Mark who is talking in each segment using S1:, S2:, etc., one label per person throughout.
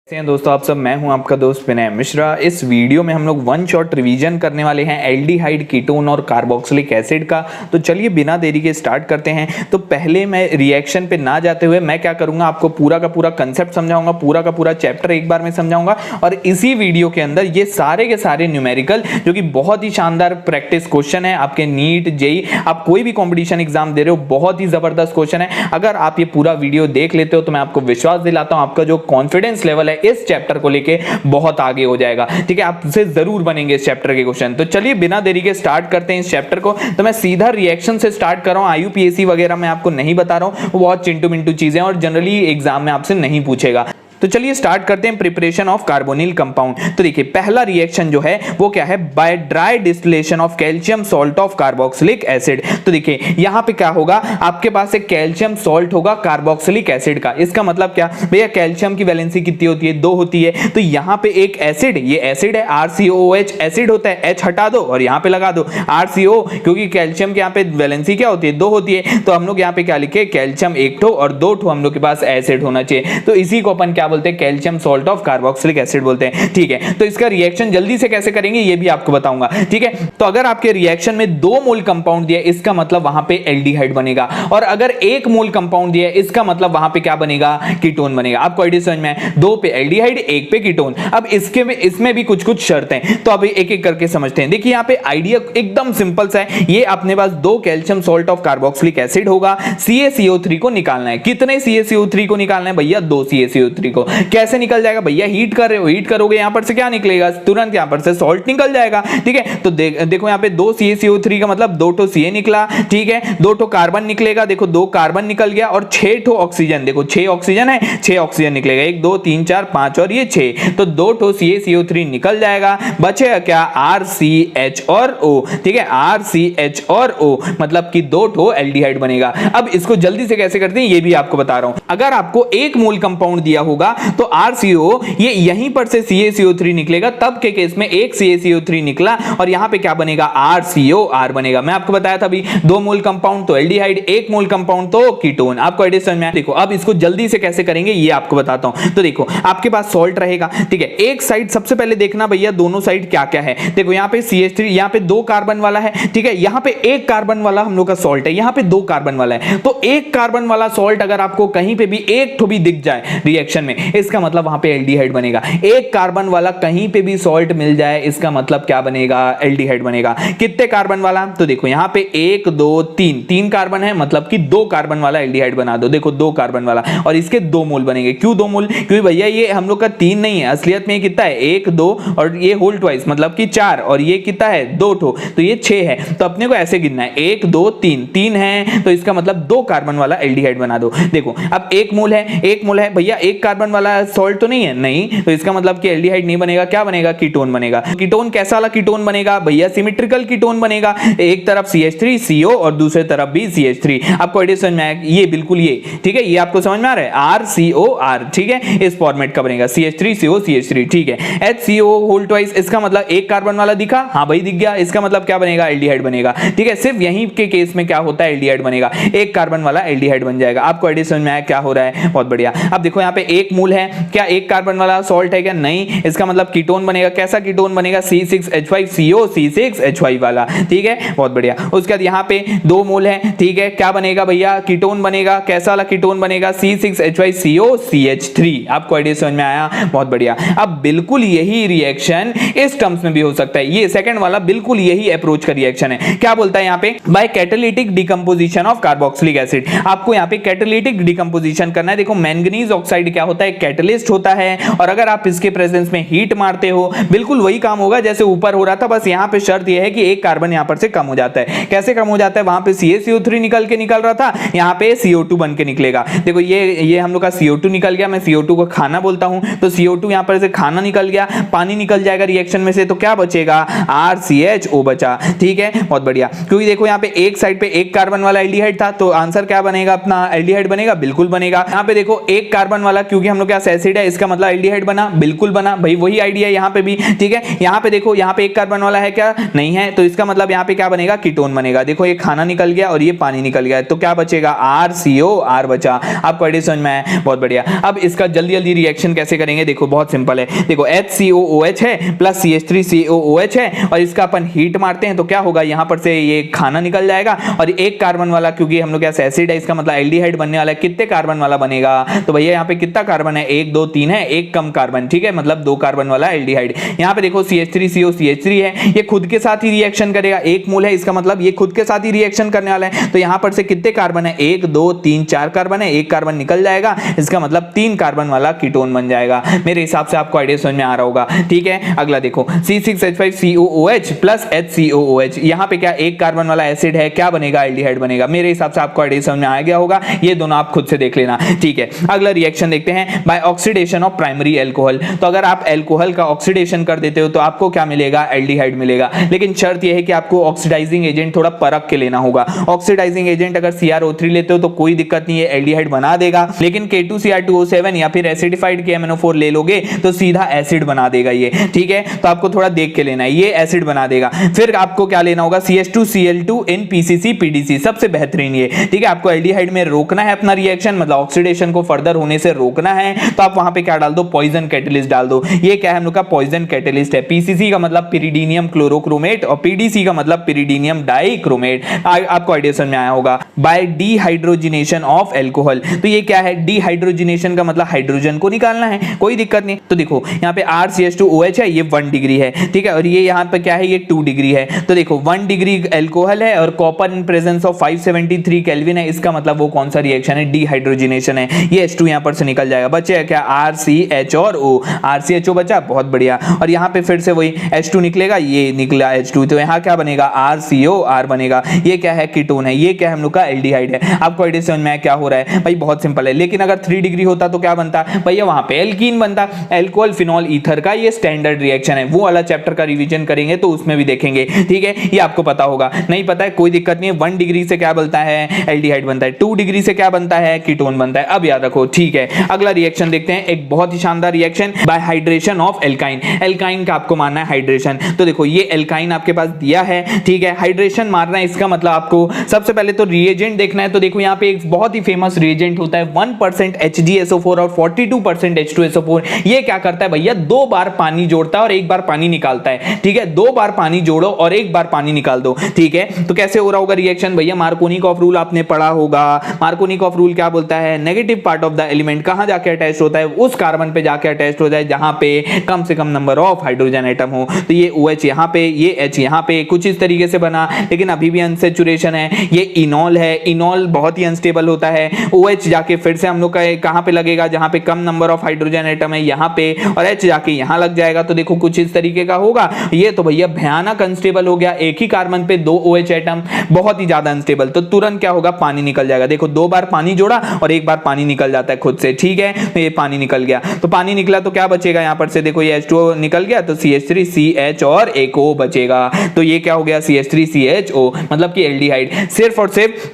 S1: दोस्तों आप सब, मैं हूं आपका दोस्त विनय मिश्रा। इस वीडियो में हम लोग वन शॉट रिवीजन करने वाले हैं एल्डिहाइड, कीटोन और कार्बोक्सिलिक एसिड का। तो चलिए बिना देरी के स्टार्ट करते हैं। तो पहले मैं रिएक्शन पे ना जाते हुए मैं क्या करूंगा, आपको पूरा का पूरा कंसेप्ट समझाऊंगा, पूरा का पूरा चैप्टर एक बार में समझाऊंगा और इसी वीडियो के अंदर ये सारे के सारे न्यूमेरिकल जो कि बहुत ही शानदार प्रैक्टिस क्वेश्चन है आपके नीट जेई, आप कोई भी कॉम्पिटिशन एग्जाम दे रहे हो, बहुत ही जबरदस्त क्वेश्चन है। अगर आप ये पूरा वीडियो देख लेते हो तो मैं आपको विश्वास दिलाता हूं आपका जो कॉन्फिडेंस लेवल है इस चैप्टर को लेके बहुत आगे हो जाएगा। ठीक है, आपसे जरूर बनेंगे इस चैप्टर के क्वेश्चन। तो चलिए बिना देरी के स्टार्ट करते हैं इस चैप्टर को। तो मैं सीधा रिएक्शन से स्टार्ट कर रहा हूं। आईयूपीएसी वगैरह मैं आपको नहीं बता रहा हूं, वो बहुत चिंटू मिंटू चीजें और जनरली एग्जाम में आपसे नहीं पूछेगा। तो चलिए स्टार्ट करते हैं प्रिपरेशन ऑफ कार्बोनिल कंपाउंड। तो देखिए पहला रिएक्शन जो है वो क्या है, by dry distillation of calcium salt of carboxylic acid. तो देखिए यहां पे क्या होगा, आपके पास एक कैल्शियम सॉल्ट होगा कार्बोक्सिलिक एसिड का। इसका मतलब क्या भैया, कैल्शियम की वैलेंसी कितनी होती है, 2 होती है। तो यहां पे एक एसिड, ये एसिड है RCOOH एसिड होता है, H हटा दो और यहां पे लगा दो RCO, क्योंकि कैल्शियम के यहां पे वैलेंसी क्या होती है, 2 होती है। तो हम लोग यहां पे क्या लिखे, कैल्शियम 1 ठो और 2 ठो हम लोग के पास एसिड होना चाहिए। तो इसी को अपन क्या बोलते हैं, calcium salt of carboxylic acid बोलते हैं। ठीक है, तो इसका रिएक्शन जल्दी से कैसे करेंगे ये भी आपको बताऊंगा। ठीक है, तो अगर आपके रिएक्शन में 2 मोल कंपाउंड दिया, इसका मतलब वहां पे एल्डिहाइड बनेगा, और अगर 1 मोल कंपाउंड दिया इसका मतलब वहां पे क्या बनेगा, कीटोन बनेगा। आपको आइडिया समझ में है, 2 पे एल्डिहाइड 1 पे कीटोन। अब इसमें भी कुछ कुछ शर्तें, तो अब एक एक करके समझते हैं। देखिए यहां पे आइडिया एकदम सिंपल सा है, ये अपने पास 2 calcium salt of carboxylic acid होगा, CaCO3 को निकालना है। कितने CaCO3 को निकालना है भैया, 2 CaCO3 को। कैसे निकल जाएगा भैया, हीट कर रहे हो, हीट करोगे यहां पर से क्या निकलेगा, तुरंत यहां पर से सॉल्ट निकल जाएगा। ठीक है, तो देखो यहां पे 2 CaCO3 का मतलब 2 ठो Ca निकला। ठीक है, 2 ठो कार्बन निकलेगा, देखो 2 कार्बन निकल गया, और 6 ठो ऑक्सीजन, देखो 6 ऑक्सीजन है, 6 ऑक्सीजन निकलेगा, 1 2 3 4 5 और ये 6, तो 2 ठो CaCO3 निकल जाएगा। बचेगा क्या, RCH और O। ठीक है, RCH और O मतलब कि 2 ठो एल्डिहाइड बनेगा। अब इसको जल्दी से कैसे करते हैं ये भी आपको बता रहा हूं। अगर आपको 1 मोल कंपाउंड दिया होगा तो RCO ये यहीं पर से CaCO3 निकलेगा, तब के केस में 1 CaCO3 निकला और यहां पे क्या बनेगा, RCOR बनेगा। मैं आपको बताया था अभी, 2 मोल कंपाउंड तो एल्डिहाइड, 1 मोल कंपाउंड तो कीटोन। आपको आइडिया समझ में आया। देखो अब इसको जल्दी से कैसे करेंगे ये आपको बताता हूं। तो देखो आपके पास सॉल्ट रहेगा। ठीक है, एक साइड सबसे पहले देखना भैया, दोनों साइड क्या क्या है। देखो यहां पे CH3, यहां पे 2 कार्बन वाला है। ठीक है, यहां पे 1 कार्बन वाला हम लोग का सॉल्ट है, यहां पे 2 कार्बन वाला है। तो 1 कार्बन वाला सॉल्ट अगर आपको कहीं पे भी 1 ठो भी दिख जाए रिएक्शन में, इसका मतलब वहां पे एल्डिहाइड बनेगा। 1 कार्बन वाला कहीं पे भी सॉल्ट मिल जाए, इसका मतलब क्या बनेगा, एल्डिहाइड बनेगा। कितने कार्बन वाला, तो देखो यहां पे 1 2 3 कार्बन है, मतलब कि 2 कार्बन वाला एल्डिहाइड बना दो। देखो 2 कार्बन वाला, और इसके 2 मोल बनेंगे। क्यों 2 मोल, क्योंकि भैया ये हम लोग का 3 नहीं है, असलियत में कितना है, 1 2 और ये होल ट्वाइस मतलब कि 4, और ये कितना है 2 ठो, तो ये 6 है। तो अपने को ऐसे गिनना है, 1 2 3 है, तो इसका मतलब 2 कार्बन वाला एल्डिहाइड बना दो। देखो अब 1 मोल है, 1 मोल है भैया, 1 कार्बन वाला सॉल्ट तो नहीं है, नहीं, तो इसका मतलब कि एल्डिहाइड नहीं बनेगा, क्या बनेगा, कीटोन बनेगा। कीटोन कैसा वाला कीटोन बनेगा भैया, सिमेट्रिकल कीटोन बनेगा। एक तरफ CH3CO और दूसरे तरफ भी CH3। आपको आइडिया समझ में आया, ये बिल्कुल ये, ठीक है, ये आपको समझ में आ रहा है, RCOR। ठीक है, इस फॉर्मेट का बनेगा, CH3CO CH3। ठीक है, HCO होल ट्वाइस, इसका मतलब 1 कार्बन वाला दिखा, हाँ भाई दिख गया, इसका मतलब क्या बनेगा, एल्डिहाइड बनेगा। ठीक है, सिर्फ यहीं के केस में क्या होता है, एल्डिहाइड बनेगा, 1 कार्बन वाला एल्डिहाइड बन जाएगा। आपको आइडिया समझ में आया क्या हो रहा है, बहुत बढ़िया। अब देखो यहाँ पे 1 मोल है, क्या 1 कार्बन वाला सॉल्ट है क्या, नहीं, इसका मतलब कीटोन बनेगा। कैसा कीटोन बनेगा, C6H5CO C6H5 वाला। ठीक है, बहुत बढ़िया। उसके बाद यहाँ पे 2 मोल है, ठीक है, क्या बनेगा भैया, कीटोन बनेगा। कैसा वाला कीटोन बनेगा, C6H5CO CH3। आपको आइडिया समझ में आया, बहुत बढ़िया। अब बिल्कुल यही रिएक्शन इस टर्म्स में भी हो सकता है, ये सेकंड वाला बिल्कुल यही अप्रोच का रिएक्शन है। क्या बोलता है यहाँ पे, by catalytic decomposition of carboxylic acid. आपको यहाँ पे कैटालिटिक डिकम्पोजिशन करना है। देखो मैंगनीज ऑक्साइड क्या होता है, कैटलिस्ट होता है, और अगर आप इसके प्रेजेंस में हीट मारते हो, बिल्कुल वही काम होगा जैसे ऊपर हो रहा था, बस यहाँ पे शर्त यह है कि 1 कार्बन यहाँ पर से कम हो जाता है। कैसे कम हो जाता है, वहां पे CaCO3 निकल रहा था, यहाँ पे CO2 बन के निकलेगा। देखो ये हम लोग का CO2 निकल गया, मैं CO2 को खाना बोलता हूं, तो CO2 यहाँ पर से खाना निकल गया, पानी निकल जाएगा रिएक्शन में से, तो क्या बचेगा, RCHO बचा। ठीक है, बहुत बढ़िया। क्योंकि देखो यहाँ पे एक साइड पे 1 कार्बन वाला एल्डिहाइड था, तो आंसर क्या बनेगा अपना, एल्डिहाइड बनेगा, बिल्कुल बनेगा। यहाँ पे देखो 1 कार्बन वाला, क्योंकि क्योंकि हम लोग क्या एसिड है, इसका मतलब एल्डिहाइड बना, बिल्कुल बना भाई, वही आइडिया है यहाँ पे भी, ठीक है। यहाँ पे देखो, यहाँ पे एक कार्बन वाला है क्या, नहीं है, तो इसका मतलब यहाँ पे क्या बनेगा, कीटोन बनेगा। देखो ये खाना निकल गया और ये पानी निकल गया, तो क्या बचेगा, RCOR बचा। आपको आइडिया समझ में आया, बहुत बढ़िया। अब इसका जल्दी जल्दी रिएक्शन कैसे करेंगे, देखो बहुत सिंपल है। देखो HCOOH है प्लस CH3COOH है, और इसका अपन हीट मारते हैं तो क्या होगा, यहाँ पर से ये खाना निकल जाएगा, और एक कार्बन वाला, क्योंकि हम लोग क्या एसिड है, इसका मतलब एल्डिहाइड बनने वाला है, कितने कार्बन वाला बनेगा, तो भैया यहाँ पे कितना कार्बन है, 1 2 3 है, एक कम कार्बन, ठीक है, मतलब 2 कार्बन वाला एल्डिहाइड। यहाँ पे देखो CH3COCH3 है, ये खुद के साथ ही रिएक्शन करेगा, एक मोल है, इसका मतलब ये खुद के साथ ही रिएक्शन करने वाला है, तो यहाँ पर से कितने कार्बन है, 1 2 3 4 कार्बन है, एक कार्बन निकल जाएगा, इसका मतलब 3 कार्बन वाला कीटोन बन जाएगा। मेरे हिसाब से आपको आइडिया समझ में आ रहा होगा, ठीक है। अगला देखो C6H5COOH प्लस HCOOH, यहाँ पे क्या एक कार्बन वाला एसिड है, क्या बनेगा, एल्डिहाइड बनेगा। मेरे हिसाब से आपको आइडिया समझ में आ गया होगा, ये दोनों आप खुद से देख लेना, ठीक है। अगला रिएक्शन देखते हैं, by oxidation of primary alcohol. तो अगर आप एल्कोहल का ऑक्सीडेशन कर देते हो तो आपको क्या मिलेगा, एल्डिहाइड मिलेगा, लेकिन शर्त यह है कि आपको ऑक्सीडाइजिंग एजेंट थोड़ा परख के लेना होगा। ऑक्सीडाइजिंग एजेंट अगर CrO3 लेते हो तो कोई दिक्कत नहीं है, एल्डिहाइड बना देगा, लेकिन K2Cr2O7 या फिर एसिडिफाइड KMNO4 ले लोगे तो सीधा एसिड बना देगा ये, ठीक है। तो आपको थोड़ा देख के लेना है, ये एसिड बना देगा। फिर आपको क्या लेना होगा, CH2Cl2 in PCC PDC, सबसे बेहतरीन ये, ठीक है। आपको एल्डिहाइड में रोकना है अपना रिएक्शन, मतलब ऑक्सीडेशन को फर्दर होने से रोकना है, तो आप वहां पे क्या डाल दो, पॉइजन कैटलिस्ट डाल दो। ये क्या है, हम लोग का पॉइजन कैटलिस्ट है। PCC का मतलब पिरिडीनियम क्लोरोक्रोमेट और PDC का मतलब पिरिडीनियम डाइक्रोमेट। आपको आइडिया समझ में आया होगा। बाय डीहाइड्रोजिनेशन ऑफ एल्कोहल, तो ये क्या है, डीहाइड्रोजिनेशन का मतलब हाइड्रोजन को निकालना है, कोई दिक्कत नहीं। तो देखो यहाँ पे RCH2OH है, ये 1 डिग्री है, ठीक है, और ये यहाँ पे क्या है, ये 2 डिग्री है। तो देखो 1 डिग्री एल्कोहल है और copper in presence of 573 kelvin है, इसका मतलब वो कौन सा रिएक्शन है, डीहाइड्रोजिनेशन है। ये H2 यहाँ पर से निकल जाएगा, बचे क्या, RCH और O, RCHO बचा, बहुत बढ़िया। और यहाँ पे फिर से वही H2 निकलेगा, ये निकला H2, तो यहाँ क्या बनेगा, RCOR बनेगा। ये क्या है, कीटोन है, ये क्या है, हम लोग का एल्डिहाइड है। आपको आइडिया समझ में आया क्या हो रहा है भाई, बहुत सिंपल है। लेकिन अगर 3 डिग्री होता तो क्या बनता भैया, वहां पे एल्कीन बनता, एल्कोहल फिनॉल ईथर का ये स्टैंडर्ड रिएक्शन है। वो वाला चैप्टर का रिवीजन करेंगे तो उसमें भी देखेंगे, ठीक है, ये आपको पता होगा। नहीं पता है कोई दिक्कत नहीं है, 1 डिग्री से क्या बनता है, एल्डिहाइड बनता है, 2 डिग्री से क्या बनता है, कीटोन बनता है। अब याद रखो, ठीक है। अगला रिएक्शन देखते हैं, एक बहुत ही शानदार reaction, bye hydration of alkyne. Alkyne का आपको मानना है हाइड्रेशन, तो देखो ये एल्काइन आपके पास दिया है, ठीक है, हाइड्रेशन मारना है, इसका मतलब आपको सबसे पहले तो रिएजेंट देखना है। तो देखो यहाँ पे एक बहुत ही फेमस रिएजेंट होता है 1% HgSO4 और 42% H2SO4। ये क्या करता है भैया, 2 बार पानी जोड़ता है और 1 बार पानी निकालता है, ठीक है। 2 बार पानी जोड़ो और 1 बार पानी निकाल दो, ठीक है। तो कैसे हो रहा होगा रिएक्शन भैया, मार्कोनिकॉफ रूल आपने पढ़ा होगा। मार्कोनिकॉफ रूल क्या बोलता है, negative part of the element कहां जाके अटैच होता है, उस कार्बन पे जाके अटैच हो जाए जहां पे कम से कम नंबर ऑफ हाइड्रोजन एटम हो। तो ये OH यहां पे, ये H यहां पे, कुछ इस तरीके से बना, लेकिन अभी भी अनसैचुरेशन है। ये इनॉल है, इनॉल बहुत ही अनस्टेबल होता है। OH जाके फिर से हम लोग का कहां पे लगेगा, जहां पे कम नंबर ऑफ हाइड्रोजन एटम है, यहां पे, और H जाके यहां लग जाएगा। तो देखो कुछ इस तरीके का होगा। ये तो भैया भयानक अनस्टेबल हो गया, एक ही कार्बन पे 2 OH एटम, बहुत ही ज्यादा अनस्टेबल। तो तुरंत क्या होगा, पानी निकल जाएगा। देखो 2 बार पानी जोड़ा और 1 बार पानी निकल जाता है खुद से, ठीक है। तो ये पानी निकल गया, तो पानी निकला तो क्या बचेगा, यहां पर से देखो ये H2O निकल गया, तो CH3CH और एक O बचेगा। तो ये क्या हो गया, CH3CHO, मतलब कि एल्डिहाइड। सिर्फ और सिर्फ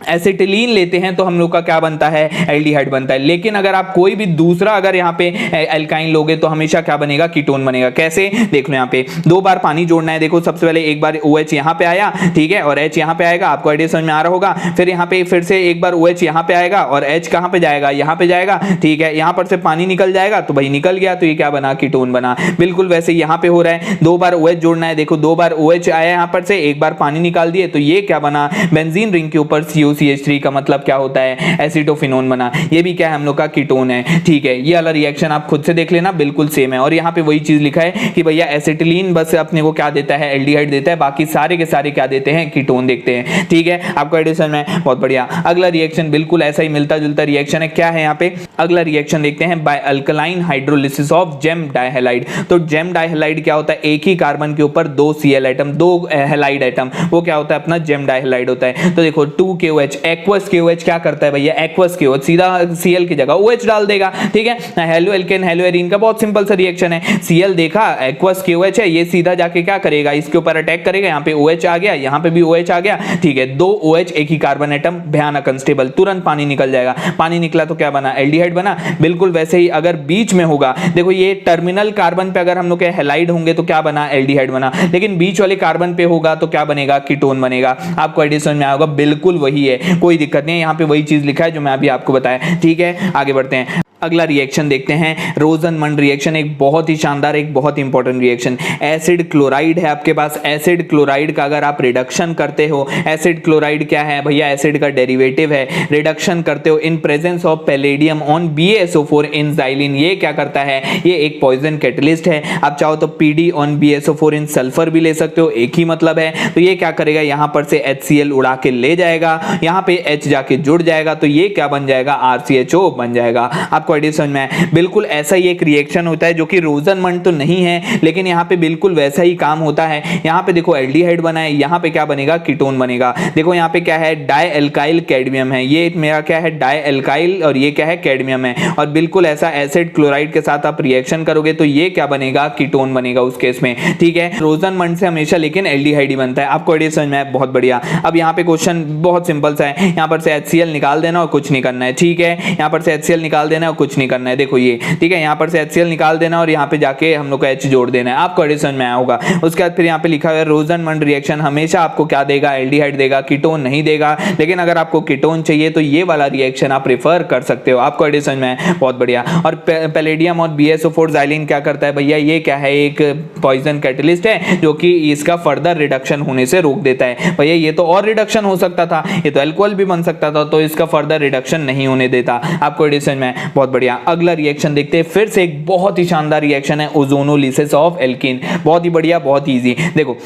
S1: एसिटिलीन लेते हैं तो हम लोग का क्या बनता है, एल्डिहाइड बनता है। लेकिन अगर आप कोई भी दूसरा अगर यहाँ पे एल्काइन लोगे तो हमेशा क्या बनेगा, कीटोन बनेगा। कैसे, देख लो यहाँ पे 2 बार पानी जोड़ना है। देखो सबसे पहले एक बार OH यहाँ पे आया, ठीक है, और H यहाँ पे आएगा, आपको आइडिया समझ में आ रहा होगा। फिर यहाँ पे फिर से एक बार OH यहाँ पे आएगा और H कहाँ पे जाएगा, यहाँ पे जाएगा, ठीक है। यहाँ पर से पानी निकल जाएगा, तो भाई निकल गया, तो ये क्या बना, कीटोन बना। बिल्कुल वैसे यहाँ पे हो रहा है, 2 बार OH जोड़ना है। देखो 2 बार OH आया यहाँ पर से, 1 बार पानी निकाल दिए, तो ये क्या बना, बेंजीन रिंग के ऊपर COCH3 का मतलब क्या होता है, एसिटोफिनोन बना। ये भी क्या है, हम लोग का कीटोन है, ठीक है। ये वाला रिएक्शन आप खुद से देख लेना, बिल्कुल सेम है। और यहाँ पे वही चीज लिखा है कि भैया एसिटिलीन बस अपने को क्या देता है, एल्डिहाइड देता है, बाकी सारे के सारे क्या देते हैं, कीटोन देखते हैं, ठीक है। आपको एडिशन में बहुत बढ़िया। अगला रिएक्शन बिल्कुल ऐसा ही मिलता जुलता रिएक्शन है, क्या है यहाँ पे, अगला रिएक्शन देखते हैं, by alkaline hydrolysis of gem dihalide. तो जेम डाइहैलाइड क्या होता है, एक ही कार्बन के ऊपर 2 Cl एटम, 2 हैलाइड एटम, वो क्या होता है अपना जेम डाइहैलाइड होता है। तो देखो 2 KOH KOH, एक्वस KOH क्या करता है भैया, एक्वस KOH सीधा Cl की जगह OH डाल देगा, ठीक है। हेलो एल्केन हेलो एरीन का बहुत सिंपल सा रिएक्शन है, Cl देखा एक्वस KOH है, ये सीधा जाके क्या करेगा, इसके ऊपर अटैक करेगा, यहाँ पे OH आ गया, यहाँ पे भी OH आ गया, ठीक है। दो OH एक ही कार्बन एटम, भयानक अनस्टेबल, तुरंत पानी निकल जाएगा। पानी निकला तो क्या बना, एल्डिहाइड बना। बिल्कुल वैसे ही अगर बीच में होगा, देखो ये टर्मिनल कार्बन पे अगर हम लोग के हैलाइड होंगे तो क्या बना, एल्डिहाइड बना, लेकिन बीच वाले कार्बन पे होगा तो क्या बनेगा, कीटोन बनेगा। आपको आइडिया समझ में आएगा, बिल्कुल वही है, कोई दिक्कत नहीं है, यहाँ पे वही चीज लिखा है जो मैं अभी आपको बताया, ठीक है। आगे बढ़ते हैं, अगला रिएक्शन देखते हैं, रोजनमंड रिएक्शन, एक बहुत ही शानदार, एक बहुत इंपॉर्टेंट रिएक्शन। एसिड क्लोराइड है आपके पास, एसिड क्लोराइड का अगर आप रिडक्शन करते हो, एसिड क्लोराइड क्या है भैया, एसिड का डेरिवेटिव है, रिडक्शन करते हो in presence of palladium on BaSO4 in xylene, ये क्या करता है, ये एक पॉइजन कैटलिस्ट है। आप चाहो तो PD on BaSO4 in sulphur भी ले सकते हो, एक ही मतलब है। तो ये क्या करेगा, यहां पर से HCl उड़ा के ले जाएगा, यहां पे H जाके जुड़ जाएगा, तो ये क्या बन जाएगा, RCHO बन जाएगा। आपको आइडिया समझ में आया, बिल्कुल ऐसा ही एक रिएक्शन होता है जो कि रोजनमंड तो नहीं है, लेकिन यहाँ पे बिल्कुल वैसा ही काम होता है। यहाँ पे देखो एल्डिहाइड बना है, यहाँ पे क्या बनेगा, कीटोन बनेगा। देखो यहाँ पे क्या है, डाई एल्काइल कैडमियम है, ये मेरा क्या है, डाई एल्काइल, और ये क्या है, कैडमियम है। और बिल्कुल ऐसा एसिड क्लोराइड के साथ आप रिएक्शन करोगे तो ये क्या बनेगा, कीटोन बनेगा उस केस में, ठीक है। रोजनमंड से हमेशा लेकिन एल्डिहाइड ही बनता है। आपको आइडिया समझ में आया, बहुत बढ़िया। अब यहाँ पे क्वेश्चन बहुत सिंपल सा है, यहाँ पर से HCl निकाल देना और कुछ नहीं करना है, ठीक है। यहाँ पर से HCl निकाल देना और कुछ नहीं करना है, देखो ये, ठीक है। यहाँ पर से HCl निकाल देना और यहाँ पे जाके हम लोग को H जोड़ देना है, आपको आइडिया समझ में आया होगा। उसके बाद फिर यहाँ पे लिखा हुआ है रोजनमंड रिएक्शन हमेशा आपको क्या देगा, एल्डिहाइड देगा, कीटोन नहीं देगा। लेकिन अगर आपको कीटोन चाहिए तो ये वाला रिएक्शन आप प्रेफर कर सकते हो। आपको आइडिया समझ में आया, बहुत बढ़िया। और पैलेडियम और BaSO4 xylene क्या करता है भैया, ये क्या है, एक पॉइजन कैटलिस्ट है जो कि इसका फर्दर रिडक्शन होने से रोक देता है। भैया ये तो और रिडक्शन हो सकता था, ये तो अल्कोहल भी बन सकता था, तो इसका फर्दर रिडक्शन नहीं होने देता। आपको आइडिया समझ में आया, बहुत बढ़िया। अगला रिएक्शन देखते हैं, फिर से एक बहुत ही शानदार रिएक्शन है, ओजोनोलिसिस ऑफ एल्कीन। बहुत ही बढ़िया, बहुत इजी। देखो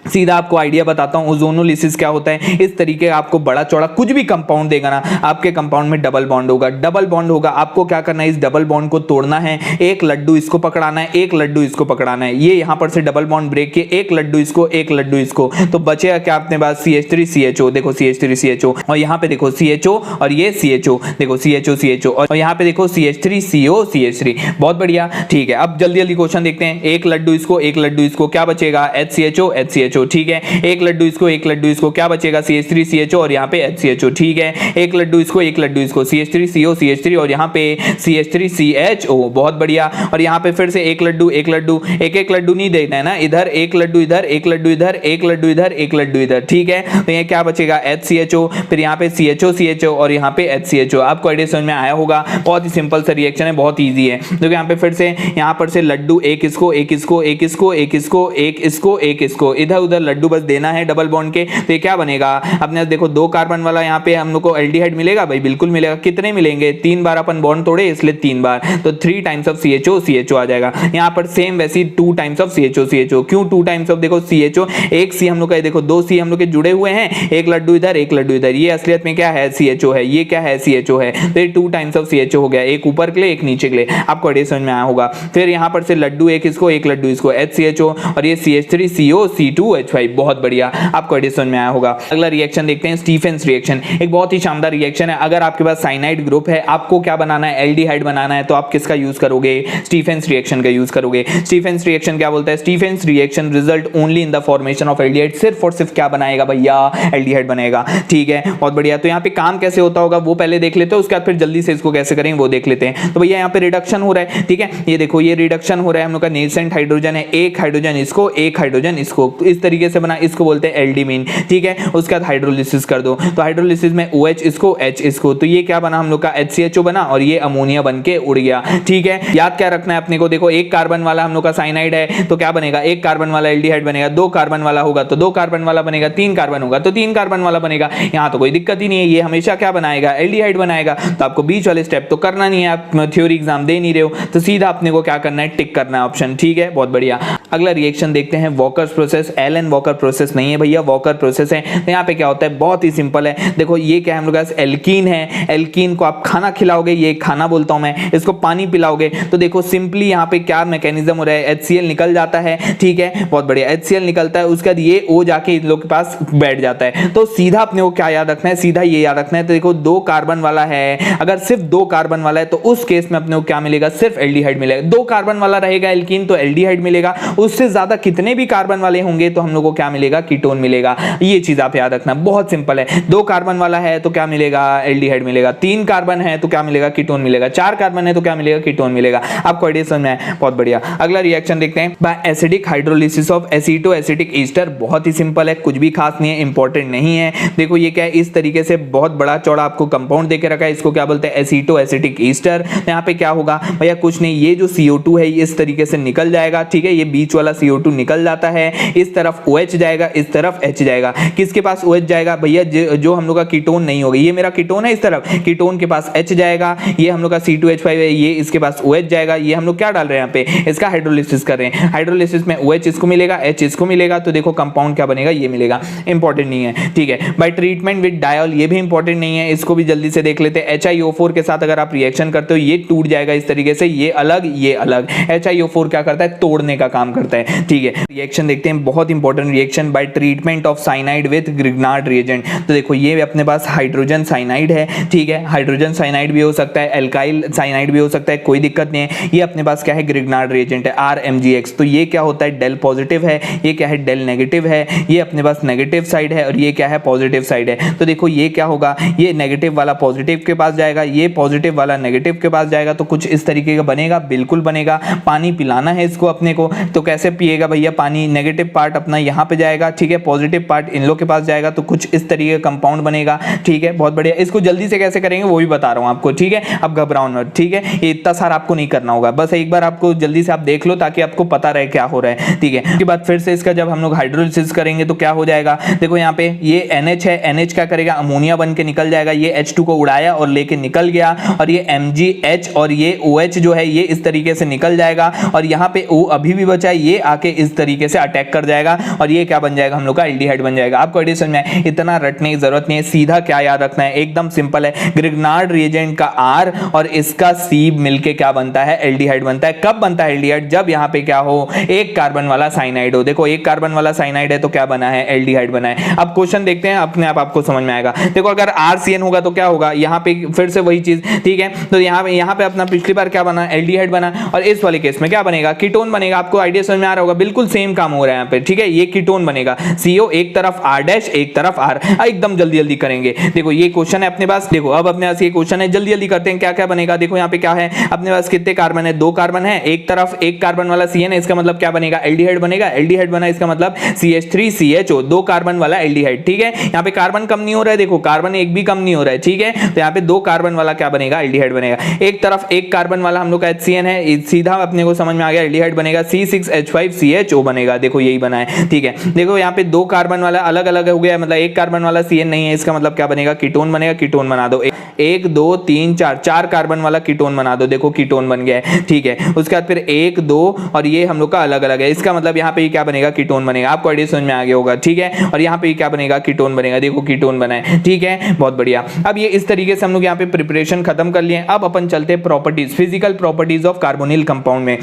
S1: सीधा आपको आइडिया बताता हूं, ओजोनोलिसिस क्या होता है। इस तरीके का आपको बड़ा चौड़ा कुछ भी कंपाउंड देगा ना, आपके कंपाउंड में डबल बॉन्ड होगा, डबल बॉन्ड होगा, आपको क्या करना है, इस डबल बॉन्ड को तोड़ना है। एक लड्डू इसको पकड़ाना है, एक लड्डू इसको पकड़ाना है, ये यहां पर से डबल बॉन्ड ब्रेक किए, एक लड्डू इसको, एक लड्डू इसको, तो बचेगा क्या अपने पास, CH3CHO। देखो CH3CHO, और यहां पे देखो CHO, और ये CHO, देखो CHO और यहां पे देखो CH3CO CH3। बहुत बढ़िया, ठीक है। अब जल्दी जल्दी क्वेश्चन देखते हैं, एक लड्डू इसको, एक लड्डू इसको, क्या बचेगा, HCHO, ठीक है। एक लड्डू इसको, एक लड्डू इसको, क्या बचेगा, CH3CHO और यहाँ पे HCHO, ठीक है। एक लड्डू इसको, एक लड्डू इसको, CH3CO CH3 और यहाँ पे CH3CHO। बहुत बढ़िया। और यहाँ पे फिर से एक लड्डू, एक लड्डू, एक एक लड्डू नहीं देना है ना, इधर एक लड्डू, इधर एक लड्डू, इधर एक लड्डू, इधर एक लड्डू, इधर, ठीक है। तो ये क्या बचेगा, HCHO, फिर यहाँ पे CHO और यहाँ पे HCHO। आपको आइडिया समझ में आया होगा, बहुत ही सिंपल सा रिएक्शन है, बहुत ईजी है। तो यहाँ पे फिर से यहाँ पर से लड्डू, एक इसको, एक इसको, एक इसको, एक इसको, एक इसको, एक इसको, इधर उधर लड्डू बस देना है डबल बॉन्ड के। तो ये क्या बनेगा, अपने देखो दो कार्बन वाला यहाँ पे हम लोग को एल्डिहाइड मिलेगा भाई, बिल्कुल मिलेगा। कितने मिलेंगे, 3 बार अपन बॉन्ड तोड़े इसलिए 3 बार, तो 3 टाइम्स ऑफ CHO आ जाएगा। यहाँ पर सेम वैसी 2 टाइम्स ऑफ CHO। क्यों 2 टाइम्स ऑफ, देखो CHO, एक C हम लोग का, देखो 2 C हम लोग के जुड़े हुए हैं, एक लड्डू इधर, एक लड्डू इधर, ये असलियत में क्या है, CHO है, ये क्या है, CHO है। तो ये 2 टाइम्स ऑफ CHO हो गया, एक ऊपर के लिए, एक नीचे के लिए। आपको आइडिया समझ में आया होगा। फिर यहाँ पर से लड्डू, एक इसको, एक लड्डू इसको, HCHO और ये CH3CO2H5। बहुत बढ़िया, आपको आइडिया समझ में आया होगा। अगला रिएक्शन देखते हैं, स्टीफेंस रिएक्शन। एक बहुत ही शानदार रिएक्शन है। अगर आपके पास साइनाइड ग्रुप है, आपको क्या बनाना है, एल्डिहाइड बनाना है, तो आप किसका यूज करोगे, स्टीफेंस रिएक्शन का यूज करोगे। स्टीफेंस रिएक्शन क्या बोलता है, Stephen's reaction result only in the formation of aldehyde. सिर्फ और सिर्फ क्या बनाएगा भैया, एल्डिहाइड बनेगा, ठीक है। बहुत बढ़िया। तो यहाँ पे काम कैसे होता होगा वो पहले देख लेते हैं, उसके बाद फिर जल्दी से इसको कैसे करेंगे वो देख लेते हैं। तो भैया यहाँ पे रिडक्शन हो रहा है, ठीक है। ये देखो ये रिडक्शन हो रहा है, हम लोग का नेसेंट हाइड्रोजन है, एक हाइड्रोजन इसको, एक हाइड्रोजन इसको, तो इस तरीके से बना, इसको बोलते हैं एल्डिमीन, ठीक है। उसके बाद हाइड्रोलिसिस कर दो, तो हाइड्रोलिसिस में OH इसको, H इसको, तो ये क्या बना हम लोग का, HCHO बना और ये अमोनिया बन के उड़ गया, ठीक है। याद क्या रखना है अपने को, देखो एक कार्बन वाला हम लोग का साइनाइड है तो क्या बनेगा, एक कार्बन वाला एल्डिहाइड बनेगा, 2 कार्बन वाला होगा तो 2 कार्बन वाला बनेगा, 3 कार्बन होगा तो 3 कार्बन वाला बनेगा। यहाँ तो कोई दिक्कत ही नहीं है, ये हमेशा क्या बनाएगा, एल्डिहाइड बनाएगा। तो आपको बीच वाले स्टेप तो करना नहीं है, आप थ्योरी एग्जाम दे नहीं रहे हो, तो सीधा अपने को क्या करना है, टिक करना है ऑप्शन, ठीक है। बहुत बढ़िया। अगला रिएक्शन देखते हैं, walkers process, Alan Walker process नहीं है भैया, वॉकर प्रोसेस है। तो यहाँ पे क्या होता है, बहुत ही सिंपल है। देखो ये क्या है, हम लोग पास एल्कीन है, एल्कीन को आप खाना खिलाओगे, ये खाना बोलता हूं मैं, इसको पानी पिलाओगे तो देखो सिंपली यहाँ पे क्या मैकेनिज्म हो रहा है, HCl निकल जाता है, ठीक है, बहुत बढ़िया, HCl निकलता है, उसके बाद ये O जाके इन लोग के पास बैठ जाता है। तो सीधा अपने को क्या याद रखना है, सीधा ये याद रखना है। तो देखो 2 कार्बन वाला है, अगर सिर्फ 2 कार्बन वाला है तो उस केस में अपने को क्या मिलेगा, सिर्फ एल्डिहाइड मिलेगा। 2 कार्बन वाला रहेगा एल्कीन तो एल्डिहाइड मिलेगा, उससे ज्यादा कितने भी कार्बन वाले होंगे तो हम लोग को क्या मिलेगा, कीटोन मिलेगा। ये चीज आप याद रखना, बहुत सिंपल है। 2 कार्बन वाला है तो क्या मिलेगा, एल्डिहाइड मिलेगा। 3 कार्बन है तो क्या मिलेगा, कीटोन मिलेगा। 4 कार्बन है तो क्या मिलेगा, कीटोन मिलेगा। आपको आइडिया समझ में आया, बहुत बढ़िया। अगला रिएक्शन देखते हैं, by acidic hydrolysis of acetoacetic ester. बहुत ही सिंपल है, कुछ भी खास नहीं है, इंपॉर्टेंट नहीं है। देखो ये क्या है, इस तरीके से बहुत बड़ा चौड़ा आपको कंपाउंड देके रखा है, इसको क्या बोलते हैं, एसीटो एसिटिक ईस्टर। यहाँ पे क्या होगा भैया, कुछ नहीं, ये जो CO2 है इस तरीके से निकल जाएगा, ठीक है, ये बीच वाला CO2 निकल जाता है, इस तरफ OH जाएगा, इस तरफ H जाएगा। किसके पास OH जाएगा भैया, जो हम लोग का कीटोन नहीं होगा, ये मेरा कीटोन है, इस तरफ कीटोन के पास H जाएगा, ये हम लोग का C2H5 है, ये इसके पास OH जाएगा। ये हम लोग क्या डाल रहे हैं यहाँ पे, इसका हाइड्रोलिसिस कर रहे हैं। हाइड्रोलिसिस में OH इसको मिलेगा, H इसको मिलेगा, तो देखो कंपाउंड क्या बनेगा, ये मिलेगा। इंपॉर्टेंट नहीं है, ठीक है। बाय ट्रीटमेंट विद डायोल, ये भी इंपॉर्टेंट नहीं है, इसको भी जल्दी से देख लेते हैं। HiO4 के साथ अगर आप रिएक्शन करते हो, ये टूट जाएगा इस तरीके से, ये अलग ये अलग। HiO4 क्या करता है, तोड़ने का काम करता है, ठीक है। रिएक्शन देखते हैं, बहुत important reaction, bye treatment of cyanide with Grignard reagent. तो देखो ये अपने पास हाइड्रोजन साइनाइड है, ठीक है, हाइड्रोजन साइनाइड भी हो सकता है, एल्काइल साइनाइड भी हो सकता है, कोई दिक्कत नहीं है। ये अपने पास क्या है, ग्रिग्नार्ड रिएजेंट है, RMgX। तो ये क्या होता है, डेल पॉजिटिव है, ये क्या है, डेल नेगेटिव है, ये अपने पास नेगेटिव साइड है और ये क्या है, पॉजिटिव साइड है। तो देखो ये क्या होगा, ये नेगेटिव वाला पॉजिटिव के पास जाएगा, ये पॉजिटिव वाला नेगेटिव के पास जाएगा, तो कुछ इस तरीके का बनेगा, बिल्कुल बनेगा। पानी पिलाना है इसको अपने को, तो कैसे पिएगा भैया पानी, नेगेटिव पार्ट अपना यहाँ पे जाएगा, ठीक है, पॉजिटिव पार्ट इन लोग के पास जाएगा, तो कुछ इस तरीके का कंपाउंड बनेगा, ठीक है, बहुत बढ़िया। इसको जल्दी से कैसे करेंगे वो भी बता रहा हूँ आपको, ठीक है, अब घबराओ मत, ठीक है, ये इतना सारा आपको नहीं करना होगा, बस एक बार आपको जल्दी से आप देख लो ताकि आपको पता रहे क्या हो रहा है, ठीक है। उसके बाद फिर से इसका जब हम लोग हाइड्रोलिसिस करेंगे तो क्या हो जाएगा, देखो यहाँ पे ये NH है, NH क्या करेगा, अमोनिया बन के निकल जाएगा, ये H2 को उड़ाया और लेके निकल गया, और ये MgH और ये OH जो है ये इस तरीके से निकल जाएगा, और यहाँ पे O अभी भी बचा है, ये आके इस तरीके से अटैक कर जाएगा, और ये क्या बन जाएगा, हम लोग का एल्डिहाइड बन जाएगा। आपको आइडिया समझ में आया, इतना रटने की जरूरत नहीं है, सीधा क्या याद रखना है, एकदम सिंपल है, ग्रिग्नार्ड रिएजेंट का R और इसका C मिलके क्या बनता है, एल्डिहाइड बनता है। कब बनता है एल्डिहाइड, जब यहाँ पे क्या हो, 1 कार्बन वाला साइनाइड हो। देखो 1 कार्बन वाला साइनाइड है तो क्या बना है, एल्डिहाइड बना है। अब क्वेश्चन देखते हैं, अपने आप आपको समझ में आएगा। देखो अगर RCN होगा तो क्या होगा, यहाँ पे फिर से वही चीज, ठीक है, तो यहाँ पे अपना पिछली बार क्या बना, एल्डिहाइड बना, और इस वाले केस में क्या बनेगा, कीटोन बनेगा। आपको आइडिया समझ में आ रहा होगा, बिल्कुल सेम काम हो रहा है यहाँ पे, ठीक है, ये कीटोन बनेगा, CO एक तरफ R' एक तरफ R। एकदम जल्दी जल्दी करेंगे, देखो ये क्वेश्चन है अपने पास, देखो अब अपने पास ये क्वेश्चन है, जल्दी जल्दी करते हैं, क्या क्या बनेगा। देखो यहाँ पे क्या है, अपने पास कितने कार्बन है, 2 कार्बन है, एक तरफ 1 कार्बन वाला CN है, इसका मतलब क्या बनेगा, एल्डिहाइड बनेगा, एल्डिहाइड बना, इसका मतलब CH3CHO, 2 कार्बन वाला एल्डिहाइड, ठीक है। यहाँ पे कार्बन कम नहीं हो रहा है, देखो कार्बन एक भी कम नहीं हो रहा है, ठीक है, तो यहाँ पे 2 कार्बन वाला क्या बनेगा, एल्डिहाइड बनेगा। एक तरफ 1 कार्बन वाला हम लोग का HCN है, सीधा अपने को समझ में आ गया, एल्डिहाइड बनेगा, C6H5CHO बनेगा, देखो यही बना है, ठीक है। देखो यहाँ पे 2 कार्बन वाला अलग अलग हो गया, मतलब 1 कार्बन वाला CN नहीं है, इसका मतलब क्या बनेगा, कीटोन बनेगा, कीटोन बना दो, 1 2 3 4 कार्बन वाला कीटोन बना दो, देखो कीटोन बन गया है, ठीक है। उसके बाद फिर 1 2 और ये हम लोग का अलग अलग है, इसका मतलब यहाँ पे क्या बनेगा, कीटोन बनेगा। आपको आइडिया समझ में आ गया होगा, ठीक है, और यहाँ पे क्या बनेगा, कीटोन बनेगा, देखो कीटोन बना है, ठीक है, बहुत बढ़िया। अब ये इस तरीके से हम लोग यहाँ पे प्रिपरेशन खत्म कर लिए। अब अपन चलते हैं properties, physical properties of carbonyl compound में।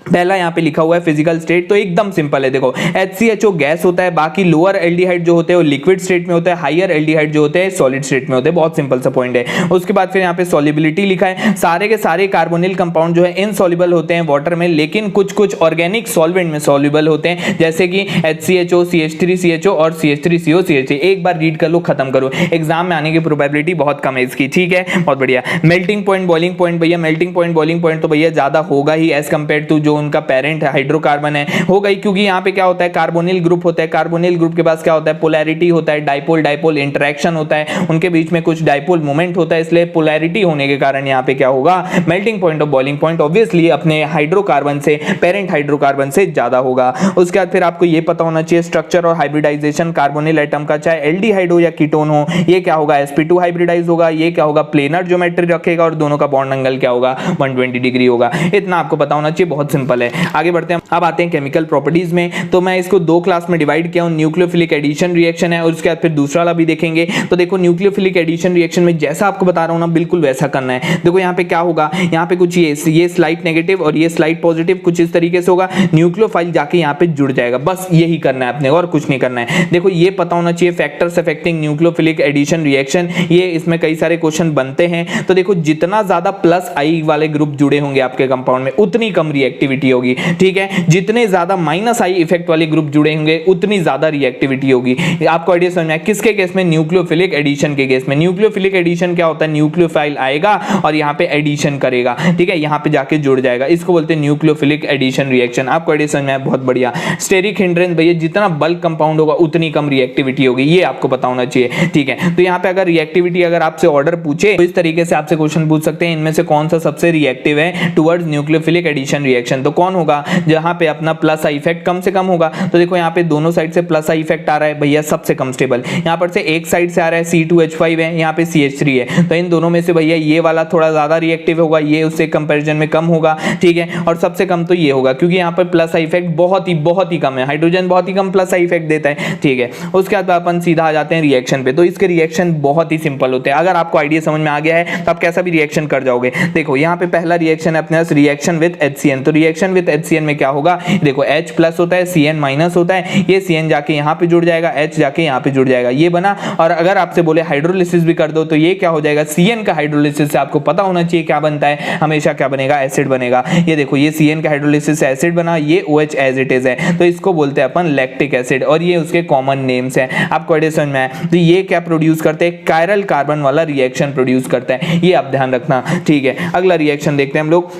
S1: पहला यहाँ पे लिखा हुआ है फिजिकल स्टेट, तो एकदम सिंपल है, देखो HCHO गैस होता है, बाकी लोअर एल्डिहाइड जो होते हैं वो लिक्विड स्टेट में होता है, हायर एल्डिहाइड जो होते हैं सॉलिड स्टेट में होते हैं, बहुत सिंपल सा पॉइंट है। उसके बाद फिर यहाँ पे सॉल्युबिलिटी लिखा है, सारे के सारे कार्बोनिल कंपाउंड जो है इनसॉल्युबल होते हैं वाटर में, लेकिन कुछ कुछ ऑर्गेनिक सॉल्वेंट में सॉल्युबल होते हैं, जैसे कि HCHO, CH3CHO और CH3CO, CH3। एक बार रीड कर लो, खत्म करो, एग्जाम में आने की प्रोबेबिलिटी बहुत कम है इसकी, ठीक है, बहुत बढ़िया। मेल्टिंग पॉइंट, बॉइलिंग पॉइंट, भैया मेल्टिंग पॉइंट बॉइलिंग पॉइंट तो भैया ज्यादा होगा ही एज कंपेयर टू जो उनका पेरेंट हाइड्रोकार्बन है, हो गई, क्योंकि यहाँ पे क्या होता है, कार्बोनिल ग्रुप होता है, कार्बोनिल ग्रुप के पास क्या होता है, पोलैरिटी होता है, डाइपोल डाइपोल इंटरेक्शन होता है, उनके बीच में कुछ डाइपोल मोमेंट होता है, इसलिए पोलैरिटी होने के कारण यहाँ पे क्या होगा, मेल्टिंग पॉइंट और बॉइलिंग पॉइंट ऑब्वियसली अपने हाइड्रोकार्बन से, पेरेंट हाइड्रोकार्बन से ज्यादा होगा। उसके बाद फिर आपको ये पता होना चाहिए स्ट्रक्चर और हाइब्रिडाइजेशन कार्बोनिल एटम का, चाहे एल्डिहाइड हो या कीटोन हो, ये क्या होगा, sp2 हाइब्रिडाइज होगा, ये क्या होगा, प्लेनर ज्योमेट्री रखेगा, और दोनों का बॉन्ड एंगल क्या होगा, 120 डिग्री होगा। इतना आपको पता होना चाहिए, बहुत सिंपल सिंपल है। आगे बढ़ते हैं, अब आते हैं केमिकल प्रॉपर्टीज में। तो मैं इसको दो क्लास में डिवाइड किया हूं, न्यूक्लियोफिलिक एडिशन रिएक्शन है और उसके बाद फिर दूसरा वाला भी देखेंगे। तो देखो न्यूक्लियोफिलिक एडिशन रिएक्शन में जैसा आपको बता रहा हूं ना बिल्कुल वैसा करना है। देखो यहाँ पे क्या होगा, यहाँ पे कुछ ये स्लाइड नेगेटिव और ये स्लाइड पॉजिटिव कुछ इस तरीके से होगा, न्यूक्लियोफाइल जाके यहाँ पे जुड़ जाएगा, बस यही करना है अपने और कुछ नहीं करना है। देखो ये पता होना चाहिए factors affecting nucleophilic addition reaction, ये इसमें कई सारे क्वेश्चन बनते हैं। तो देखो जितना ज्यादा प्लस आई वाले ग्रुप जुड़े होंगे आपके कंपाउंड में उतनी कम रिएक्टिविटी होगी, ठीक है। जितने ज्यादा माइनस आई इफेक्ट वाले ग्रुप जुड़े होंगे उतनी ज्यादा रिएक्टिविटी होगी। आपको आइडिया समझ में आया? किसके केस में? न्यूक्लियोफिलिक एडिशन के केस में। न्यूक्लियोफिलिक एडिशन क्या होता है? न्यूक्लियोफाइल आएगा और यहाँ पे एडिशन करेगा, ठीक है, यहाँ पे जाके जुड़ जाएगा, इसको बोलते हैं न्यूक्लियोफिलिक एडिशन रिएक्शन। आपको आइडिया समझ में आया? बहुत बढ़िया। स्टेरिक हिंड्रेंस भैया जितना बल्क कंपाउंड होगा उतनी कम रिएक्टिविटी होगी, ये आपको पता होना चाहिए, ठीक है। तो यहाँ पे अगर रिएक्टिविटी अगर आपसे ऑर्डर पूछे तो इस तरीके से आपसे क्वेश्चन पूछ सकते हैं, इनमें से कौन सा सबसे रिएक्टिव है टुवर्ड्स न्यूक्लियोफिलिक एडिशन रिएक्शन। तो कौन होगा? जहां पे अपना प्लस आई इफेक्ट कम से कम होगा। तो देखो यहाँ पे दोनों साइड से प्लस आई इफेक्ट आ रहा है भैया, सबसे कम स्टेबल। यहाँ पर से एक साइड से आ रहा है C2H5 है, यहाँ पे CH3 है, तो इन दोनों में से भैया ये वाला थोड़ा ज्यादा रिएक्टिव होगा, ये उससे कंपैरिजन में कम होगा, ठीक है। और सबसे कम तो ये होगा क्योंकि यहाँ पर प्लस आई इफेक्ट बहुत ही कम है, हाइड्रोजन बहुत ही कम प्लस आई इफेक्ट देता है, ठीक है। उसके बाद अपन सीधा आ जाते हैं रिएक्शन पे। तो इसके रिएक्शन बहुत ही सिंपल होते हैं, अगर आपको आइडिया समझ में आ गया है तो आप कैसा भी रिएक्शन कर जाओगे। देखो यहाँ पे पहला रिएक्शन है अपने पास रिएक्शन विद HCN। तो रिएक्शन विद HCN में क्या होगा? देखो H प्लस होता है, CN माइनस होता है, ये CN जाके यहाँ पे जुड़ जाएगा, H जाके यहाँ पे जुड़ जाएगा, ये बना। और अगर आपसे बोले हाइड्रोलिसिस भी कर दो तो ये क्या हो जाएगा? CN का हाइड्रोलिसिस से आपको पता होना चाहिए क्या बनता है, हमेशा क्या बनेगा? एसिड बनेगा। ये देखो ये CN का हाइड्रोलिसिस से एसिड बना, ये OH एज इट इज है, तो इसको बोलते हैं अपन लैक्टिक एसिड, और ये उसके कॉमन नेम्स हैं। आपको आइडिया समझ में आया? तो ये क्या प्रोड्यूस करते हैं? कायरल कार्बन वाला रिएक्शन प्रोड्यूस करता है, ये आप ध्यान रखना, ठीक है। अगला रिएक्शन देखते हैं हम लोग,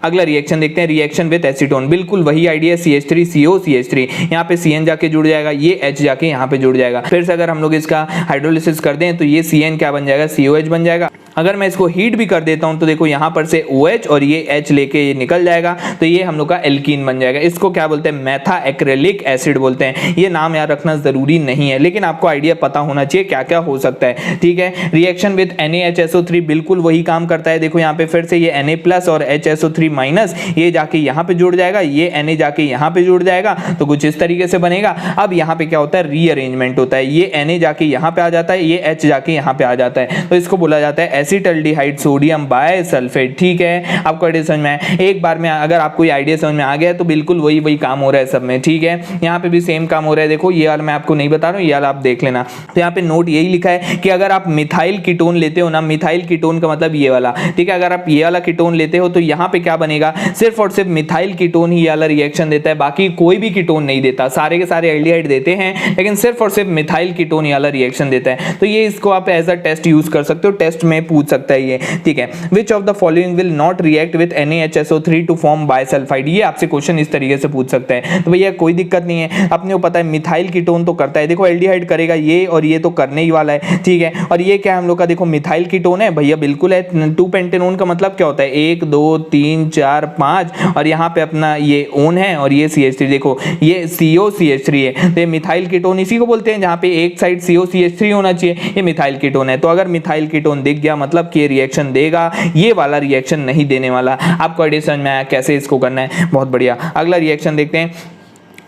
S1: अगला रिएक्शन देखते हैं रिएक्शन विद एसीटोन। बिल्कुल वही आइडिया, CH3CO CH3, यहाँ पे CN जाके जुड़ जाएगा, ये H जाके यहाँ पे जुड़ जाएगा। फिर से अगर हम लोग इसका हाइड्रोलिसिस कर दें तो ये CN क्या बन जाएगा? COH बन जाएगा। अगर मैं इसको हीट भी कर देता हूं तो देखो यहाँ पर से OH और ये H लेके ये निकल जाएगा, तो ये हम लोग का एल्कीन बन जाएगा। इसको क्या बोलते हैं? मेथा एक्रेलिक एसिड बोलते हैं। ये नाम याद रखना जरूरी नहीं है, लेकिन आपको आइडिया पता होना चाहिए क्या क्या हो सकता है, ठीक है। रिएक्शन विद NaHSO3 बिल्कुल वही काम करता है। देखो यहाँ पे फिर से ये Na+ और HSO3 माइनस, ये जाके यहाँ पे जुड़ जाएगा, ये Na जाके यहाँ पे जुड़ जाएगा, तो कुछ इस तरीके से बनेगा। अब यहाँ पे क्या होता है? रीअरेंजमेंट होता है, ये Na जाके यहाँ पे आ जाता है, ये H जाके यहाँ पे आ जाता है, तो इसको बोला जाता है एसिटल्डिहाइड सोडियम बायसल्फेट, ठीक है। आपको आइडिया समझ में आया? एक बार में अगर आपको ये आइडिया समझ में आ गया तो बिल्कुल वही काम हो रहा है सब में, ठीक है। यहाँ पे भी सेम काम हो रहा है। देखो ये वाला मैं आपको नहीं बता रहा हूँ, ये वाला आप देख लेना। तो यहाँ पे नोट यही लिखा है कि अगर आप मिथाइल कीटोन लेते हो ना, मिथाइल कीटोन का मतलब ये वाला, ठीक है, अगर आप ये वाला कीटोन लेते हो तो यहाँ पे क्या बनेगा? सिर्फ और सिर्फ मिथाइल कीटोन ही वाला रिएक्शन देता है, बाकी कोई भी कीटोन नहीं देता। सारे के सारे एल्डिहाइड देते हैं लेकिन सिर्फ और सिर्फ मिथाइल कीटोन ही वाला रिएक्शन देता है। तो ये इसको आप एज अ टेस्ट यूज कर सकते हो, टेस्ट में पूछ सकता है ये, ठीक है। Which of the following will not react with NaHSO3 to form bisulphite, ये आपसे क्वेश्चन इस तरीके से पूछ सकता है। तो भैया कोई दिक्कत नहीं है, अपने को पता है मिथाइल कीटोन तो करता है, देखो एल्डिहाइड करेगा ये, और ये तो करने ही वाला है, ठीक है। और ये क्या हम लोग का देखो मिथाइल कीटोन है भैया, बिल्कुल है। 2 पेंटेनोन का मतलब क्या होता है? 1 2 3 4 5, और यहाँ पे अपना ये ओन है और ये CH3, देखो ये COCH3 है, तो ये मिथाइल कीटोन इसी को बोलते हैं, जहाँ पे एक साइड COCH3 होना चाहिए, ये मिथाइल कीटोन है। तो अगर मिथाइल कीटोन दिख गया मतलब कि रिएक्शन देगा, ये वाला रिएक्शन नहीं देने वाला। आपको आइडिया समझ में आया कैसे इसको करना है? बहुत बढ़िया। अगला रिएक्शन देखते हैं,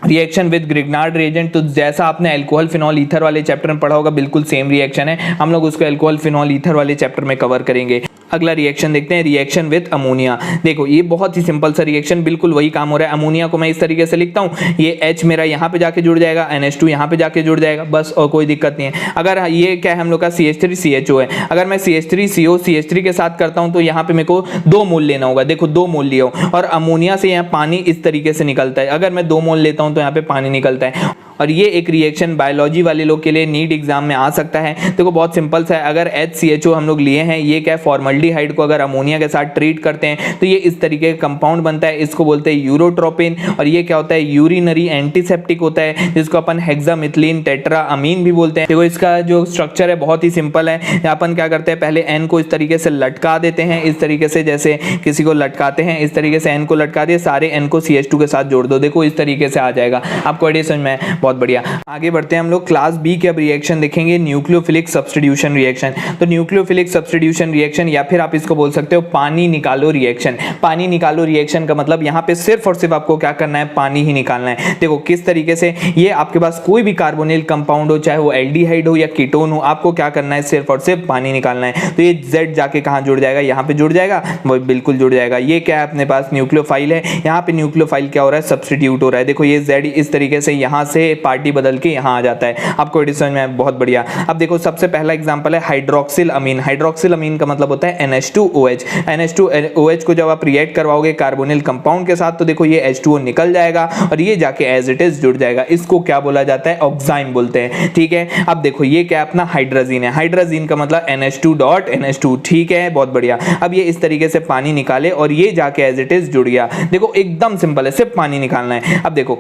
S1: रिएक्शन विद ग्रिग्नार्ड रिएजेंट। तो जैसा आपने अल्कोहल फिनॉल ईथर वाले चैप्टर में पढ़ा होगा, बिल्कुल सेम रिएक्शन है, हम लोग उसको अल्कोहल फिनॉल ईथर वाले चैप्टर में कवर करेंगे। अगला रिएक्शन देखते हैं, रिएक्शन विद अमोनिया। देखो ये बहुत ही सिंपल सा रिएक्शन, बिल्कुल वही काम हो रहा है। अमोनिया को मैं इस तरीके से लिखता हूँ, ये H मेरा यहाँ पे जाके जुड़ जाएगा, NH2 यहाँ पे जाके जुड़ जाएगा, बस, और कोई दिक्कत नहीं है। अगर ये क्या है हम लोग का CH3CHO है, अगर मैं CH3CO CH3 के साथ करता हूँ तो यहाँ पे मेरे को 2 मोल लेना होगा। देखो 2 मोल लिया हो, और अमोनिया से यहाँ पानी इस तरीके से निकलता है, अगर मैं 2 मोल लेता हूँ तो यहाँ पे पानी निकलता है। और ये एक रिएक्शन बायोलॉजी वाले लोग के लिए नीट एग्जाम में आ सकता है। देखो बहुत सिंपल सा है, अगर HCHO हम लोग लिए हैं, ये क्या है फॉर्मल्डिहाइड को अगर अमोनिया के साथ ट्रीट करते हैं तो ये इस तरीके का कंपाउंड बनता है, इसको बोलते हैं यूरोट्रोपिन। और ये क्या होता है? यूरिनरी एंटीसेप्टिक होता है, जिसको अपन हेक्सामिथिलीन टेट्राअमीन भी बोलते हैं। देखो इसका जो स्ट्रक्चर है बहुत ही सिंपल है। अपन क्या करते हैं, पहले N को इस तरीके से लटका देते हैं, इस तरीके से जैसे किसी को लटकाते हैं, इस तरीके से N को लटका दिए, सारे N को CH2 के साथ जोड़ दो, देखो इस तरीके से आ जाएगा। आपको आइडिया समझ में? बहुत बढ़िया। आगे बढ़ते हैं हम लोग क्लास बी के अब रिएक्शन देखेंगे, न्यूक्लियोफिलिक सब्स्टिट्यूशन रिएक्शन। तो न्यूक्लियोफिलिक सब्स्टिट्यूशन रिएक्शन या फिर आप इसको बोल सकते हो पानी निकालो रिएक्शन। पानी निकालो रिएक्शन का मतलब यहाँ पे सिर्फ और सिर्फ आपको क्या करना है, पानी ही निकालना है। देखो किस तरीके से, ये आपके पास कोई भी कार्बोनिल कंपाउंड हो, चाहे वो एल्डिहाइड हो या कीटोन हो, आपको क्या करना है, सिर्फ और सिर्फ पानी निकालना है। तो ये Z जाके कहाँ जुड़ जाएगा, यहाँ पे जुड़ जाएगा, वो बिल्कुल जुड़ जाएगा। ये क्या है, अपने पास न्यूक्लियोफाइल है, यहाँ पे न्यूक्लियोफाइल क्या हो रहा है, सब्स्टिट्यूट हो रहा है। देखो ये Z इस तरीके से यहाँ से पार्टी बदल के यहाँ आ जाता है। आपको एडिशन में बहुत बढ़िया। अब देखो सबसे पहला एग्जांपल है हाइड्रोक्सिल अमीन। हाइड्रोक्सिल अमीन का मतलब होता है NH2OH। NH2OH को जब आप रिएक्ट करवाओगे कार्बोनिल कंपाउंड के साथ तो देखो ये H2O निकल जाएगा और ये जाके एज इट इज जुड़ जाएगा। इसको क्या बोला जाता है, ऑक्साइम बोलते हैं। ठीक है, अब देखो ये क्या अपना हाइड्रोजीन है। हाइड्रोजीन का मतलब NH2.NH2। ठीक है, बहुत बढ़िया। अब ये इस तरीके से पानी निकाले और ये जाके एज इट इज जुड़ गया। देखो एकदम सिंपल है, सिर्फ पानी निकालना है। अब देखो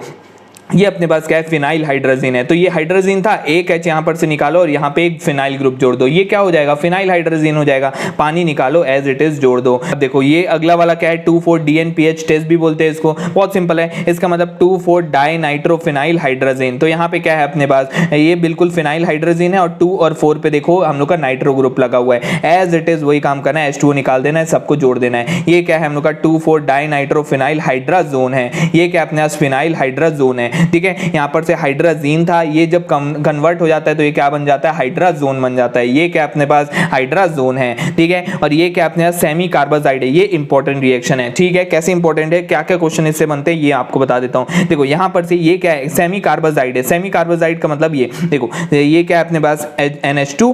S1: ये अपने पास क्या है, फिनाइल हाइड्रोजीन है। तो ये हाइड्रोजीन था, एक H यहाँ पर से निकालो और यहाँ पे एक फिनाइल ग्रुप जोड़ दो, ये क्या हो जाएगा, फिनाइल हाइड्रोजीन हो जाएगा। पानी निकालो, एज इट इज जोड़ दो। अब देखो ये अगला वाला क्या है, 2,4-DNPH टेस्ट भी बोलते हैं इसको। बहुत सिंपल है, इसका मतलब 2,4-डाइनाइट्रोफिनाइल हाइड्रोजीन। तो यहाँ पे क्या है अपने पास, ये बिल्कुल फिनाइल हाइड्रोजीन है और 2 और 4 पे देखो हम लोग का नाइट्रो ग्रुप लगा हुआ है। एज इट इज वही काम करना है, H2O निकाल देना है, सबको जोड़ देना है। ये क्या है हम लोग का 2,4-डाइनाइट्रोफिनाइल हाइड्राजोन है। ये क्या अपने पास, फिनाइल हाइड्राजोन है। ठीक है, यहाँ पर से हाइड्राजीन था, ये जब कन्वर्ट हो जाता है तो ये क्या बन जाता है, हाइड्राजोन बन जाता है। ये क्या अपने पास, हाइड्राजोन है। ठीक है, और ये क्या अपने पास, सेमी कार्बाजाइड है। ये इंपॉर्टेंट रिएक्शन है। ठीक है, कैसे इंपॉर्टेंट है, क्या क्या क्वेश्चन इससे बनते हैं ये आपको बता देता हूँ। देखो यहाँ पर से ये क्या है, सेमी कार्बाजाइड है। सेमी कार्बाजाइड का मतलब ये देखो, ये क्या है अपने पास, NH2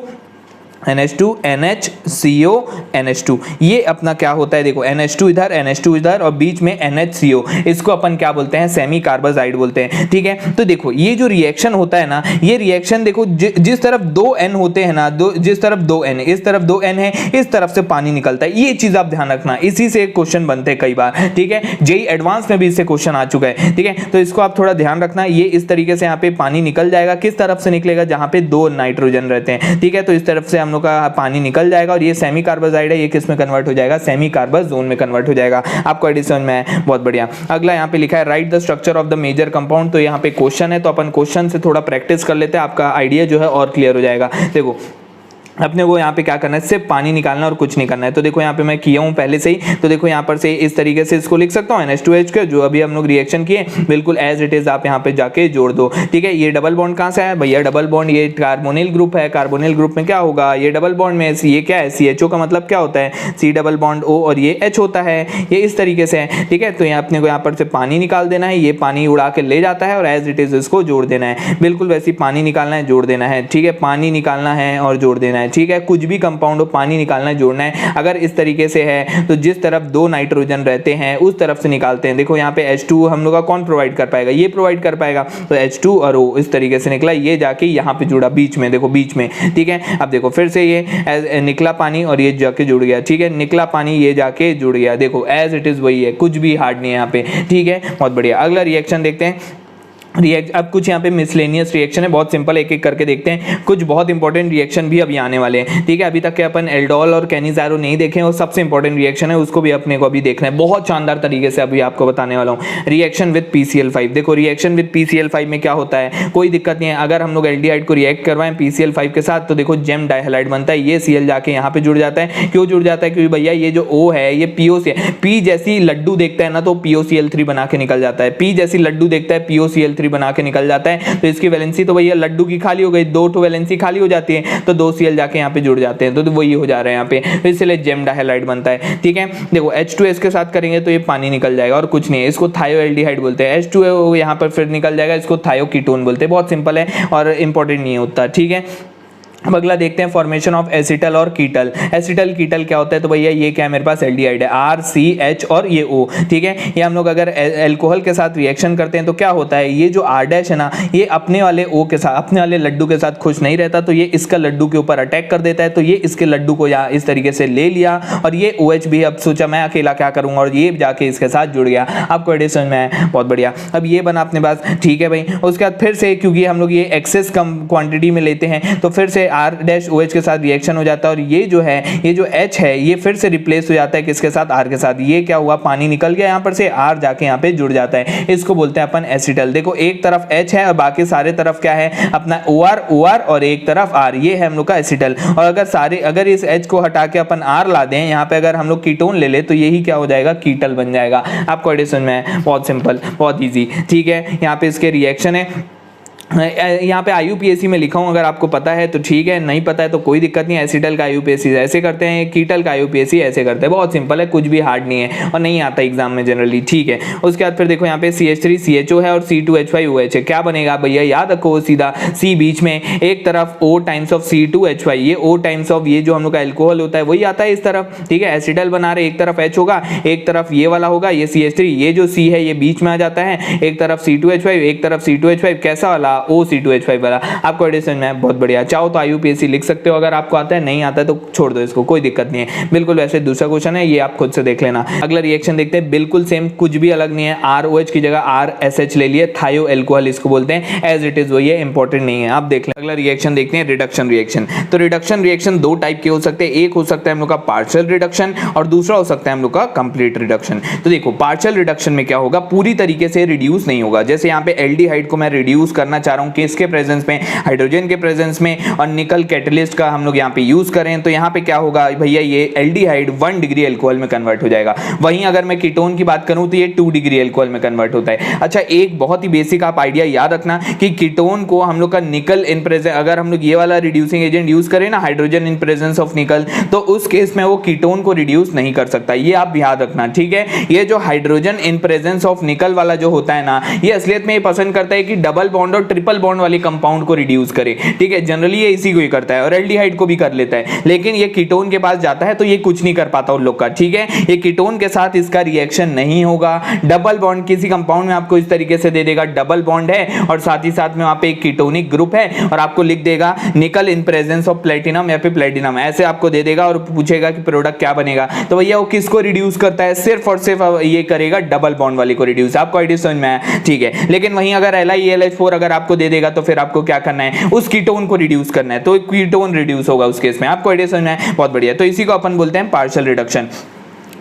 S1: NHCO NH2। ये अपना क्या होता है, देखो NH2 इधर, NH2 इधर और बीच में NHCO। इसको अपन क्या बोलते हैं, सेमी कार्बाजाइड बोलते हैं। ठीक है, तो देखो ये जो रिएक्शन होता है ना, ये रिएक्शन देखो जिस तरफ 2 N होते हैं ना, जिस तरफ 2 N, इस तरफ 2 N है, इस तरफ से पानी निकलता है। ये चीज आप ध्यान रखना, इसी से क्वेश्चन बनते हैं कई बार। ठीक है, जेई एडवांस में भी इससे क्वेश्चन आ चुका है। ठीक है, तो इसको आप थोड़ा ध्यान रखना। ये इस तरीके से यहाँ पे पानी निकल जाएगा, किस तरफ से निकलेगा, जहाँ पे 2 नाइट्रोजन रहते हैं। ठीक है, तो इस तरफ से हम लोग का पानी निकल जाएगा और ये सेमी कार्बाजाइड है, ये किस में कन्वर्ट हो जाएगा, सेमी कार्बाजोन में कन्वर्ट हो जाएगा। आपको एडिशन में है, बहुत बढ़िया। अगला यहाँ पे लिखा है write the structure of the major compound. तो यहाँ पे क्वेश्चन है, तो अपन क्वेश्चन से थोड़ा प्रैक्टिस कर लेते हैं, आपका आइडिया जो है और क्लियर हो जाएगा। देखो अपने को यहाँ पे क्या करना है, सिर्फ पानी निकालना और कुछ नहीं करना है। तो देखो यहाँ पे मैं किया हूँ पहले से ही। तो देखो यहाँ पर से इस तरीके से इसको लिख सकता हूँ, NH2H के जो अभी हम लोग रिएक्शन किए, बिल्कुल एज इट इज आप यहाँ पे जाके जोड़ दो। ठीक है, ये डबल बॉन्ड कहाँ से है भैया, डबल बॉन्ड ये कार्बोनिल ग्रुप है। कार्बोनिल ग्रुप में क्या होगा, ये डबल बॉन्ड में ये क्या है, CHO का मतलब क्या होता है, C डबल बॉन्ड O और ये H होता है। ये इस तरीके से है। ठीक है, तो यहाँ अपने को यहाँ पर से पानी निकाल देना है, ये पानी उड़ा के ले जाता है और एज इट इज इसको जोड़ देना है। बिल्कुल वैसे ही पानी निकालना है, जोड़ देना है। ठीक है, पानी निकालना है और जोड़ देना है। ठीक है, कुछ भी कंपाउंड हो, पानी निकालना है, जोड़ना है। अगर इस तरीके से है तो जिस तरफ 2 नाइट्रोजन रहते हैं उस तरफ से निकालते हैं। देखो यहाँ पे H2 हम लोग का कौन प्रोवाइड कर पाएगा, ये प्रोवाइड कर पाएगा। तो H2 और O इस तरीके से निकला, ये जाके यहाँ पे जुड़ा बीच में, देखो बीच में। ठीक है, अब देखो फिर से ये निकला पानी और ये जाके जुड़ गया। ठीक है, निकला पानी ये जाके जुड़ गया। देखो एज इट इज वही है, कुछ भी हार्ड नहीं है यहाँ पे। ठीक है, बहुत बढ़िया। अगला रिएक्शन देखते हैं। अब कुछ यहाँ पे मिसलेनियस रिएक्शन है, बहुत सिंपल, एक एक करके देखते हैं। कुछ बहुत इंपॉर्टेंट रिएक्शन भी अभी आने वाले हैं। ठीक है, अभी तक के अपन एल्डोल और कैनिजारो नहीं देखे, और सबसे इंपॉर्टेंट रिएक्शन है, उसको भी अपने को अभी देखना है। बहुत शानदार तरीके से अभी आपको बताने वाला हूँ। Reaction with PCl5। देखो रिएक्शन विद PCl5 में क्या होता है, कोई दिक्कत नहीं है। अगर हम लोग एल्डिहाइड को रिएक्ट करवाएं PCl5 के साथ तो देखो जेम डाइहैलाइड बनता है। ये Cl जाके यहाँ पे जुड़ जाता है। क्यों जुड़ जाता है, क्योंकि भैया ये जो O है ये POC है। P जैसी लड्डू देखता है ना तो POCl3 बना के निकल जाता है। P जैसी लड्डू देखता है POCl3 बना के निकल जाता है। तो इसकी वैलेंसी तो भैया लड्डू की खाली हो गई, 2 वैलेंसी खाली हो जाती है, तो 2 Cl जाके यहाँ पे जुड़ जाते हैं। तो वही हो जा रहा है यहाँ पे, तो इसलिए जेम डाइहैलाइड बनता है। ठीक है, देखो H2S के साथ करेंगे तो ये पानी निकल जाएगा और कुछ नहीं है। इसको थायोएल्डिहाइड बोलते हैं। H2O यहाँ पर फिर निकल जाएगा, इसको थायोकीटोन बोलते हैं। बहुत सिंपल है और इंपॉर्टेंट नहीं होता। ठीक है, अब अगला देखते हैं फॉर्मेशन ऑफ एसिटल और कीटल। एसिटल कीटल क्या होता है, तो भैया ये क्या है मेरे पास एल्डिहाइड है, RCH और ये O। ठीक है, ये हम लोग अगर एल्कोहल के साथ रिएक्शन करते हैं तो क्या होता है, ये जो R' है ना, ये अपने वाले O के साथ, अपने वाले लड्डू के साथ खुश नहीं रहता, तो ये इसका लड्डू के ऊपर अटैक कर देता है। तो ये इसके लड्डू को यहाँ इस तरीके से ले लिया और ये OH भी अब सोचा मैं अकेला क्या करूंगा, और ये जाके इसके साथ जुड़ गया। आपको एडिशन में है, बहुत बढ़िया। अब ये बना अपने पास। ठीक है भाई, उसके बाद फिर से क्योंकि हम लोग ये एक्सेस कम क्वांटिटी में लेते हैं तो फिर से आर डैश OH के साथ रिएक्शन हो जाता है और ये जो है, ये जो H है ये फिर से रिप्लेस हो जाता है किसके साथ, R के साथ। ये क्या हुआ, पानी निकल गया यहाँ पर से, R जाके यहाँ पे जुड़ जाता है, इसको बोलते हैं अपन एसिटल। देखो एक तरफ H है और बाकी सारे तरफ क्या है अपना OR और एक तरफ R, ये है हम लोग का एसिटल। और अगर इस H को हटा के अपन R ला दें, यहाँ पे अगर हम लोग कीटोन ले ले तो यही क्या हो जाएगा, कीटल बन जाएगा। आपको एडिशन में बहुत सिंपल, बहुत इजी, ठीक है। यहाँ पे इसके रिएक्शन है, यहाँ पे IUPAC में लिखा हूँ, अगर आपको पता है तो ठीक है, नहीं पता है तो कोई दिक्कत नहीं है। एसिटल का IUPAC ऐसे करते हैं, कीटल का IUPAC ऐसे करते हैं, बहुत सिंपल है, कुछ भी हार्ड नहीं है और नहीं आता एग्जाम में जनरली, ठीक है। उसके बाद फिर देखो यहाँ पे CH3CHO है और C2H5OH है, क्या बनेगा भैया, याद रखो सीधा C बीच में, एक तरफ O टाइम्स ऑफ C2H5, ये O टाइम्स ऑफ ये जो हम लोग का एल्कोहल होता है वही आता है इस तरफ, ठीक है। एसिटल बना रहे, एक तरफ H होगा, एक तरफ ये वाला होगा, ये CH3, ये जो C है ये बीच में आ जाता है, एक तरफ C2H5, एक तरफ C2H5, कैसा वाला, OC2H5 वाला। आपको एडिशन में बहुत बढ़िया, चाहो तो IUPAC लिख सकते हो, अगर आपको आता है, नहीं आता है तो छोड़ दो इसको, कोई दिक्कत नहीं है बिल्कुल। वैसे दूसरा क्वेश्चन है, ये आप खुद से देख लेना। अगला रिएक्शन देखते हैं, बिल्कुल सेम, कुछ भी अलग नहीं है, ROH की जगह RSH ले लिए, थायो एल्कोहल इसको बोलते हैं, एज इट इज वही है, इंपॉर्टेंट नहीं है, आप देख लें। अगला रिएक्शन देखते हैं, रिडक्शन रिएक्शन। तो रिडक्शन रिएक्शन दो टाइप के हो सकते हैं, एक हो सकता है हम लोग का पार्शियल रिडक्शन और दूसरा हो सकता है हम लोग का कंप्लीट रिडक्शन। तो देखो पार्शियल रिडक्शन में क्या होगा, पूरी तरीके से रिड्यूस नहीं होगा। जैसे यहाँ पे एल्डिहाइड को मैं रिड्यूस करना चाह रहा हूँ किसके प्रेजेंस में, हाइड्रोजन के प्रेजेंस में, और निकल कैटलिस्ट का हम लोग यहाँ पे यूज करें तो यहाँ पे क्या होगा भैया, ये एल्डिहाइड 1 डिग्री अल्कोहल में कन्वर्ट हो जाएगा। वहीं अगर मैं कीटोन की बात करूं तो ये 2 डिग्री अल्कोहल में कन्वर्ट होता है। अच्छा, एक बहुत ही बेसिक आप आइडिया याद रखना कि कीटोन को हम लोग का निकल इन प्रेजेंस, अगर हम लोग ये वाला रिड्यूसिंग एजेंट यूज करें ना, हाइड्रोजन इन प्रेजेंस ऑफ निकल, तो उस केस में वो कीटोन को रिड्यूस नहीं कर सकता, ये आप याद रखना, ठीक है। ये जो हाइड्रोजन इन प्रेजेंस ऑफ निकल वाला जो होता है ना, ये असलियत में ये पसंद करता है कि डबल बॉन्ड और ट्रिपल बॉन्ड वाली कंपाउंड को रिड्यूस करे, ठीक है। जनरली ये इसी को ही करता है और एल्डिहाइड को भी कर लेता है, लेकिन ये कीटोन के पास जाता है तो ये कुछ नहीं कर पाता उन लोग का, ठीक है। ये कीटोन के साथ इसका रिएक्शन नहीं होगा। डबल बॉन्ड किसी कंपाउंड में आपको इस तरीके से दे देगा, डबल बॉन्ड है और साथ ही साथ में वहां पे एक कीटोनिक ग्रुप है और आपको लिख देगा निकल इन प्रेजेंस ऑफ प्लेटिनम या फिर प्लेटिनम, ऐसे आपको दे देगा और पूछेगा कि प्रोडक्ट क्या बनेगा। तो भैया वो किसको रिड्यूस करता है, सिर्फ और सिर्फ ये करेगा डबल बॉन्ड वाली को रिड्यूस। आपको आइडिया समझ में आया, ठीक है। लेकिन वहीं अगर LiAlH4 अगर आपको दे देगा तो फिर आपको क्या करना है, उस कीटोन को रिड्यूस करना है, तो कीटोन रिड्यूस होगा उस केस में। आपको आइडिया समझ में आया, बहुत बढ़िया। तो इसी को अपन बोलते हैं पार्शियल रिडक्शन।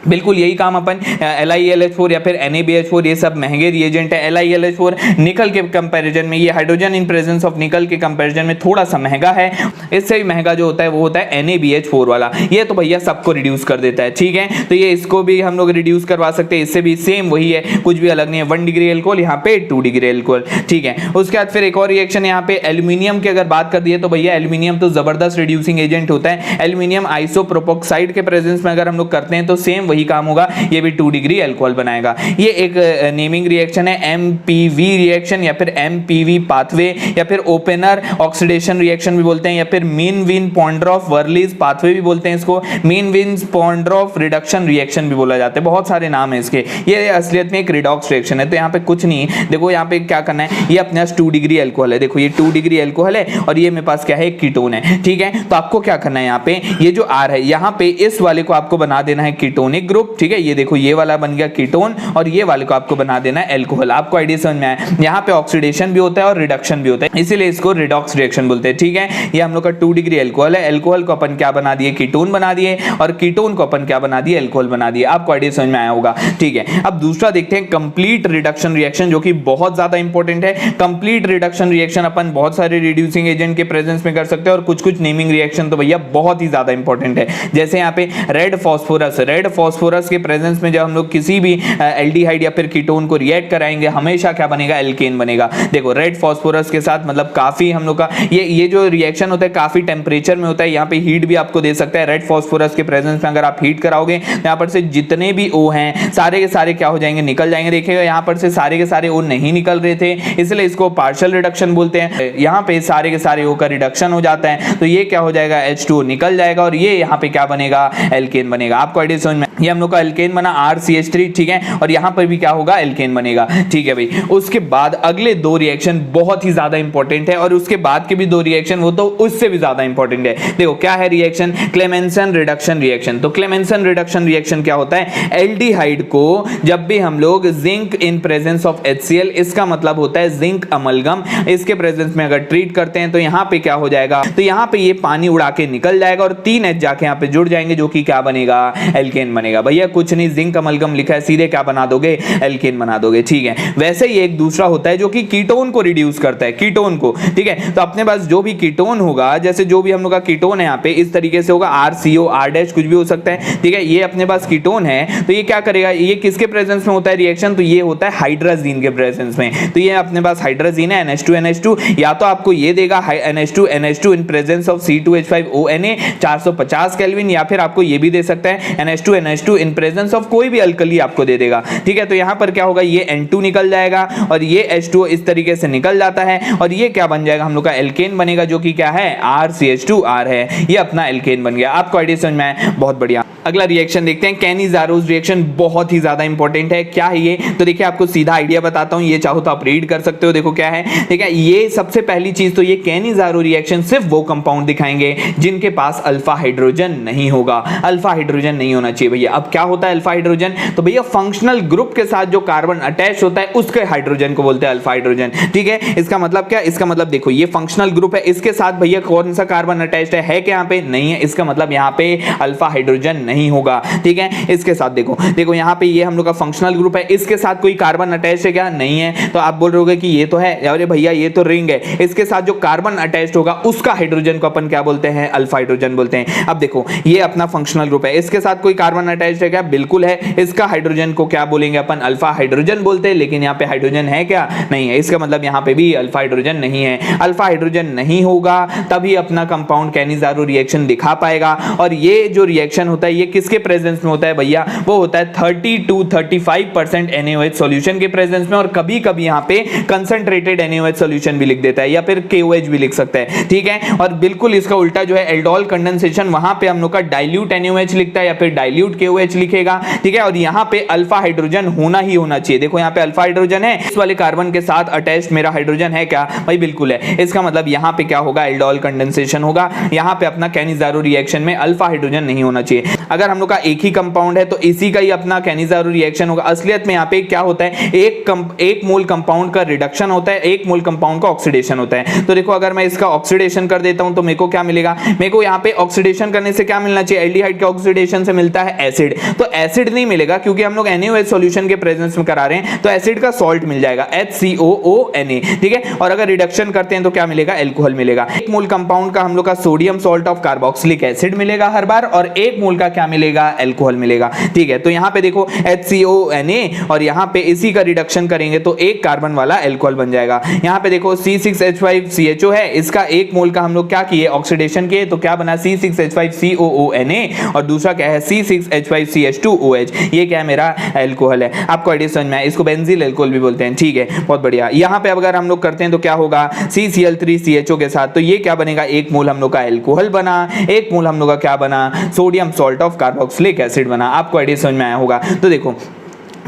S1: बिल्कुल यही काम अपन LiAlH4 या फिर NaBH4, ये सब महंगे रिएजेंट है। LiAlH4 निकल के कंपैरिजन में, ये हाइड्रोजन इन प्रेजेंस ऑफ निकल के कंपैरिजन में थोड़ा सा महंगा है। इससे भी महंगा जो होता है वो होता है NaBH4 वाला, ये तो भैया सबको रिड्यूस कर देता है, ठीक है। तो ये इसको भी हम लोग रिड्यूस करवा सकते हैं, इससे भी सेम वही है, कुछ भी अलग नहीं है। 1 डिग्री एल्कोहल, यहाँ पे 2 डिग्री एल्कोहल, ठीक है। उसके बाद फिर एक और रिएक्शन यहाँ पे एल्यूमिनियम की अगर बात कर दिए तो भैया एल्यूमिनियम तो जबरदस्त रिड्यूसिंग एजेंट होता है। एल्यूमिनियम आइसोप्रोपोक्साइड के प्रेजेंस में अगर हम लोग करते हैं तो सेम वही काम होगा, ये भी 2 डिग्री अल्कोहल बनाएगा। ये एक नेमिंग रिएक्शन है, MPV रिएक्शन या फिर MPV पाथवे या फिर ओपेनर ऑक्सीडेशन रिएक्शन भी बोलते हैं, या फिर मीन विन पॉन्ड्रॉफ वर्लीज पाथवे भी बोलते हैं इसको, मीन विन पॉन्ड्रॉफ रिडक्शन रिएक्शन भी बोला जाता है, बहुत सारे नाम है इसके। ये असलियत में एक रिडॉक्स रिएक्शन है। तो यहाँ पे कुछ नहीं, देखो यहाँ पे क्या करना है, ये अपने पास 2 डिग्री अल्कोहल है, देखो ये 2 डिग्री अल्कोहल है और ये मेरे पास क्या है, एक कीटोन है, ठीक है। तो आपको क्या करना है, यहाँ पे ये जो R है, यहाँ पे इस वाले को आपको बना देना है कीटोनिक ग्रुप, ठीक है। ये देखो ये वाला बन गया कीटोन और ये वाले को आपको बना देना है एल्कोहल। आपको आइडिया समझ में आया, यहाँ पे ऑक्सीडेशन भी होता है और रिडक्शन भी होता है, इसीलिए इसको रिडॉक्स रिएक्शन बोलते हैं, ठीक है। ये हम लोग का 2 डिग्री अल्कोहल है, एल्कोहल को अपन क्या बना दिए, कीटोन बना दिए, और कीटोन को अपन क्या बना दिए, एल्कोहल बना दिए। आपको आइडिया समझ में आया होगा, ठीक है। अब दूसरा देखते हैं कंप्लीट रिडक्शन रिएक्शन, जो कि बहुत ज्यादा इंपॉर्टेंट है। कंप्लीट रिडक्शन रिएक्शन अपन बहुत सारे रिड्यूसिंग एजेंट के प्रेजेंस में कर सकते हैं और कुछ कुछ नेमिंग रिएक्शन तो भैया बहुत ही ज्यादा इंपॉर्टेंट है। जैसे यहाँ पे रेड फास्फोरस के प्रेजेंस में जब हम लोग किसी भी एल्डिहाइड या फिर कीटोन को रिएक्ट कराएंगे, हमेशा क्या बनेगा, एल्केन बनेगा। देखो रेड फास्फोरस के साथ मतलब काफी हम लोग का ये जो रिएक्शन होता है काफी टेम्परेचर में होता है। यहाँ पे हीट भी आपको दे सकता है। रेड फास्फोरस के प्रेजेंस में अगर आप हीट कराओगे तो यहाँ पर से जितने भी O हैं सारे के सारे क्या हो जाएंगे, निकल जाएंगे। देखिएगा यहाँ पर से सारे के सारे O नहीं निकल रहे थे, इसलिए इसको पार्शियल रिडक्शन बोलते हैं। यहाँ पे सारे के सारे O का रिडक्शन हो जाता है तो ये क्या हो जाएगा, H2O निकल जाएगा और ये यहाँ पे क्या बनेगा, एल्केन बनेगा। आपको आइडिया समझ में ये हम लोग का एल्केन बना RCH3, ठीक है, और यहां पर भी क्या होगा, एल्केन बनेगा, ठीक है भाई। उसके बाद अगले दो रिएक्शन बहुत ही ज्यादा इंपॉर्टेंट है, और उसके बाद के भी दो रिएक्शन वो तो उससे भी ज्यादा इंपॉर्टेंट है। देखो क्या है रिएक्शन, क्लेमेंसन रिडक्शन रिएक्शन। तो क्लेमेंसन रिडक्शन रिएक्शन क्या होता है, एल्डिहाइड को जब भी हम लोग zinc in presence of HCl, इसका मतलब होता है जिंक अमलगम, इसके प्रेजेंस में अगर ट्रीट करते हैं तो यहां पे क्या हो जाएगा, तो यहां पे ये पानी उड़ा के निकल जाएगा और 3 H जाके यहां पे जुड़ जाएंगे, जो कि क्या बनेगा, एल्केन बनेगा। भैया कुछ नहीं, जिंक अमलगम लिखा है, सीधे क्या बना दोगे, एल्केन बना दोगे, ठीक है। वैसे ही एक दूसरा होता है जो कि कीटोन को रिड्यूस करता है, कीटोन को, ठीक है। तो अपने पास जो भी कीटोन होगा, जैसे जो भी हम लोग का कीटोन है यहाँ पे इस तरीके से होगा, RCO R- कुछ भी हो सकता है, ठीक है। ये अपने पास कीटोन है तो ये क्या करेगा, ये किसके प्रेजेंस में होता है रिएक्शन, तो ये होता है हाइड्राजीन के प्रेजेंस में। तो ये अपने पास हाइड्राजीन है NH2 या तो आपको ये देगा NH2 in presence of C2H5ONa 450 kelvin, या फिर आपको ये भी दे सकता है NH2 इन प्रेजेंस ऑफ कोई भी अल्कली आपको दे देगा, ठीक है। तो यहां पर क्या होगा, ये N2 निकल जाएगा और ये H2 इस तरीके से निकल जाता है, और ये क्या बन जाएगा, हम लोग का एल्केन बनेगा, जो कि क्या है, RCH2R है। ये अपना एल्केन बन गया। आपको आइडिया समझ में आया, बहुत बढ़िया। अगला रिएक्शन देखते हैं, कैनी-ज़ारोस रिएक्शन, बहुत ही ज्यादा इंपॉर्टेंट है। क्या है ये, तो देखिए आपको सीधा आइडिया बताता हूं, ये चाहो तो आप रीड कर सकते हो। देखो क्या है, ठीक है, ये सबसे पहली चीज तो ये कैनी-ज़ारो रिएक्शन सिर्फ वो कंपाउंड दिखाएंगे जिनके पास अल्फा हाइड्रोजन नहीं होगा, अल्फा हाइड्रोजन नहीं होना चाहिए भैया। अब क्या होता है अल्फा हाइड्रोजन, तो भैया फंक्शनल ग्रुप के साथ जो कार्बन अटैच होता है उसके हाइड्रोजन को बोलते हैं अल्फा हाइड्रोजन, ठीक है। इसका मतलब क्या, इसका मतलब देखो ये फंक्शनल ग्रुप है, इसके साथ भैया कौन सा कार्बन अटैच्ड है क्या, यहाँ पे नहीं है, इसका मतलब यहाँ पे अल्फा हाइड्रोजन नहीं होगा, ठीक है। इसके साथ देखो यहाँ पे ये हम लोग का फंक्शनल ग्रुप है, इसके साथ कोई कार्बन अटैच है क्या, नहीं है। तो आप बोल रहे होगे कि ये तो है, अरे भैया ये तो रिंग है, इसके साथ जो कार्बन अटैच्ड होगा उसका हाइड्रोजन को अपन क्या बोलते हैं, अल्फा हाइड्रोजन बोलते हैं। अब देखो ये अपना फंक्शनल ग्रुप है, इसके साथ कोई कार्बन अटैच्ड है क्या, बिल्कुल है, इसका हाइड्रोजन को क्या बोलेंगे अपन, अल्फा हाइड्रोजन बोलते हैं। लेकिन यहाँ पे हाइड्रोजन है क्या, नहीं है, इसका मतलब यहाँ पे भी अल्फा हाइड्रोजन नहीं है। अल्फा हाइड्रोजन नहीं होगा तभी अपना कंपाउंड कैनी-ज़ारो रिएक्शन दिखा पाएगा। और ये जो रिएक्शन होता है ये किसके प्रेजेंस में होता है भैया, वो होता है 30 to 35% NaOH सॉल्यूशन के प्रेजेंस में, और कभी कभी यहाँ पे कंसंट्रेटेड NaOH सॉल्यूशन भी लिख देता है, या फिर KOH भी लिख सकता है, ठीक है। और बिल्कुल इसका उल्टा जो है एल्डोल कंडेंसेशन, वहां पे हम लोग का डाइल्यूट NaOH लिखता है या फिर डाइल्यूट KOH लिखेगा, ठीक है। और यहाँ पे अल्फा हाइड्रोजन होना ही होना चाहिए। देखो यहाँ पे अल्फा हाइड्रोजन है, इस वाले कार्बन के साथ अटैच्ड मेरा हाइड्रोजन है क्या भाई, बिल्कुल है। इसका मतलब यहाँ पे क्या होगा, एल्डोल कंडेंसेशन होगा। यहाँ पे अपना कैनी-ज़ारो रिएक्शन में अल्फा हाइड्रोजन नहीं होना चाहिए। अगर हम लोग का एक ही कंपाउंड है तो इसी का ही अपना कैनी-ज़ारो रिएक्शन होगा। असलियत में यहाँ पे क्या होता है, एक मोल कंपाउंड का रिडक्शन होता है, एक मोल कंपाउंड का ऑक्सीडेशन होता है। तो देखो अगर मैं इसका ऑक्सीडेशन कर देता हूं तो मेरे को क्या मिलेगा, मेरे को यहाँ पे ऑक्सीडेशन करने से क्या मिलना चाहिए, एल्डिहाइड के ऑक्सीडेशन से मिलता है एसिड। तो एसिड नहीं मिलेगा क्योंकि हम लोग NaOH सॉल्यूशन के प्रेजेंस में करा रहे हैं, तो एसिड का सॉल्ट मिल जाएगा HCOONa, ठीक है। और अगर रिडक्शन करते हैं तो क्या मिलेगा, एल्कोहल मिलेगा। एक मोल कंपाउंड का हम लोग का sodium salt of carboxylic acid मिलेगा हर बार, और एक मोल का क्या मिलेगा, एल्कोहल मिलेगा, ठीक है। तो यहाँ पे देखो HCONa, और यहाँ पे इसी का रिडक्शन करेंगे तो एक कार्बन वाला एल्कोहल बन जाएगा। यहाँ पे देखो C6H5CHO है, इसका एक मोल का हम लोग क्या किए, ऑक्सीडेशन किए, तो क्या बना C6H5COONa, और दूसरा क्या है C6H5CH2OH, ये क्या है, मेरा एल्कोहल है। आपको आइडिया समझ में आया, इसको बेंजील एल्कोहल भी बोलते हैं, ठीक है, बहुत बढ़िया। यहाँ पे अगर हम लोग करते हैं तो क्या होगा, CCl3CHO के साथ, तो ये क्या बनेगा, एक मोल हम लोग का एल्कोहल बना, एक मोल हम लोग का क्या बना, sodium salt of carboxylic acid बना। आपको आइडिया समझ में आया होगा। तो देखो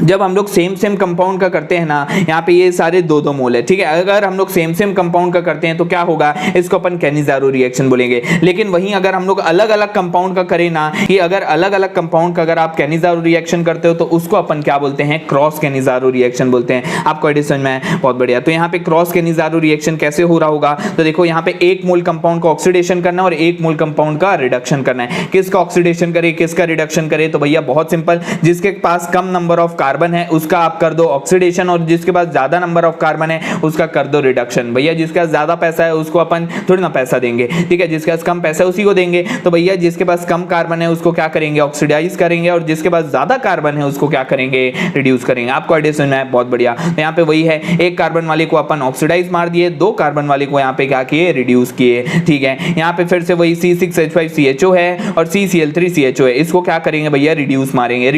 S1: जब हम लोग सेम कंपाउंड का करते हैं ना, यहाँ पे ये सारे दो मोल है, ठीक है। अगर हम लोग सेम कंपाउंड का करते हैं तो क्या होगा, इसको अपन कैनी-ज़ारो रिएक्शन बोलेंगे। लेकिन वहीं अगर हम लोग अलग अलग कंपाउंड का करें ना, कि अगर अलग अलग कंपाउंड का अगर आप कैनी-ज़ारो रिएक्शन करते हो तो उसको अपन क्या बोलते हैं, क्रॉस कैनी-ज़ारो रिएक्शन बोलते हैं। आपको आइडिया समझ में आया, बहुत बढ़िया। तो यहाँ पे क्रॉस कैनी-ज़ारो रिएक्शन कैसे हो रहा होगा, तो देखो यहाँ पे एक मोल कंपाउंड का ऑक्सीडेशन करना और एक मोल कंपाउंड का रिडक्शन करना है। किसका ऑक्सीडेशन करे, किसका रिडक्शन करे, तो भैया बहुत सिंपल, जिसके पास कम नंबर ऑफ कार्बन है उसका आप कर दो ऑक्सीडेशन, और जिसके पास ज्यादा नंबर ऑफ कार्बन है उसका कर दो रिडक्शन। भैया जिसके पास ज्यादा पैसा है उसको अपन थोड़ी ना पैसा देंगे, ठीक है, जिसके पास कम पैसा है उसी को देंगे। तो भैया जिसके पास कम कार्बन है उसको क्या करेंगे, ऑक्सीडाइज करेंगे, और जिसके पास ज्यादा कार्बन है उसको क्या करेंगे, रिड्यूस करेंगे। आपको आइडिया समझ में आया, बहुत बढ़िया। तो यहाँ पे वही है, एक कार्बन वाले को अपन ऑक्सीडाइज मार दिए, दो कार्बन वाले को यहाँ पे क्या किए, रिड्यूस किए, ठीक है। यहाँ पे फिर से वही C6H5CHO है और CCl3CHO है, इसको क्या करेंगे भैया, रिड्यूस मारेंगे।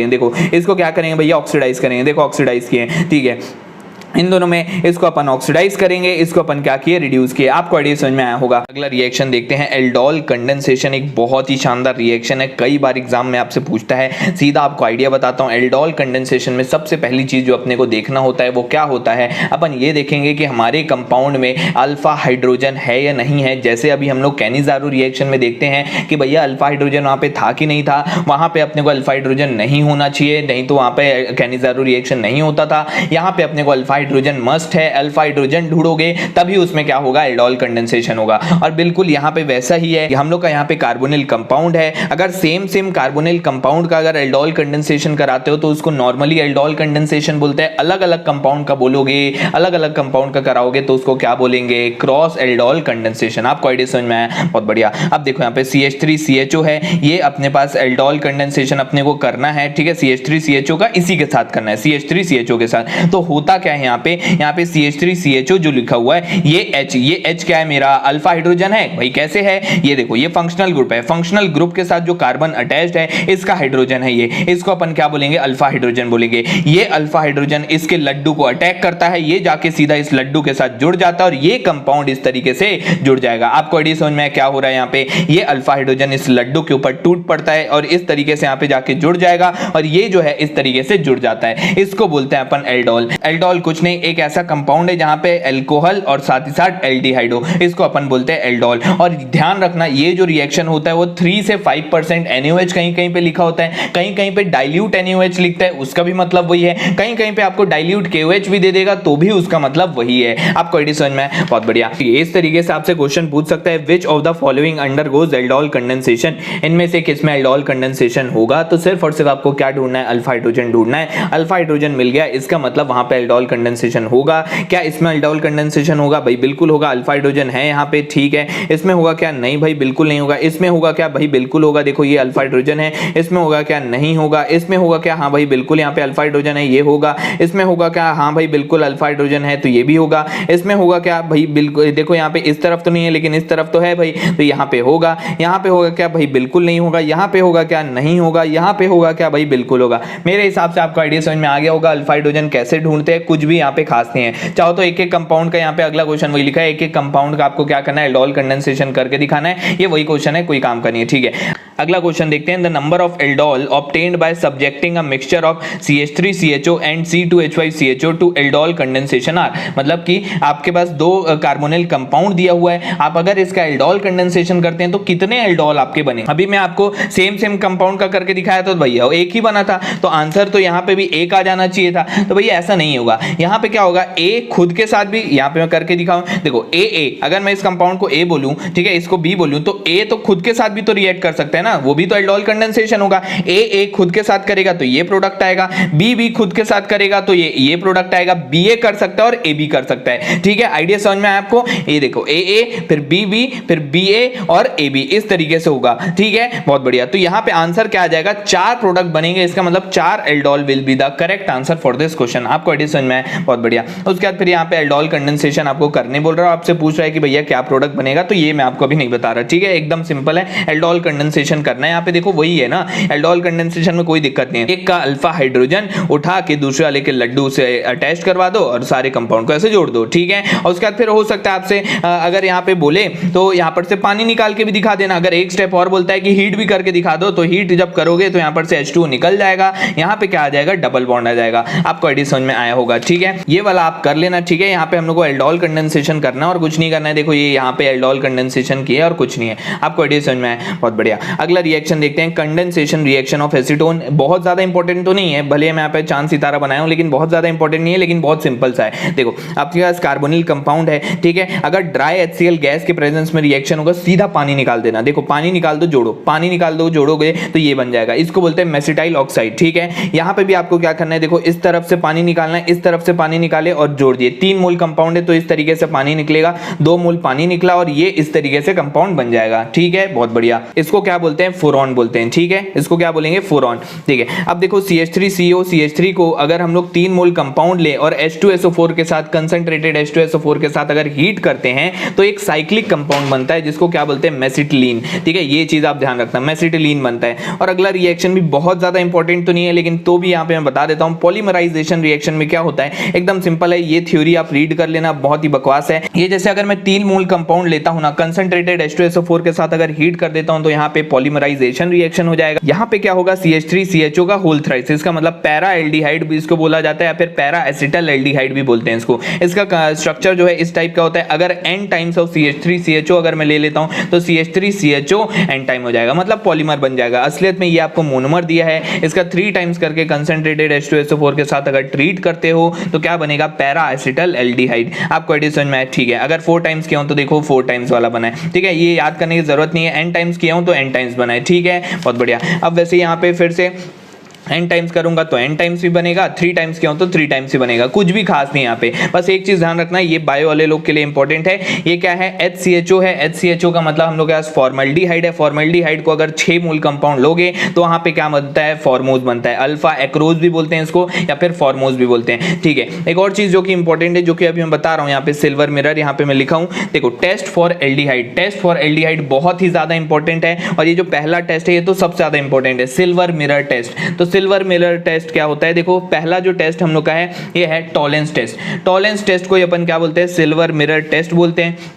S1: देखो इसको क्या करेंगे भैया, ऑक्सीडाइज करेंगे, देखो ऑक्सीडाइज किए, ठीक है। इन दोनों में इसको अपन ऑक्सीडाइज करेंगे, इसको अपन क्या किए, रिड्यूस किए। आपको आइडिया समझ में आया होगा। अगला रिएक्शन देखते हैं, एल्डोल कंडेंसेशन। एक बहुत ही शानदार रिएक्शन है, कई बार एग्जाम में आपसे पूछता है। सीधा आपको आइडिया बताता हूं, एल्डोल कंडेंसेशन में सबसे पहली चीज जो अपने को देखना होता है वो क्या होता है, अपन ये देखेंगे कि हमारे कंपाउंड में अल्फा हाइड्रोजन है या नहीं है। जैसे अभी हम लोग कैनिजारो रिएक्शन में देखते हैं कि भैया अल्फा हाइड्रोजन वहां पे था कि नहीं था, वहां पे अपने को अल्फा हाइड्रोजन नहीं होना चाहिए, नहीं तो वहां पे कैनिजारो रिएक्शन नहीं होता था। यहाँ पे अपने को अल्फा हाइड्रोजन मस्ट है, अल्फा हाइड्रोजन ढूंढोगे तभी उसमें क्या होगा, एल्डोल कंडेंसेशन होगा। और बिल्कुल यहाँ पे वैसा ही है, हम लोग का यहाँ पे कार्बोनिल कंपाउंड है, अगर सेम कार्बोनिल कंपाउंड का अगर एल्डोल कंडेंसेशन कराते हो तो उसको नॉर्मली एल्डोल कंडेंसेशन बोलते हैं। अलग अलग कंपाउंड का बोलोगे, अलग अलग कंपाउंड का कराओगे तो उसको क्या बोलेंगे, क्रॉस एल्डोल कंडेंसेशन। आपको आइडिया समझ में आया, बहुत बढ़िया। अब देखो यहाँ पे CH3CHO है, ये अपने पास एल्डोल कंडेंसेशन अपने को करना है, ठीक है, CH3CHO का इसी के साथ करना है, CH3CHO के साथ। तो होता क्या है यहाँ पे CH3CHO जो लिखा हुआ है, ये H क्या है, मेरा अल्फा हाइड्रोजन है भाई। कैसे है, ये देखो, ये फंक्शनल ग्रुप है, फंक्शनल ग्रुप के साथ जो कार्बन अटैच्ड है इसका हाइड्रोजन है ये, इसको अपन क्या बोलेंगे, अल्फा हाइड्रोजन बोलेंगे। ये अल्फा हाइड्रोजन इसके लड्डू को अटैक करता है, ये जाके सीधा इस लड्डू के साथ जुड़ जाता है और ये कंपाउंड इस तरीके से जुड़ जाएगा। आपको आइडिया समझ में क्या हो रहा है, यहाँ पे ये अल्फा हाइड्रोजन इस लड्डू के ऊपर टूट पड़ता है और इस तरीके से यहाँ पे जाके जुड़ जाएगा और ये जो है इस तरीके से जुड़ जाता है, इसको बोलते हैं अपन एल्डोल। एल्डोल कुछ नहीं, एक ऐसा कंपाउंड है जहां पे अल्कोहल और साथ ही साथ एल्डिहाइड हो, इसको अपन बोलते हैं एल्डोल। और ध्यान रखना, ये जो रिएक्शन होता है वो 3 से 5% NaOH कहीं कहीं पे लिखा होता है, कहीं कहीं पे डाइल्यूट NaOH लिखता है, उसका भी मतलब वही है, कहीं कहीं पे आपको डाइल्यूट KOH भी दे देगा तो भी उसका मतलब वही है। आपको आइडिया समझ में, बहुत बढ़िया। इस तरीके से आपसे क्वेश्चन पूछ सकता है, which of the following undergoes aldol condensation, इनमें से किसमें एल्डोल कंडेंसेशन होगा। तो सिर्फ और सिर्फ आपको क्या ढूंढना है, अल्फा हाइड्रोजन ढूंढना है। अल्फा हाइड्रोजन मिल गया, इसका मतलब वहां पे एल्डोल कंडेंसेशन होगा। क्या इसमें एल्डोल कंडेंसेशन होगा, भाई बिल्कुल होगा, अल्फा हाइड्रोजन है यहाँ पे, ठीक है। इसमें होगा क्या, नहीं भाई बिल्कुल नहीं होगा। इसमें होगा क्या, भाई बिल्कुल होगा, देखो ये अल्फा हाइड्रोजन है। इसमें होगा क्या, नहीं होगा। इसमें होगा क्या, हाँ भाई बिल्कुल, यहाँ पे अल्फा हाइड्रोजन है, ये होगा। इसमें होगा क्या, हाँ भाई बिल्कुल अल्फा हाइड्रोजन है, तो ये भी होगा। इसमें होगा क्या, भाई बिल्कुल, देखो यहाँ पे इस तरफ तो नहीं है लेकिन इस तरफ तो है भाई, तो यहाँ पे होगा। यहाँ पे होगा क्या, भाई बिल्कुल नहीं होगा। यहाँ पे होगा क्या, नहीं होगा। यहाँ पे होगा क्या, भाई बिल्कुल होगा। मेरे हिसाब से आपको आइडिया समझ में आ गया होगा अल्फा हाइड्रोजन कैसे ढूंढते हैं, कुछ भी यहाँ पे खास नहीं है। चाहो तो एक एक कंपाउंड का, यहाँ पे अगला क्वेश्चन वही लिखा है, एक एक कंपाउंड का आपको क्या करना है, एल्डोल कंडेंसेशन करके दिखाना है, ये वही क्वेश्चन है, कोई काम का नहीं है, ठीक है। अगला क्वेश्चन देखते हैं, the number of aldol obtained by subjecting a mixture of CH3CHO and C2H5CHO to aldol condensation are. मतलब कि आपके पास दो कार्बोनिल कंपाउंड दिया हुआ है, आप अगर इसका एल्डोल कंडेंसेशन करते हैं तो कितने एल्डोल आपके बने। अभी मैं आपको सेम कंपाउंड का करके दिखाया तो भैया एक ही बना था, तो आंसर तो यहाँ पे भी एक आ जाना चाहिए था, तो भैया ऐसा नहीं होगा। यहाँ पे क्या होगा, ए खुद के साथ भी, यहाँ पे मैं करके दिखाऊं, देखो ए अगर मैं इस कंपाउंड को ए बोलूं, ठीक है, इसको बी बोलूं, तो ए तो खुद के साथ भी तो रिएक्ट कर सकता है ना, वो भी तो एल्डोल कंडेंसेशन होगा। ए खुद के साथ करेगा तो ये प्रोडक्ट आएगा, बी खुद के साथ करेगा तो ये प्रोडक्ट आएगा। बी ए कर सकता है और ए बी कर सकता है, ठीक है। आइडिया समझ में आया आपको, ये देखो ए फिर बी फिर बी ए और ए बी, इस तरीके से होगा, ठीक है, बहुत बढ़िया। तो यहाँ पे आंसर क्या आ जाएगा, 4 प्रोडक्ट बनेंगे, इसका मतलब 4 aldol will be the correct answer for this question. आपको आइडिया समझ में आया, बहुत बढ़िया। उसके बाद फिर यहाँ पे एल्डोल कंडेंसेशन आपको करने बोल रहा हूँ, आपसे पूछ रहा है कि भैया क्या प्रोडक्ट बनेगा, तो ये मैं आपको अभी नहीं बता रहा, ठीक है, एकदम सिंपल है, एल्डोल कंडेंसेशन करना है। यहाँ पे देखो वही है ना, एल्डोल कंडेंसेशन में कोई दिक्कत नहीं है, एक का अल्फा हाइड्रोजन उठा के दूसरे वाले के लड्डू से अटैच करवा दो और सारे कंपाउंड को ऐसे जोड़ दो, ठीक है। और उसके बाद फिर हो सकता है आपसे अगर यहाँ पे बोले तो यहाँ पर से पानी निकाल के भी दिखा देना, अगर एक स्टेप और बोलता है कि हीट भी करके दिखा दो, तो हीट जब करोगे तो यहाँ पर से H2 निकल जाएगा, यहाँ पे क्या आ जाएगा, डबल बॉन्ड आ जाएगा। आपको आइडिया समझ में आया होगा, ठीक है, ये वाला आप कर लेना, ठीक है। यहाँ पे हम लोग को एल्डोल कंडेंसेशन करना और कुछ नहीं करना है, देखो ये यहाँ पे एल्डोल कंडेंसेशन किया और कुछ नहीं है। आपको आइडिया समझ में आया, बहुत बढ़िया। अगला रिएक्शन देखते हैं, कंडेंसेशन रिएक्शन ऑफ एसीटोन। बहुत ज्यादा इंपॉर्टेंट तो नहीं है, भले मैं यहाँ पे चांद सितारा बनाया हूँ, लेकिन बहुत ज्यादा इंपॉर्टेंट नहीं है, लेकिन बहुत सिंपल सा है। देखो आपके पास कार्बोनिल कंपाउंड है, ठीक है, अगर ड्राई HCl गैस के प्रेजेंस में रिएक्शन होगा, सीधा पानी निकाल देना, देखो पानी निकाल दो, जोड़ो, पानी निकाल दो, जोड़ोगे तो ये बन जाएगा, इसको बोलते हैं मेसिटाइल ऑक्साइड, ठीक है। यहाँ पे भी आपको क्या करना है, देखो इस तरफ से पानी निकालना है, इस तरफ से पानी निकाले और जोड़ दिए, 3 मोल कंपाउंड है तो इस तरीके से पानी निकलेगा, 2 मोल पानी निकला और ये इस तरीके से कंपाउंड बन जाएगा, ठीक है, बहुत बढ़िया। इसको क्या बोलते हैं, फोरॉन बोलते हैं, ठीक है, इसको क्या बोलेंगे, फोरॉन, ठीक है। अब देखो CH3CO CH3 को अगर हम लोग 3 मोल कंपाउंड ले और H2SO4 के साथ, कंसंट्रेटेड H2SO4 के साथ अगर हीट करते हैं तो एक साइक्लिक कंपाउंड बनता है जिसको क्या बोलते हैं, मेसिटिलीन, ठीक है, ये चीज आप ध्यान रखना, मेसिटिलीन बनता है। और अगला रिएक्शन भी बहुत ज्यादा इंपॉर्टेंट तो नहीं है, लेकिन तो भी यहाँ पे मैं बता देता हूँ, पॉलीमराइजेशन रिएक्शन में क्या होता है, एकदम सिंपल है, ये थ्योरी आप रीड कर लेना, बहुत ही बकवास है ये। जैसे अगर मैं 3 मोल कंपाउंड लेता हूं ना, कंसंट्रेटेड H2SO4 के साथ अगर हीट कर देता हूं तो यहाँ पे पॉलीमराइजेशन रिएक्शन हो जाएगा। यहाँ पे क्या होगा, CH3CHO का होल थ्राइस, इसका मतलब पैरा एल्डिहाइड भी इसको बोला जाता है या फिर पैरा एसिटल एल्डिहाइड भी बोलते हैं इसको। इसका स्ट्रक्चर जो है इस टाइप का होता है। अगर n टाइम्स ऑफ CH3CHO अगर मैं ले लेता हूं तो CH3CHO n टाइम हो जाएगा, मतलब पॉलीमर बन जाएगा। असलियत में ये आपको मोनोमर दिया है, इसका 3 टाइम्स करके कंसंट्रेटेड H2SO4 के साथ अगर ट्रीट करते हो तो क्या बनेगा, पैरा एसिटल एल्डिहाइड। आपको आइडिया समझ में आया, ठीक है। अगर 4 टाइम्स किया हूं तो देखो 4 टाइम्स वाला बना है, ठीक है। ये याद करने की जरूरत नहीं है, n टाइम्स किया हूं तो n टाइम्स बना है, ठीक है, बहुत बढ़िया। अब वैसे यहाँ पे फिर से n टाइम्स करूंगा तो n टाइम्स भी बनेगा, 3 टाइम्स किया हूं तो 3 टाइम्स ही बनेगा, कुछ भी खास नहीं यहाँ पे। बस एक चीज ध्यान रखना, ये बायो वाले लोग के लिए इंपॉर्टेंट है। ये क्या है, HCHO है। HCHO का मतलब हम लोग के पास फॉर्मल्डिहाइड है। फॉर्मल्डिहाइड को अगर 6 मोल कंपाउंड लोगे तो वहां पे क्या बनता है, फॉर्मोज बनता है। अल्फा एक्रोज भी बोलते हैं इसको या फिर फॉर्मोज भी बोलते हैं, ठीक है। एक और चीज जो कि इंपॉर्टेंट है, जो कि अभी मैं बता रहा हूँ, यहाँ पे सिल्वर मिरर यहाँ पे मैं लिखा हूँ, देखो test for aldehyde. Test for aldehyde बहुत ही ज्यादा इंपॉर्टेंट है और ये जो पहला टेस्ट है ये तो सबसे ज्यादा इंपॉर्टेंट है, सिल्वर मिरर टेस्ट। तो सिल्वर मिरर टेस्ट क्या होता है, देखो पहला जो टेस्ट हम लोग का है ये है टॉलेंस टेस्ट। टॉलेंस टेस्ट को अपन क्या बोलते हैं, सिल्वर मिरर टेस्ट बोलते हैं।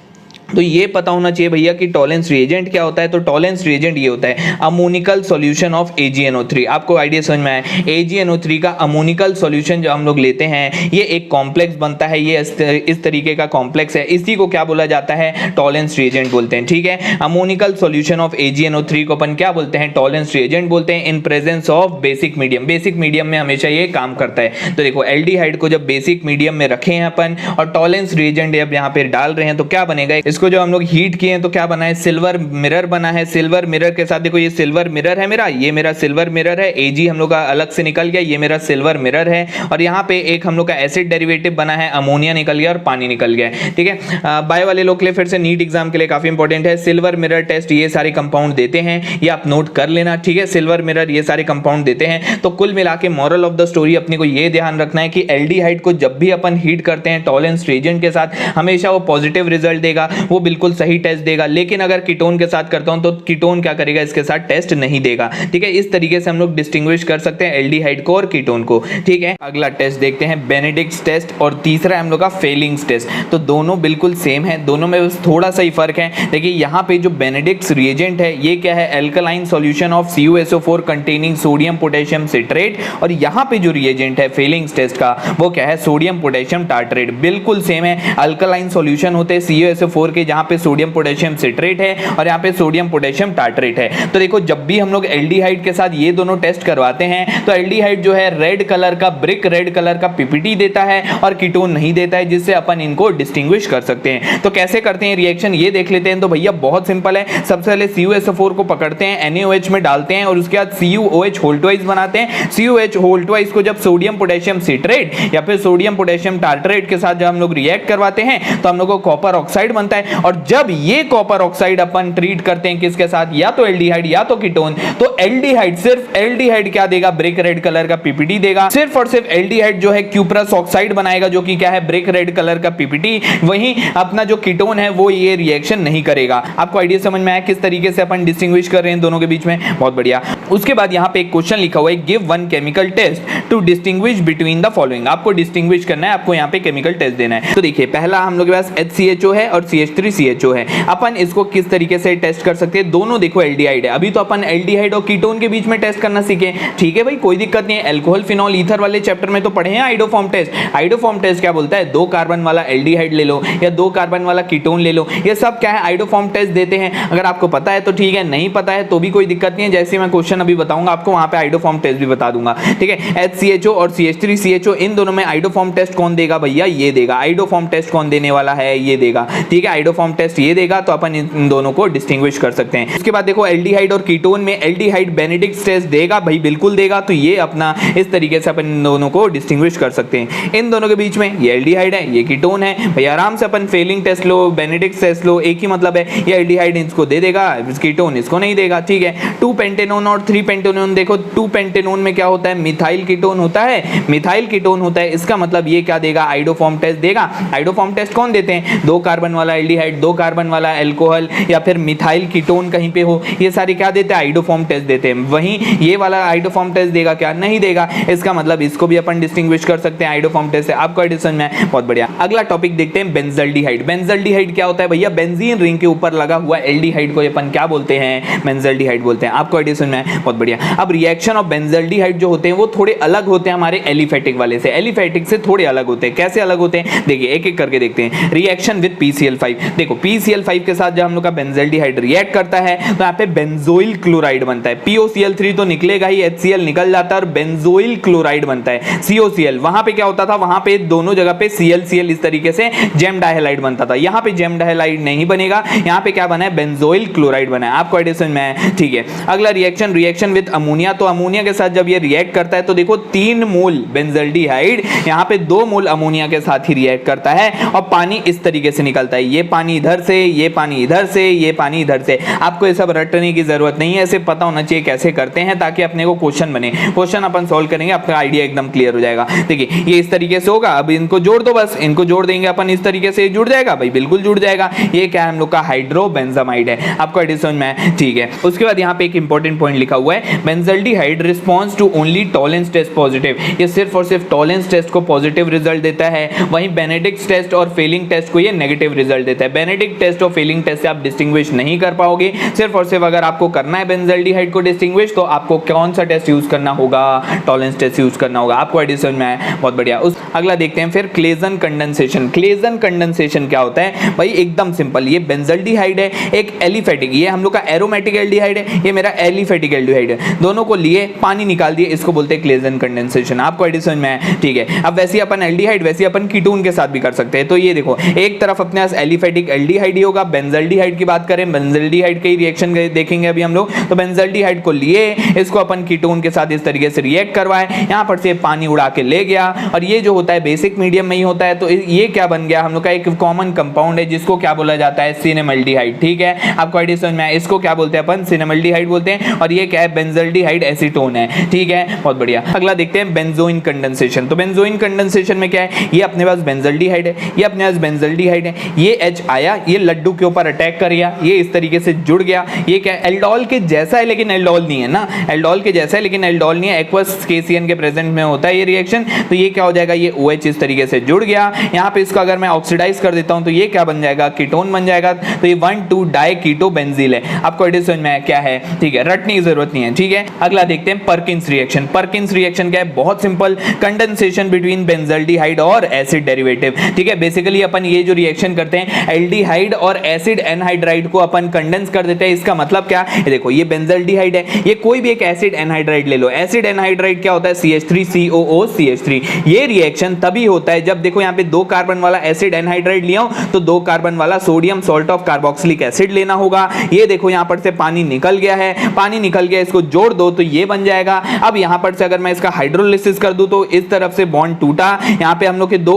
S1: तो ये पता होना चाहिए भैया कि टॉलेंस रिएजेंट क्या होता है। तो टॉलेंस रिएजेंट ये होता है अमोनिकल सॉल्यूशन ऑफ AgNO3। आपको आइडिया समझ में आया, AgNO3 का अमोनिकल सॉल्यूशन जो हम लोग लेते हैं ये एक कॉम्प्लेक्स बनता है, ये इस तरीके का कॉम्प्लेक्स है, इसी को क्या बोला जाता है, टॉलेंस रिएजेंट बोलते हैं, ठीक है। अमोनिकल सॉल्यूशन ऑफ AgNO3 को अपन क्या बोलते हैं, टॉलेंस रिएजेंट बोलते हैं, in presence of basic medium. Basic medium में हमेशा ये काम करता है। तो देखो एल्डिहाइड को जब बेसिक मीडियम में रखे हैं अपन और टॉलेंस रिएजेंट अब यहाँ पे डाल रहे हैं तो क्या बनेगा, इसको जो हम लोग हीट किए हैं तो क्या बना है, सिल्वर मिरर बना है। सिल्वर मिरर के साथ देखो ये सिल्वर मिरर है मेरा, ये मेरा सिल्वर मिरर है, Ag हम लोग का अलग से निकल गया, ये मेरा सिल्वर मिरर है। और यहाँ पे एक हम लोग का एसिड डेरिवेटिव बना है, अमोनिया निकल गया और पानी निकल गया, ठीक है। बायो वाले लोग के लिए फिर से नीट एग्जाम के लिए काफी इंपॉर्टेंट है। सिल्वर मिरर टेस्ट ये सारे कंपाउंड देते हैं, ये आप नोट कर लेना, ठीक है। सिल्वर मिरर ये सारे कंपाउंड देते हैं। तो कुल मिला के मॉरल ऑफ द स्टोरी अपने को ये ध्यान रखना है कि एल्डिहाइड को जब भी अपन हीट करते हैं टॉलेंस रिएजेंट के साथ हमेशा वो पॉजिटिव रिजल्ट देगा, वो बिल्कुल सही टेस्ट देगा। लेकिन अगर कीटोन के साथ करता हूं तो कीटोन क्या करेगा, इसके साथ टेस्ट नहीं देगा, ठीक है। इस तरीके से हम लोग डिस्टिंग्विश कर सकते हैं एल्डिहाइड को और कीटोन को, ठीक है। अगला टेस्ट देखते हैं बेनेडिक्ट टेस्ट और तीसरा हम लोग का फेलिंग्स टेस्ट। तो दोनों बिल्कुल सेम है, दोनों में बस थोड़ा सा ही फर्क है। देखिए यहाँ पे जो बेनेडिक्ट रिएजेंट है ये क्या है, alkaline solution of CuSO4 containing sodium potassium citrate. और यहाँ पे जो रिएजेंट है फेलिंग्स टेस्ट का वो क्या है, सोडियम पोटेशियम टार्ट्रेट। बिल्कुल सेम है, अल्कलाइन सॉल्यूशन होते हैं CuSO4 के जहाँ पे सोडियम पोटेशियम सिट्रेट है और यहाँ पे सोडियम पोटेशियम टार्ट्रेट है। तो देखो जब भी हम लोग एल्डिहाइड के साथ ये दोनों टेस्ट करवाते हैं तो एल्डिहाइड जो है रेड कलर का ब्रिक रेड कलर का पीपीटी देता है और कीटोन नहीं देता है, जिससे अपन इनको डिस्टिंग्विश कर सकते हैं। तो कैसे करते हैं रिएक्शन ये देख लेते हैं। तो भैया बहुत सिंपल है, सबसे पहले CuSO4 को पकड़ते हैं, NaOH में डालते हैं और उसके बाद CuOH होल ट्वाइस बनाते हैं। CuOH होल ट्वाइस को जब सोडियम पोटेशियम सिट्रेट या फिर सोडियम पोटेशियम टार्ट्रेट के साथ जब हम लोग रिएक्ट करवाते हैं तो हम लोग को कॉपर ऑक्साइड बनता है। और जब ये कॉपर ऑक्साइड अपन ट्रीट करते हैं किसके साथ, या तो एल्डिहाइड या तो कीटोन, तो एल्डिहाइड सिर्फ एल्डिहाइड क्या देगा, ब्रिक रेड कलर का पीपीटी देगा। सिर्फ और सिर्फ एल्डिहाइड जो है क्यूप्रस ऑक्साइड बनाएगा जो कि क्या है, ब्रिक रेड कलर का पीपीटी। वहीं अपना जो कीटोन है वो ये रिएक्शन नहीं करेगा। आपको आइडिया समझ में आया किस तरीके से अपन डिस्टिंग्विश कर रहे हैं दोनों के बीच में, बहुत बढ़िया। उसके बाद यहाँ पे एक क्वेश्चन लिखा हुआ है, give one chemical test to distinguish between the following. आपको डिस्टिंग्विश करना है, आपको यहाँ पे केमिकल टेस्ट देना है। तो देखिए पहला हम लोग के पास HCHO है और CH3CHO है। अपन इसको किस तरीके से टेस्ट कर सकते हैं, दोनों देखो एल्डिहाइड है। अभी तो अपन एल्डिहाइड और कीटोन के बीच में टेस्ट करना सीखे, ठीक है भाई, कोई दिक्कत नहीं है। अल्कोहल फिनॉल ईथर वाले चैप्टर में तो पढ़े हैं आइडोफॉर्म टेस्ट। आइडोफॉर्म टेस्ट क्या बोलता है, 2 कार्बन वाला एल्डिहाइड ले लो या 2 कार्बन वाला कीटोन ले लो, ये सब क्या है, आइडोफॉर्म टेस्ट देते हैं। अगर आपको पता है तो ठीक है, नहीं पता है तो भी कोई दिक्कत नहीं है। जैसे मैं क्वेश्चन अभी बताऊंगा आपको वहां पे आइडोफॉर्म टेस्ट भी बता दूंगा, ठीक है। HCHO और CH3CHO इन दोनों में आइडोफॉर्म टेस्ट कौन देगा भैया, ये देगा। आइडोफॉर्म टेस्ट कौन देने वाला है, ये देगा, ठीक है। आइडोफॉर्म टेस्ट ये देगा, तो अपन इन दोनों को डिस्टिंग्विश कर सकते हैं। उसके बाद देखो एल्डिहाइड और कीटोन में एल्डिहाइड बेनेडिक्ट टेस्ट देगा भाई, बिल्कुल देगा। तो ये अपना इस तरीके से अपन इन दोनों को डिस्टिंग्विश कर सकते हैं। इन दोनों के बीच में ये एल्डिहाइड है, ये कीटोन है भाई, आराम से अपन फेलिंग टेस्ट लो, बेनेडिक्ट टेस्ट लो, एक ही मतलब है। ये एल्डिहाइड इसको दे देगा, कीटोन इसको नहीं देगा, ठीक है। 2 पेंटेनोन और 3 पेंटेनोन, देखो 2 पेंटेनोन में क्या होता है, मिथाइल कीटोन होता है, मिथाइल कीटोन होता है। इसका मतलब ये क्या देगा, आइडोफॉर्म टेस्ट देगा। आइडोफॉर्म टेस्ट कौन देते हैं, 2 कार्बन वाला एल्डिहाइड बेंजल्डिहाइड 2 कार्बन वाला अल्कोहल या फिर मिथाइल कीटोन कहीं पे हो, ये सारे क्या देते हैं, आइडोफॉर्म टेस्ट देते हैं। वहीं ये वाला आइडोफॉर्म टेस्ट देगा क्या, नहीं देगा। इसका मतलब इसको भी अपन डिस्टिंग्विश कर सकते हैं आइडोफॉर्म टेस्ट से। आपको एडिशन में बहुत बढ़िया। अगला टॉपिक देखते हैं बेंजल्डिहाइड। बेंजल्डिहाइड क्या होता है भैया, बेंजीन रिंग के ऊपर लगा हुआ एल्डिहाइड को अपन क्या बोलते हैं, बेंजल्डिहाइड बोलते हैं। आपको एडिशन में बहुत बढ़िया। अब रिएक्शन ऑफ बेंजल्डिहाइड जो होते हैं वो थोड़े अलग होते हैं हमारे एलिफेटिक वाले से, एलिफेटिक से थोड़े अलग होते हैं। कैसे अलग होते हैं देखिए, एक एक करके देखते हैं। रिएक्शन विद PCl5, देखो PCl5 के साथ जब हम लोग का बेंजल्डिहाइड रिएक्ट करता है तो यहाँ पे बेंजोइल क्लोराइड बनता है। POCl3 तो निकलेगा ही, HCl निकल जाता है और बेंजोइल क्लोराइड बनता है। COCl, वहां पे क्या होता था, वहां पे दोनों जगह पे ClCl इस तरीके से जेम डाइहैलाइड बनता था। यहाँ पे जेम डाइहैलाइड नहीं बनेगा, यहाँ पे क्या बना है, बेंजोइल क्लोराइड बना है। आपको एडिशन में है, ठीक है। अगला रिएक्शन विद अमोनिया, तो अमोनिया के साथ जब ये रिएक्ट करता है तो देखो 3 मोल बेंजल्डिहाइड यहाँ पे 2 मोल अमोनिया के साथ ही रिएक्ट करता है और पानी इस तरीके से निकलता है। ये पानी इधर से, ये पानी इधर से, ये पानी इधर से। आपको ये सब रटने की जरूरत नहीं है, ऐसे पता होना चाहिए कैसे करते हैं ताकि अपने को क्वेश्चन बने। क्वेश्चन अपन सॉल्व करेंगे, आपका आइडिया एकदम क्लियर हो जाएगा। देखिए ये इस तरीके से होगा, अब इनको जोड़ दो, बस इनको जोड़ देंगे अपन, इस तरीके से जुड़ जाएगा भाई, बिल्कुल जुड़ जाएगा। ये क्या है, हम लोग का हाइड्रोबेंजामाइड है। आपको एडिशन में, ठीक है। उसके बाद यहाँ पे एक इंपॉर्टेंट पॉइंट लिखा हुआ है, benzaldehyde response to only Tollens test positive, ये सिर्फ और सिर्फ टॉलेंस टेस्ट को पॉजिटिव रिजल्ट देता है। वहीं बेनेडिक्ट टेस्ट और फेलिंग टेस्ट को ये नेगेटिव रिजल्ट देता है। बेनेडिक्ट टेस्ट और फेलिंग टेस्ट से आप डिस्टिंग्विश नहीं कर पाओगे। सिर्फ और सिर्फ अगर आपको करना है बेंजल्डिहाइड को डिस्टिंग्विश, तो आपको कौन सा टेस्ट यूज करना होगा, टॉलेंस टेस्ट यूज करना होगा। आपको एडिशन में है, बहुत बढ़िया। उस अगला देखते हैं फिर क्लेजन कंडेंसेशन। क्लेजन कंडेंसेशन क्या होता है भाई, एकदम सिंपल। ये बेंजल्डिहाइड है, एक एलिफेटिक, ये हम लोग का एरोमेटिक एल्डिहाइड है, ये मेरा एलिफेटिक एल्डिहाइड है। दोनों को लिए पानी निकाल दिए, इसको बोलते हैं क्लेजन कंडेंसेशन। आपको एडिशन में है, ठीक है। अब वैसे अपन एल्डिहाइड वैसे अपन कीटोन के साथ भी कर सकते हैं। तो ये देखो, एक तरफ अपने पास एलिफेटिक एल्डिहाइड ही होगा। बेंजल्डिहाइड की बात करें, बेंजल्डिहाइड के रिएक्शन देखेंगे अभी हम लोग, तो बेंजल्डिहाइड को लिए, इसको अपन कीटोन के साथ इस तरीके से रिएक्ट करवाए, यहाँ पर से पानी उड़ा के ले गया और ये जो होता है बेसिक मीडियम में ही होता है। तो ये क्या बन गया, हम लोग का एक कॉमन कंपाउंड है जिसको क्या बोला जाता है, सिनेमल्डिहाइड, ठीक है। आपको आइडिया समझ में आया, इसको क्या बोलते हैं अपन, सिनेमल्डिहाइड बोलते हैं। और ये क्या है, बेंजल्डिहाइड एसीटोन है, ठीक है, बहुत बढ़िया। अगला देखते हैं बेंजोइन कंडेंसेशन। तो बेंजोइन कंडेंसेशन में क्या है, ये अपने पास बेंजल्डिहाइड है, ये अपने पास बेंजल्डिहाइड है, ये H आया, ये लड्डू के ऊपर अटैक कर गया, ये इस तरीके से जुड़ गया। ये क्या है, एल्डोल के जैसा है लेकिन एल्डोल नहीं है ना, एल्डोल के जैसा है लेकिन एल्डोल नहीं है। एक्वस केसीएन के प्रेजेंट में होता है ये रिएक्शन। तो ये क्या हो जाएगा, ये OH इस तरीके से जुड़ गया। यहाँ पे इसको अगर मैं ऑक्सीडाइज कर देता हूँ तो ये क्या बन जाएगा, कीटोन बन जाएगा। तो ये 1,2 डाइकीटोबेंजील है। आपको एडिशन में क्या है, ठीक है, रटने की जरूरत नहीं है, ठीक है। अगला देखते हैं पर्किंस रिएक्शन। पर्किंस रिएक्शन क्या है, बहुत सिंपल, कंडेंसेशन बिटवीन बेंजल्डिहाइड और एसिड डेरिवेटिव, ठीक है। बेसिकली अपन ये जो रिएक्शन करते हैं, एल्डिहाइड और एसिड एनहाइड्राइड को अपन कंडेंस कर देते हैं। इसका मतलब क्या है, देखो ये बेंजल्डिहाइड है, ये कोई भी एक एसिड एनहाइड्राइड ले लो। एसिड एनहाइड्राइड क्या होता है, CH3COOCH3। ये रिएक्शन तभी होता है जब देखो यहाँ पे 2 कार्बन वाला एसिड एनहाइड्राइड लिया हो तो 2 कार्बन वाला sodium salt of carboxylic acid लेना होगा। ये देखो यहाँ पर से पानी निकल गया है, पानी निकल गया, इसको जोड़ दो तो ये बन जाएगा। अब यहाँ पर से अगर मैं इसका हाइड्रोलिसिस कर दूं तो इस तरफ से बॉन्ड टूटा, यहाँ पे हम लोग के 2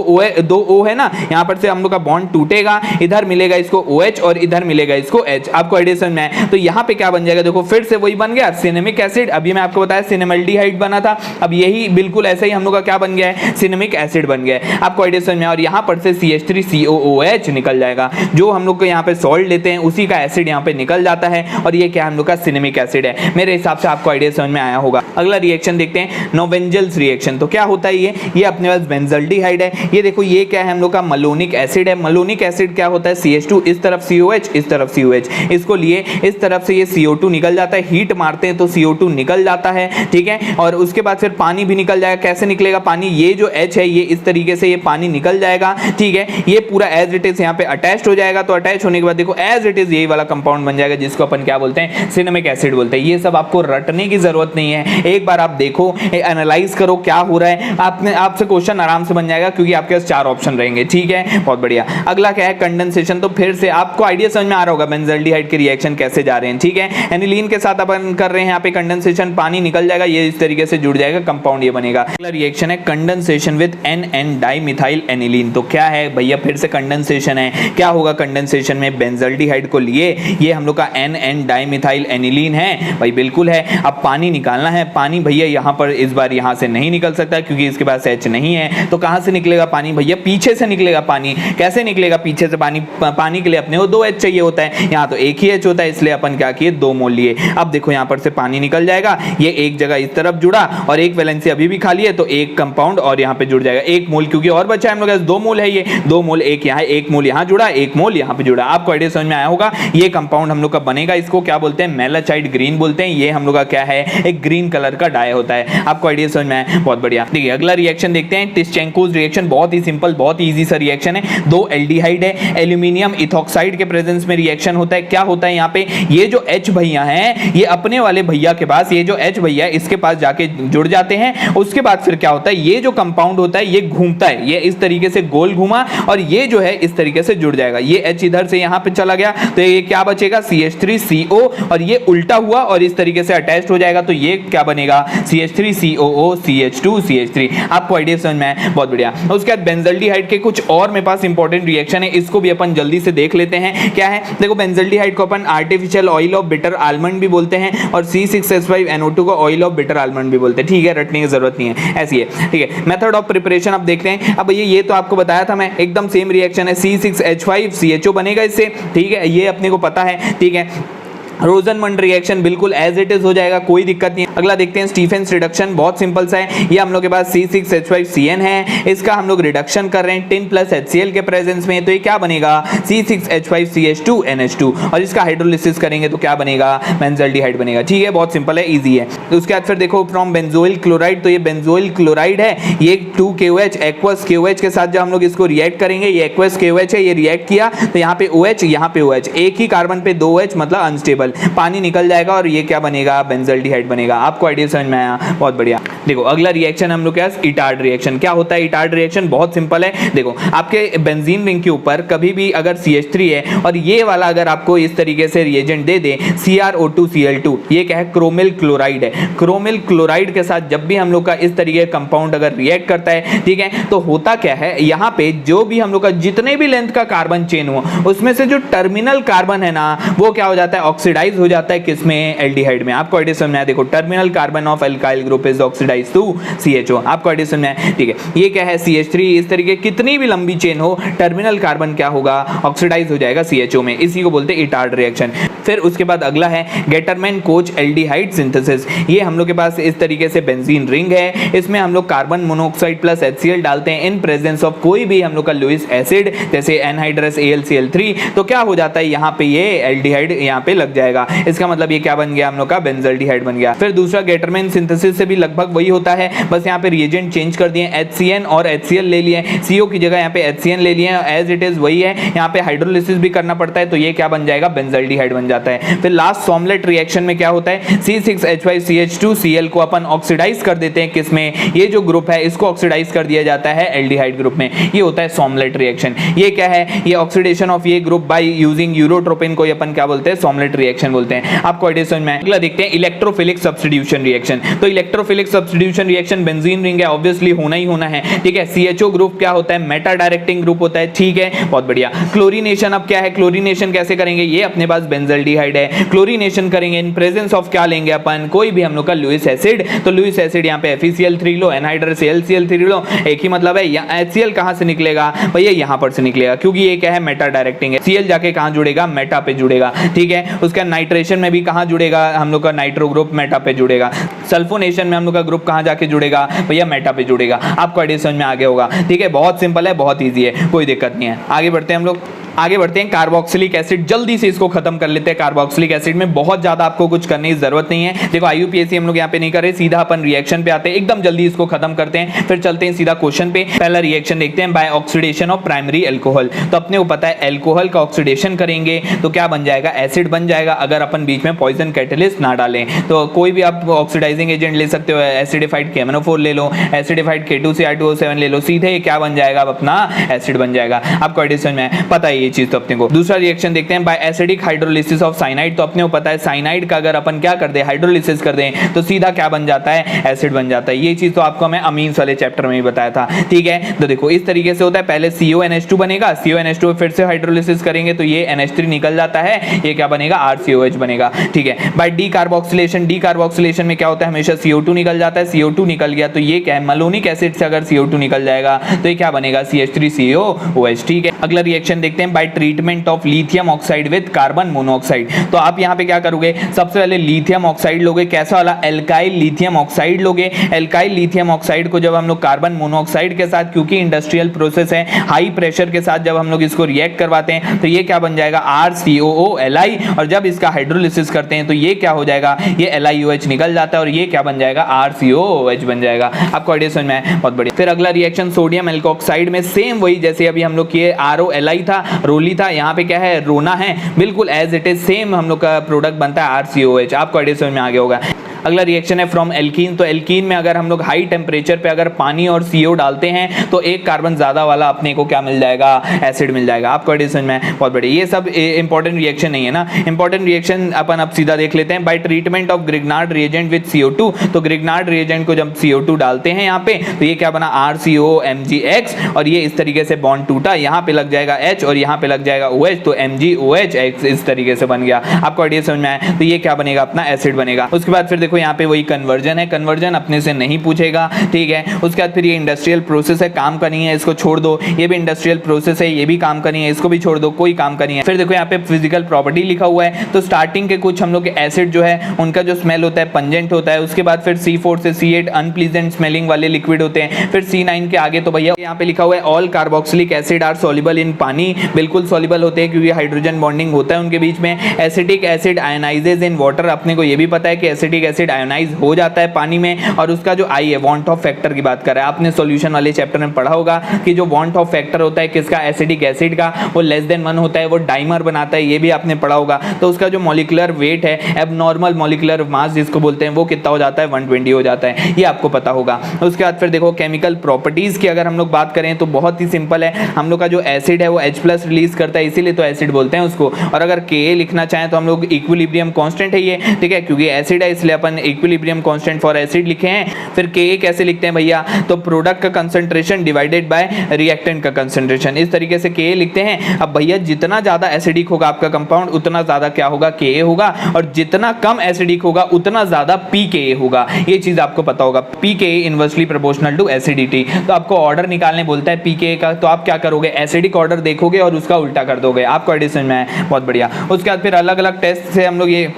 S1: O है ना, यहाँ पर से हम लोग का बॉन्ड टूटेगा, इधर मिलेगा इसको OH और इधर मिलेगा इसको H। आपको एडिशन में है, तो यहाँ पे क्या बन जाएगा, देखो फिर से वही बन गया सिनेमिक एसिड। अभी मैं आपको बताया सिनेमल्डिहाइड बना था, अब यही बिल्कुल ऐसा ही हम लोग का क्या बन गया है, सिनेमिक एसिड बन गया है। आपको एडिशन में, और यहाँ पर से CH3COOH निकल जाएगा, जो हम लोग को यहाँ पे सॉल्ट लेते हैं उसी का एसिड यहाँ पे निकल जाता है और ये क्या हम लोग का सिनेमिक एसिड है। मेरे हिसाब से आपको आइडिया समझ में आया होगा। अगला रिएक्शन देखते हैं, नोवेंजल्स रिएक्शन। तो क्या होता है ये अपने पास बेंजल्डिहाइड है, ये देखो ये क्या है, हम लोग का मलोनिक एसिड है। मलोनिक एसिड क्या होता है, CH2, इस तरफ COH, इस तरफ COH, इसको लिए इस तरफ से ये CO2 निकल जाता है, हीट मारते हैं तो CO2 निकल जाता है, ठीक है। और उसके बाद फिर पानी भी निकल जाएगा। कैसे निकलेगा पानी, ये जो H है ये इस तरीके से ये पानी निकल जाएगा, ठीक है। ये पूरा एज इट इज यहाँ पे अटैच हो जाएगा। तो अटैच होने के बाद देखो एज इट इज यही वाला कंपाउंड बन जाएगा जिसको अपन क्या बोलते हैं, सिनेमिक एसिड बोलते हैं। ये सब आपको रटने की जरूरत नहीं है, एक बार आप देखो, एनालाइज करो क्या हो रहा है, आपसे क्वेश्चन आराम से बन जाएगा क्योंकि आपके पास 4 ऑप्शन रहेंगे, ठीक है, बहुत बढ़िया। अगला क्या है, कंडेंसेशन। तो फिर से आपको आइडिया समझ में आ रहा होगा बेंजल्डिहाइड के रिएक्शन कैसे जा रहे हैं, ठीक है। एनिलीन के साथ अपन कर रहे हैं यहाँ पे कंडेंसेशन, पानी निकल जाएगा, ये इस तरीके से जुड़ जाएगा, कंपाउंड ये बनेगा। अगला रिएक्शन है condensation with NN dimethyl aniline. तो क्या है भैया, फिर से कंडेंसेशन है। क्या होगा कंडेंसेशन में, बेंजल्डिहाइड को लिए, ये हम लोग का NN डाइमिथाइल एनिलीन है भाई, बिल्कुल है। अब पानी निकालना है, पानी भैया यहाँ पर इस बार यहाँ से नहीं निकल सकता क्योंकि इसके पास H नहीं है। तो कहाँ से निकलेगा पानी भैया? पीछे से निकलेगा पानी। कैसे निकलेगा पीछे से पानी? पानी के लिए अपने को 2 H चाहिए होता है, यहाँ तो एक ही H होता है, इसलिए अपन क्या किए 2 मोल लिए। अब देखो यहाँ पर से पानी निकल जाएगा, ये एक जगह इस तरफ जुड़ा और एक वैलेंसी अभी भी खाली है, तो एक कंपाउंड और यहाँ पे जुड़ जाएगा 1 मोल, क्योंकि और बचा है हम लोग 2 मोल है, ये 2 मोल, एक यहाँ 1 मोल यहाँ जुड़ा, 1 मोल यहाँ पे जुड़ा। आपको आइडिया समझ में आया होगा। ये कंपाउंड हम लोग का बनेगा, इसको क्या बोलते हैं? मैलाचाइड ग्रीन बोलते हैं। ये हम लोग का क्या है? एक ग्रीन कलर का डाई होता है। आपको आइडिया समझ में आया? बहुत बढ़िया। देखिए अगला रिएक्शन देखते हैं, टिस्चेंकोज रिएक्शन। बहुत ही सिंपल, बहुत ही इजी सा रिएक्शन है। 2 एल्डिहाइड है, एल्यूमिनियम इथॉक्साइड के प्रेजेंस में रिएक्शन होता है। क्या होता है यहाँ पे? ये जो H भैया हैं, ये अपने वाले भैया के पास, ये जो H भैया इसके पास जाके जुड़ जाते हैं। उसके बाद फिर क्या होता है? ये जो कंपाउंड होता है ये घूमता है, ये इस तरीके से गोल घूमा और ये जो है इस तरीके से जुड़ जाएगा। ये H इधर से यहाँ पे चला गया तो ये क्या बचेगा? CH3CO, और ये उल्टा हुआ और इस तरीके से अटैच्ड हो जाएगा तो ये क्या बनेगा? CH3COO CH2 CH3। आपको आइडिया समझ में आया? बहुत बढ़िया। उसके बाद बेंजल्डिहाइड के कुछ और मेरे पास इंपॉर्टेंट रिएक्शन है, इसको भी अपन जल्दी से देख लेते हैं। क्या है? देखो बेंजल्डिहाइड को अपन artificial oil of bitter almond भी बोलते हैं और C6H5NO2 को ऑयल ऑफ बिटर आलमंड भी बोलते हैं। ठीक है, रटने की जरूरत नहीं है, ऐसी है। ठीक है, मेथड ऑफ प्रिपरेशन अब देखते हैं। अब ये तो आपको बताया था मैं, एकदम सेम रिएक्शन है, C6H5CHO बनेगा इससे। ठीक है, ये अपने को पता है। ठीक है, रोजनमंड रिएक्शन बिल्कुल एज इट इज हो जाएगा, कोई दिक्कत नहीं है। अगला देखते हैं स्टीफेंस रिडक्शन, बहुत सिंपल सा है। ये हम लोग के पास C6H5CN है, इसका हम लोग रिडक्शन कर रहे हैं 10 प्लस HCl के प्रेजेंस में, तो ये क्या बनेगा? C6H5CH2NH2, और इसका हाइड्रोलिसिस करेंगे तो क्या बनेगा? बेंजल्डिहाइड बनेगा। ठीक है, बहुत सिंपल है, इजी है। तो उसके बाद फिर देखो फ्रॉम बेंजोइल क्लोराइड, तो ये बेंजोइल क्लोराइड है, ये 2KOH एक्वस KOH के साथ जब हम लोग इसको रिएक्ट करेंगे, ये एक्वस KOH है, ये रिएक्ट किया तो यहाँ पे OH, यहाँ पे OH, एक ही कार्बन पे 2H मतलब अनस्टेबल, पानी निकल जाएगा और ये क्या बनेगा? बेंजल्डिहाइड बनेगा। आपको आइडिया समझ में आया? बहुत बढ़िया। देखो अगला रिएक्शन हम लोग क्या है? Etard reaction. क्या होता है इटार्ड रिएक्शन? बहुत सिंपल है। देखो आपके बेंजीन रिंग के ऊपर कभी भी अगर CH3 है और ये वाला अगर आपको इस तरीके से रिएजेंट दे दे CrO2Cl2, ये क्या है? क्रोमिल क्लोराइड है। क्रोमिल क्लोराइड के साथ जब भी हम लोग का इस तरीके का कंपाउंड अगर रिएक्ट करता है, ठीक है, तो होता क्या है? यहाँ पे जो भी हम लोग का जितने भी लेंथ का कार्बन चेन हो, उसमें से जो टर्मिनल कार्बन है ना, वो क्या हो जाता है? ऑक्सीडाइज हो जाता है किसमें? एल्डिहाइड में। आपको आइडिया समझ में आया? देखो terminal carbon of alkyl group is oxidised to CHO। आपको आइडिया समझ में आया? ठीक है, ये क्या है? CH3। इस तरीके कितनी भी लंबी चेन हो, टर्मिनल कार्बन क्या होगा? ऑक्सीडाइज हो जाएगा CHO में, इसी को बोलते हैं इटार्ड रिएक्शन। फिर उसके बाद अगला है गेटरमैन कोच एल्डिहाइड सिंथेसिस। ये हम लोग के पास इस तरीके से बेंजीन रिंग है, इसमें हम लोग कार्बन मोनोऑक्साइड प्लस HCl डालते हैं इन प्रेजेंस ऑफ कोई भी हम लोग का लुईस एसिड, जैसे एनहाइड्रस AlCl3, तो क्या हो जाता है? यहाँ पे ये एल्डिहाइड यहाँ पे लग जाएगा। इसका मतलब ये क्या बन गया? हम लोग का बेंजल्डिहाइड बन गया। फिर दूसरा गेटरमैन सिंथेसिस से भी लगभग वही होता है, बस यहाँ पे रिएजेंट चेंज कर दिए, HCN और HCl ले लिए, CO की जगह यहाँ पे HCN ले लिए, एज इट इज वही है। यहाँ पे हाइड्रोलिसिस भी करना पड़ता है, तो ये क्या बन जाएगा? बेंजल्डिहाइड बन जाता है। फिर लास्ट सॉमलेट रिएक्शन में क्या होता है? C6H5CH2Cl को अपन ऑक्सीडाइज कर देते हैं किसमें? ये जो ग्रुप है इसको ऑक्सीडाइज कर दिया जाता है एल्डिहाइड ग्रुप में, ये होता है सॉमलेट रिएक्शन। ये क्या है? ये ऑक्सीडेशन ऑफ ये ग्रुप बाय यूजिंग यूरोट्रोपिन को अपन क्या बोलते हैं? सॉमलेट रिएक्शन बोलते हैं। आपको आइडिया समझ में आया? अगला देखते हैं इलेक्ट्रोफिलिक सब्स्टिट्यूशन रिएक्शन। तो electrophilic substitution reaction, benzene ring है, ऑब्वियसली होना ही होना है। ठीक है, CHO ग्रुप क्या होता है? मेटा डायरेक्टिंग ग्रुप होता है। ठीक है, बहुत बढ़िया। क्लोरीनेशन अब क्या है? क्लोरीनेशन कैसे करेंगे? ये अपने पास बेंजल्डिहाइड है, क्लोरीनेशन करेंगे इन प्रेजेंस ऑफ क्या लेंगे अपन? कोई भी हम लोग का लुईस एसिड, तो लुईस एसिड यहाँ पे FeCl3 लो, एनहाइड्रस AlCl3 लो, एक ही मतलब है। HCl कहाँ से निकलेगा भैया? यहाँ पर से निकलेगा, क्योंकि ये क्या है? मेटा डायरेक्टिंग है। Cl जाके कहाँ जुड़ेगा? मेटा पे जुड़ेगा। ठीक है, उसका नाइट्रेशन में भी कहाँ जुड़ेगा? हम लोग का नाइट्रो ग्रुप मेटा पे जुड़ेगा। सल्फोनेशन में हम लोग का ग्रुप कहाँ जाके जुड़ेगा भैया? मेटा पे जुड़ेगा। आपको आइडिया समझ में आ गया होगा। ठीक है, बहुत सिंपल है, बहुत ईजी है, कोई दिक्कत नहीं है। आगे बढ़ते हैं हम लोग। आगे बढ़ते हैं कार्बोक्सिलिक एसिड, जल्दी से इसको खत्म कर लेते हैं। कार्बोक्सिलिक एसिड में बहुत ज्यादा आपको कुछ करने की जरूरत नहीं है। देखो IUPAC हम लोग यहाँ पे नहीं कर रहे, सीधा अपन रिएक्शन पे आते हैं, एकदम जल्दी इसको खत्म करते हैं, फिर चलते हैं सीधा क्वेश्चन पे। पहला रिएक्शन देखते हैं, by oxidation of primary alcohol. तो अपने को पता है एल्कोहल का ऑक्सीडेशन करेंगे तो क्या बन जाएगा? एसिड बन जाएगा, अगर अपन बीच में पॉइजन कैटलिस्ट ना डालें। तो कोई भी आप ऑक्सीडाइजिंग एजेंट ले सकते हो, एसिडिफाइड KMnO4 ले लो, एसिडिफाइड K2CR2O7 ले लो, सीधे क्या बन जाएगा? अपना एसिड बन जाएगा। आपको आइडिया समझ में पता है, ये चीज तो अपने को। दूसरा रिएक्शन देखते हैं, by acidic hydrolysis of cyanide. तो अपने को पता है साइनाइड का अगर अपन क्या कर दे, हाइड्रोलिसिस कर दें तो सीधा क्या बन जाता है, एसिड बन जाता है। ये चीज तो आपको मैं अमीन्स वाले चैप्टर में ही बताया था, ठीक है। तो देखो इस तरीके से होता है, पहले CONH2 बनेगा, CONH2 फिर से हाइड्रोलिसिस करेंगे तो ये NH3 निकल जाता है, ये क्या बनेगा, RCOH बनेगा, ठीक है। बाय डीकार्बोक्सिलेशन, डीकार्बोक्सिलेशन में क्या होता है, हमेशा CO2 निकल जाता है, CO2 निकल गया तो ये क्या है, मलोनिक एसिड से अगर CO2 निकल जाएगा तो ये क्या बनेगा, CH3COOH, ठीक है। अगला रिएक्शन देखते हैं, bye treatment of lithium oxide with carbon monoxide. तो आप यहाँ पे क्या करोगे, सबसे पहले लिथियम ऑक्साइड लोगे, कैसा वाला, एल्काइल लिथियम ऑक्साइड लोगे। एल्काइल लिथियम ऑक्साइड को जब हम लोग कार्बन मोनोऑक्साइड के साथ, क्योंकि इंडस्ट्रियल प्रोसेस है, हाई प्रेशर के साथ जब हम लोग इसको रिएक्ट करवाते हैं तो ये क्या बन जाएगा, RCOOLi, और जब इसका हाइड्रोलिसिस करते हैं तो ये क्या हो जाएगा, ये LiOH निकल जाता है और ये क्या बन जाएगा, RCOOH बन जाएगा। आपको आइडिया समझ में आया, बहुत बढ़िया। फिर अगला रिएक्शन सोडियम एल्कोक्साइड में सेम वही जैसे अभी हम लोग किए, ROLi था, रोली था, यहाँ पे क्या है, रोना है, बिल्कुल एज इट इज सेम हम लोग का प्रोडक्ट बनता है RCOH। आपको आइडिया समझ में आ गया होगा। अगला रिएक्शन है फ्रॉम एल्कीन। तो एल्कीन में अगर हम लोग हाई टेम्परेचर पे अगर पानी और CO डालते हैं तो एक कार्बन ज्यादा वाला अपने को क्या मिल जाएगा, एसिड मिल जाएगा। आपको एडिशन में बहुत बढ़िया। ये सब इंपॉर्टेंट रिएक्शन नहीं है ना, इंपॉर्टेंट रिएक्शन अपन अब सीधा देख लेते हैं। Bye treatment of Grignard reagent with CO2। तो ग्रिग्नार्ड रिएजेंट को जब CO2 डालते हैं यहाँ पे तो ये क्या बना, RCOMgX, और ये इस तरीके से बॉन्ड टूटा, यहाँ पे लग जाएगा H और यहाँ पे लग जाएगा OH, तो MgOH इस तरीके से बन गया। आपको आइडिया समझ में आया, तो ये क्या बनेगा, अपना एसिड बनेगा। उसके बाद फिर देखो यहाँ पे वही कन्वर्जन है, कन्वर्जन अपने से नहीं पूछेगा, ठीक है। उसके बाद फिर ये इंडस्ट्रियल प्रोसेस है, काम का नहीं है, इसको छोड़ दो। ये भी इंडस्ट्रियल प्रोसेस है, ये भी काम का नहीं है, इसको भी छोड़ दो, कोई काम का नहीं है। फिर देखो यहाँ पे फिजिकल प्रॉपर्टी लिखा हुआ है, तो स्टार्टिंग के कुछ हम लोग एसिड जो है उनका जो स्मेल होता है पंजेंट होता है। उसके बाद फिर C4 से C8 अनप्लीजेंट स्मेलिंग वाले लिक्विड होते हैं। फिर C9 के आगे तो भैया यहाँ पे लिखा हुआ है all carboxylic acid are soluble in पानी, बिल्कुल सॉल्युबल होते हैं क्योंकि हाइड्रोजन बॉन्डिंग होता है उनके बीच में। एसिटिक एसिड आयनाइजेज इन वाटर, अपने को ये भी पता है कि एसिटिक एसिड आयनाइज हो जाता है पानी में। और उसका जो आई है, वांट ऑफ फैक्टर की बात कर रहा है, आपने सॉल्यूशन वाले चैप्टर में पढ़ा होगा कि जो वांट ऑफ फैक्टर होता है किसका, एसिडिक एसिड का, वो लेस देन 1 होता है, वो डाइमर बनाता है, ये भी आपने पढ़ा होगा। तो उसका जो मॉलिक्यूलर वेट है, एबनॉर्मल मॉलिक्यूलर मास जिसको बोलते हैं, वो कितना हो जाता है, 120 हो जाता है, ये आपको पता होगा। उसके बाद फिर देखो केमिकल प्रॉपर्टीज की अगर हम लोग बात करें तो बहुत ही सिंपल है। हम लोग का जो एसिड है वो H+ रिलीज करता है, इसीलिए तो एसिड बोलते हैं उसको। और अगर Ka लिखना चाहें तो हम लोग इक्विलिब्रियम कांस्टेंट है ये, ठीक है, क्योंकि एसिड है इसलिए अपन इक्विलिब्रियम कांस्टेंट फॉर एसिड लिखे हैं। फिर Ka कैसे लिखते हैं भैया, तो प्रोडक्ट का कंसंट्रेशन डिवाइडेड बाय रिएक्टेंट का कंसंट्रेशन, इस तरीके से Ka लिखते हैं। अब भैया जितना ज्यादा एसिडिक होगा आपका कंपाउंड उतना ज्यादा क्या होगा, Ka होगा, और जितना कम एसिडिक होगा उतना ज्यादा pKa होगा। ये चीज आपको पता होगा, pKa inversely proportional to acidity. तो आपको ऑर्डर निकालने बोलता है pKa का, तो आप क्या करोगे, एसिडिक ऑर्डर देखोगे और उसका उल्टा कर दोगे। आपको एडिशन में है, बहुत बढ़िया। उसके बाद फिर अलग अलग टेस्ट से हम लोग ये,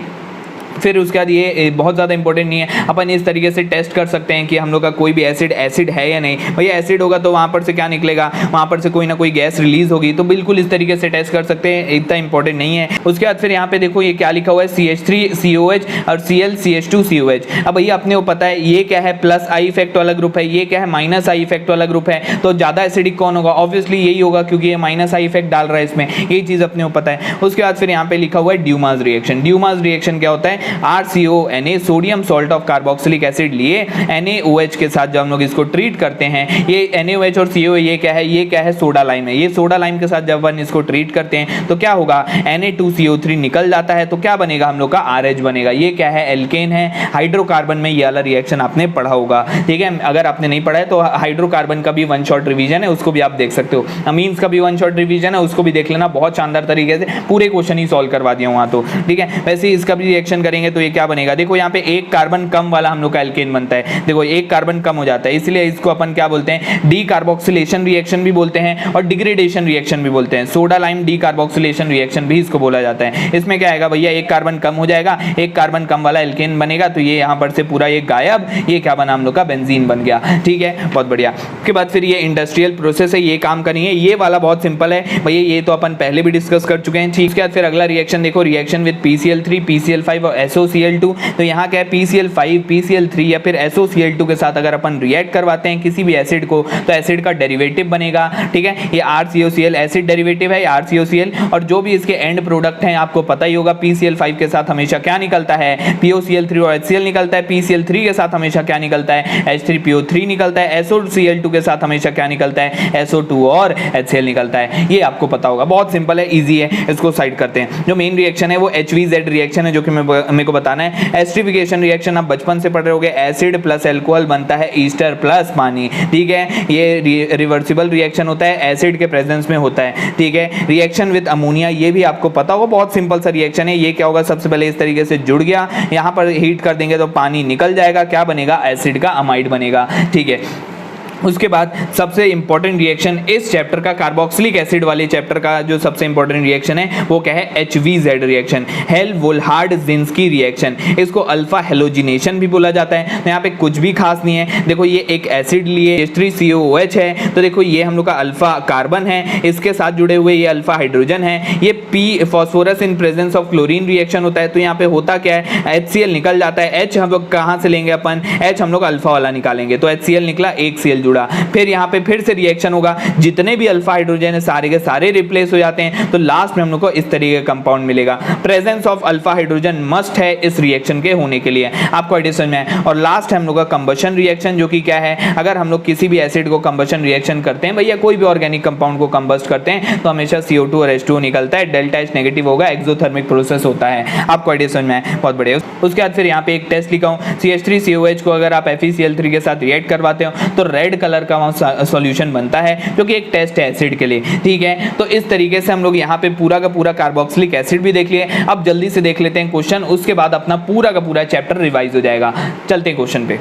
S1: फिर उसके बाद ये बहुत ज़्यादा इंपॉर्टेंट नहीं है, अपन इस तरीके से टेस्ट कर सकते हैं कि हम लोग का कोई भी एसिड है या नहीं। भैया एसिड होगा तो वहाँ पर से क्या निकलेगा, वहाँ पर से कोई ना कोई गैस रिलीज होगी, तो बिल्कुल इस तरीके से टेस्ट कर सकते हैं, इतना इंपॉर्टेंट नहीं है। उसके बाद फिर यहाँ पे देखो ये क्या लिखा हुआ है, CH3COH और ClCH2COH। अब भैया अपने को पता है ये क्या है, प्लस आई इफेक्ट वाला ग्रुप है, ये क्या है, माइनस आई इफेक्ट वाला ग्रुप है। तो ज़्यादा एसिडिक कौन होगा, ऑब्वियसली यही होगा क्योंकि ये माइनस आई इफेक्ट डाल रहा है इसमें, ये चीज़ अपने को पता है। उसके बाद फिर यहाँ पे लिखा हुआ है ड्यूमास रिएक्शन। ड्यूमास रिएक्शन क्या होता है, RCONA sodium salt of carboxylic acid लिए NaOH के साथ जब हम लोग इसको ट्रीट करते हैं, ये NaOH और CO ये क्या है, ये क्या है, सोडा लाइम है। ये सोडा लाइम के साथ जब हम इसको ट्रीट करते हैं तो क्या होगा, Na2CO3 निकल जाता है, तो क्या बनेगा हम लोग का RH बनेगा। ये क्या है, एल्केन है। हाइड्रोकार्बन में ये वाला रिएक्शन आपने पढ़ा होगा, ठीक है। अगर आपने नहीं पढ़ा है तो हाइड्रोकार्बन का भी 1 शॉट रिवीजन है, उसको भी आप देख सकते हो। अमीन्स का भी 1 शॉट रिवीजन है, उसको भी देख लेना, बहुत शानदार तरीके से पूरे क्वेश्चन ही सॉल्व करवा दिया वहां तो, ठीक है। वैसे ही इसका भी रिएक्शन करेंगे तो ये क्या बनेगा, देखो यहाँ पे एक कार्बन कम वाला हम लोग का एल्केन बनता है। देखो एक कार्बन कम हो जाता है, इसलिए इसको अपन क्या बोलते हैं, डीकार्बोक्सिलेशन रिएक्शन भी बोलते हैं और डिग्रेडेशन रिएक्शन भी बोलते हैं। सोडा लाइम डीकार्बोक्सिलेशन रिएक्शन भी इसको बोला जाता है। इसमें क्या आएगा भैया, एक कार्बन कम हो जाएगा, एक कार्बन कम वाला एल्केन बनेगा, तो ये यहाँ पर से पूरा ये गायब, ये क्या बना हम लोग का, बेंजीन बन गया, ठीक है, बहुत बढ़िया। उसके बाद फिर ये इंडस्ट्रियल प्रोसेस है, ये काम का नहीं है, ये वाला बहुत सिंपल है भैया, ये तो अपन पहले भी डिस्कस कर चुके हैं। इसके बाद फिर अगला रिएक्शन देखो, रिएक्शन विद PCl3 PCl5 और SOCl2, तो यहाँ क्या है PCl5 PCl3 या फिर SOCl2 के साथ अगर अपन रिएक्ट करवाते हैं किसी भी एसिड को तो एसिड का डेरिवेटिव बनेगा। ठीक है, ये RCOCl एसिड डेरिवेटिव है RCOCl, और जो भी इसके एंड प्रोडक्ट हैं आपको पता ही होगा, PCl5 के साथ हमेशा क्या निकलता है POCl3 और HCl निकलता है, PCl3 के साथ हमेशा क्या निकलता है H3PO3 निकलता है, SOCl2 के साथ हमेशा क्या निकलता है SO2 और HCl निकलता है। ये आपको पता होगा, बहुत सिंपल है, इजी है, इसको साइड करते हैं। जो मेन रिएक्शन है वो HVZ रिएक्शन है, जो कि मेरे को बताना है। एस्टरिफिकेशन रिएक्शन आप बचपन से पढ़ रहे होगे, एसिड प्लस अल्कोहल बनता है ईस्टर प्लस पानी। ठीक है, ये रिवर्सिबल रिएक्शन होता है, एसिड के प्रेजेंस में होता है। ठीक है, रिएक्शन विद अमोनिया, ये भी आपको पता होगा, बहुत सिंपल सा रिएक्शन है। ये क्या होगा, सबसे पहले इस तरीके से जुड़ गया, यहाँ पर हीट कर देंगे तो पानी निकल जाएगा, क्या बनेगा एसिड का अमाइड बनेगा। ठीक है, उसके बाद सबसे इंपॉर्टेंट रिएक्शन इस चैप्टर का, कार्बोक्सिलिक एसिड वाले चैप्टर का जो सबसे इंपॉर्टेंट रिएक्शन है वो क्या है HVZ रिएक्शन, हेल-वोल्हार्ड-ज़िंस्की रिएक्शन। इसको अल्फा हेलोजिनेशन भी बोला जाता है। तो यहाँ पे कुछ भी खास नहीं है, देखो ये एक एसिड लिए H3COOH है, तो देखो ये हम लोग का अल्फा कार्बन है, इसके साथ जुड़े हुए ये अल्फा हाइड्रोजन है। ये P phosphorus in presence of chlorine reaction होता है। तो यहाँ पे होता क्या है, HCl निकल जाता है, H हम लोग कहाँ से लेंगे अपन, H हम लोग अल्फा वाला निकालेंगे, तो HCl निकला, एक Cl जुड़ा। फिर यहाँ पे फिर से रिएक्शन होगा, जितने भी अल्फा हाइड्रोजन है सारे के सारे रिप्लेस हो जाते हैं, तो लास्ट में हम लोग को इस तरीके का कंपाउंड मिलेगा। Presence of alpha hydrogen must है इस रिएक्शन के होने के लिए, आपको आइडिया समझ में है। और लास्ट है हम लोग का कंबशन रिएक्शन, जो कि क्या है, अगर हम लोग किसी भी एसिड को कंबशन रिएक्शन करते हैं भैया, कोई भी ऑर्गेनिक कंपाउंड को कंबस्ट करते हैं तो हमेशा CO2 और H2O निकलता है, डेल्टा H नेगेटिव होगा, एक्सोथर्मिक प्रोसेस होता है, आपको आइडिया समझ में है, बहुत बढ़िया। उसके बाद फिर यहाँ पे एक टेस्ट लिखा हूँ, CH3COH को अगर आप FeCl3 के साथ रिएक्ट करवाते हो तो रेड कलर का सॉल्यूशन बनता है, जो कि एक टेस्ट है एसिड के लिए। ठीक है, तो इस तरीके से हम लोग यहाँ पे पूरा का पूरा कार्बोक्सिलिक एसिड भी देख लिए। अब जल्दी से देख लेते हैं क्वेश्चन, उसके बाद अपना पूरा का पूरा चैप्टर रिवाइज हो जाएगा। चलते हैं क्वेश्चन पे।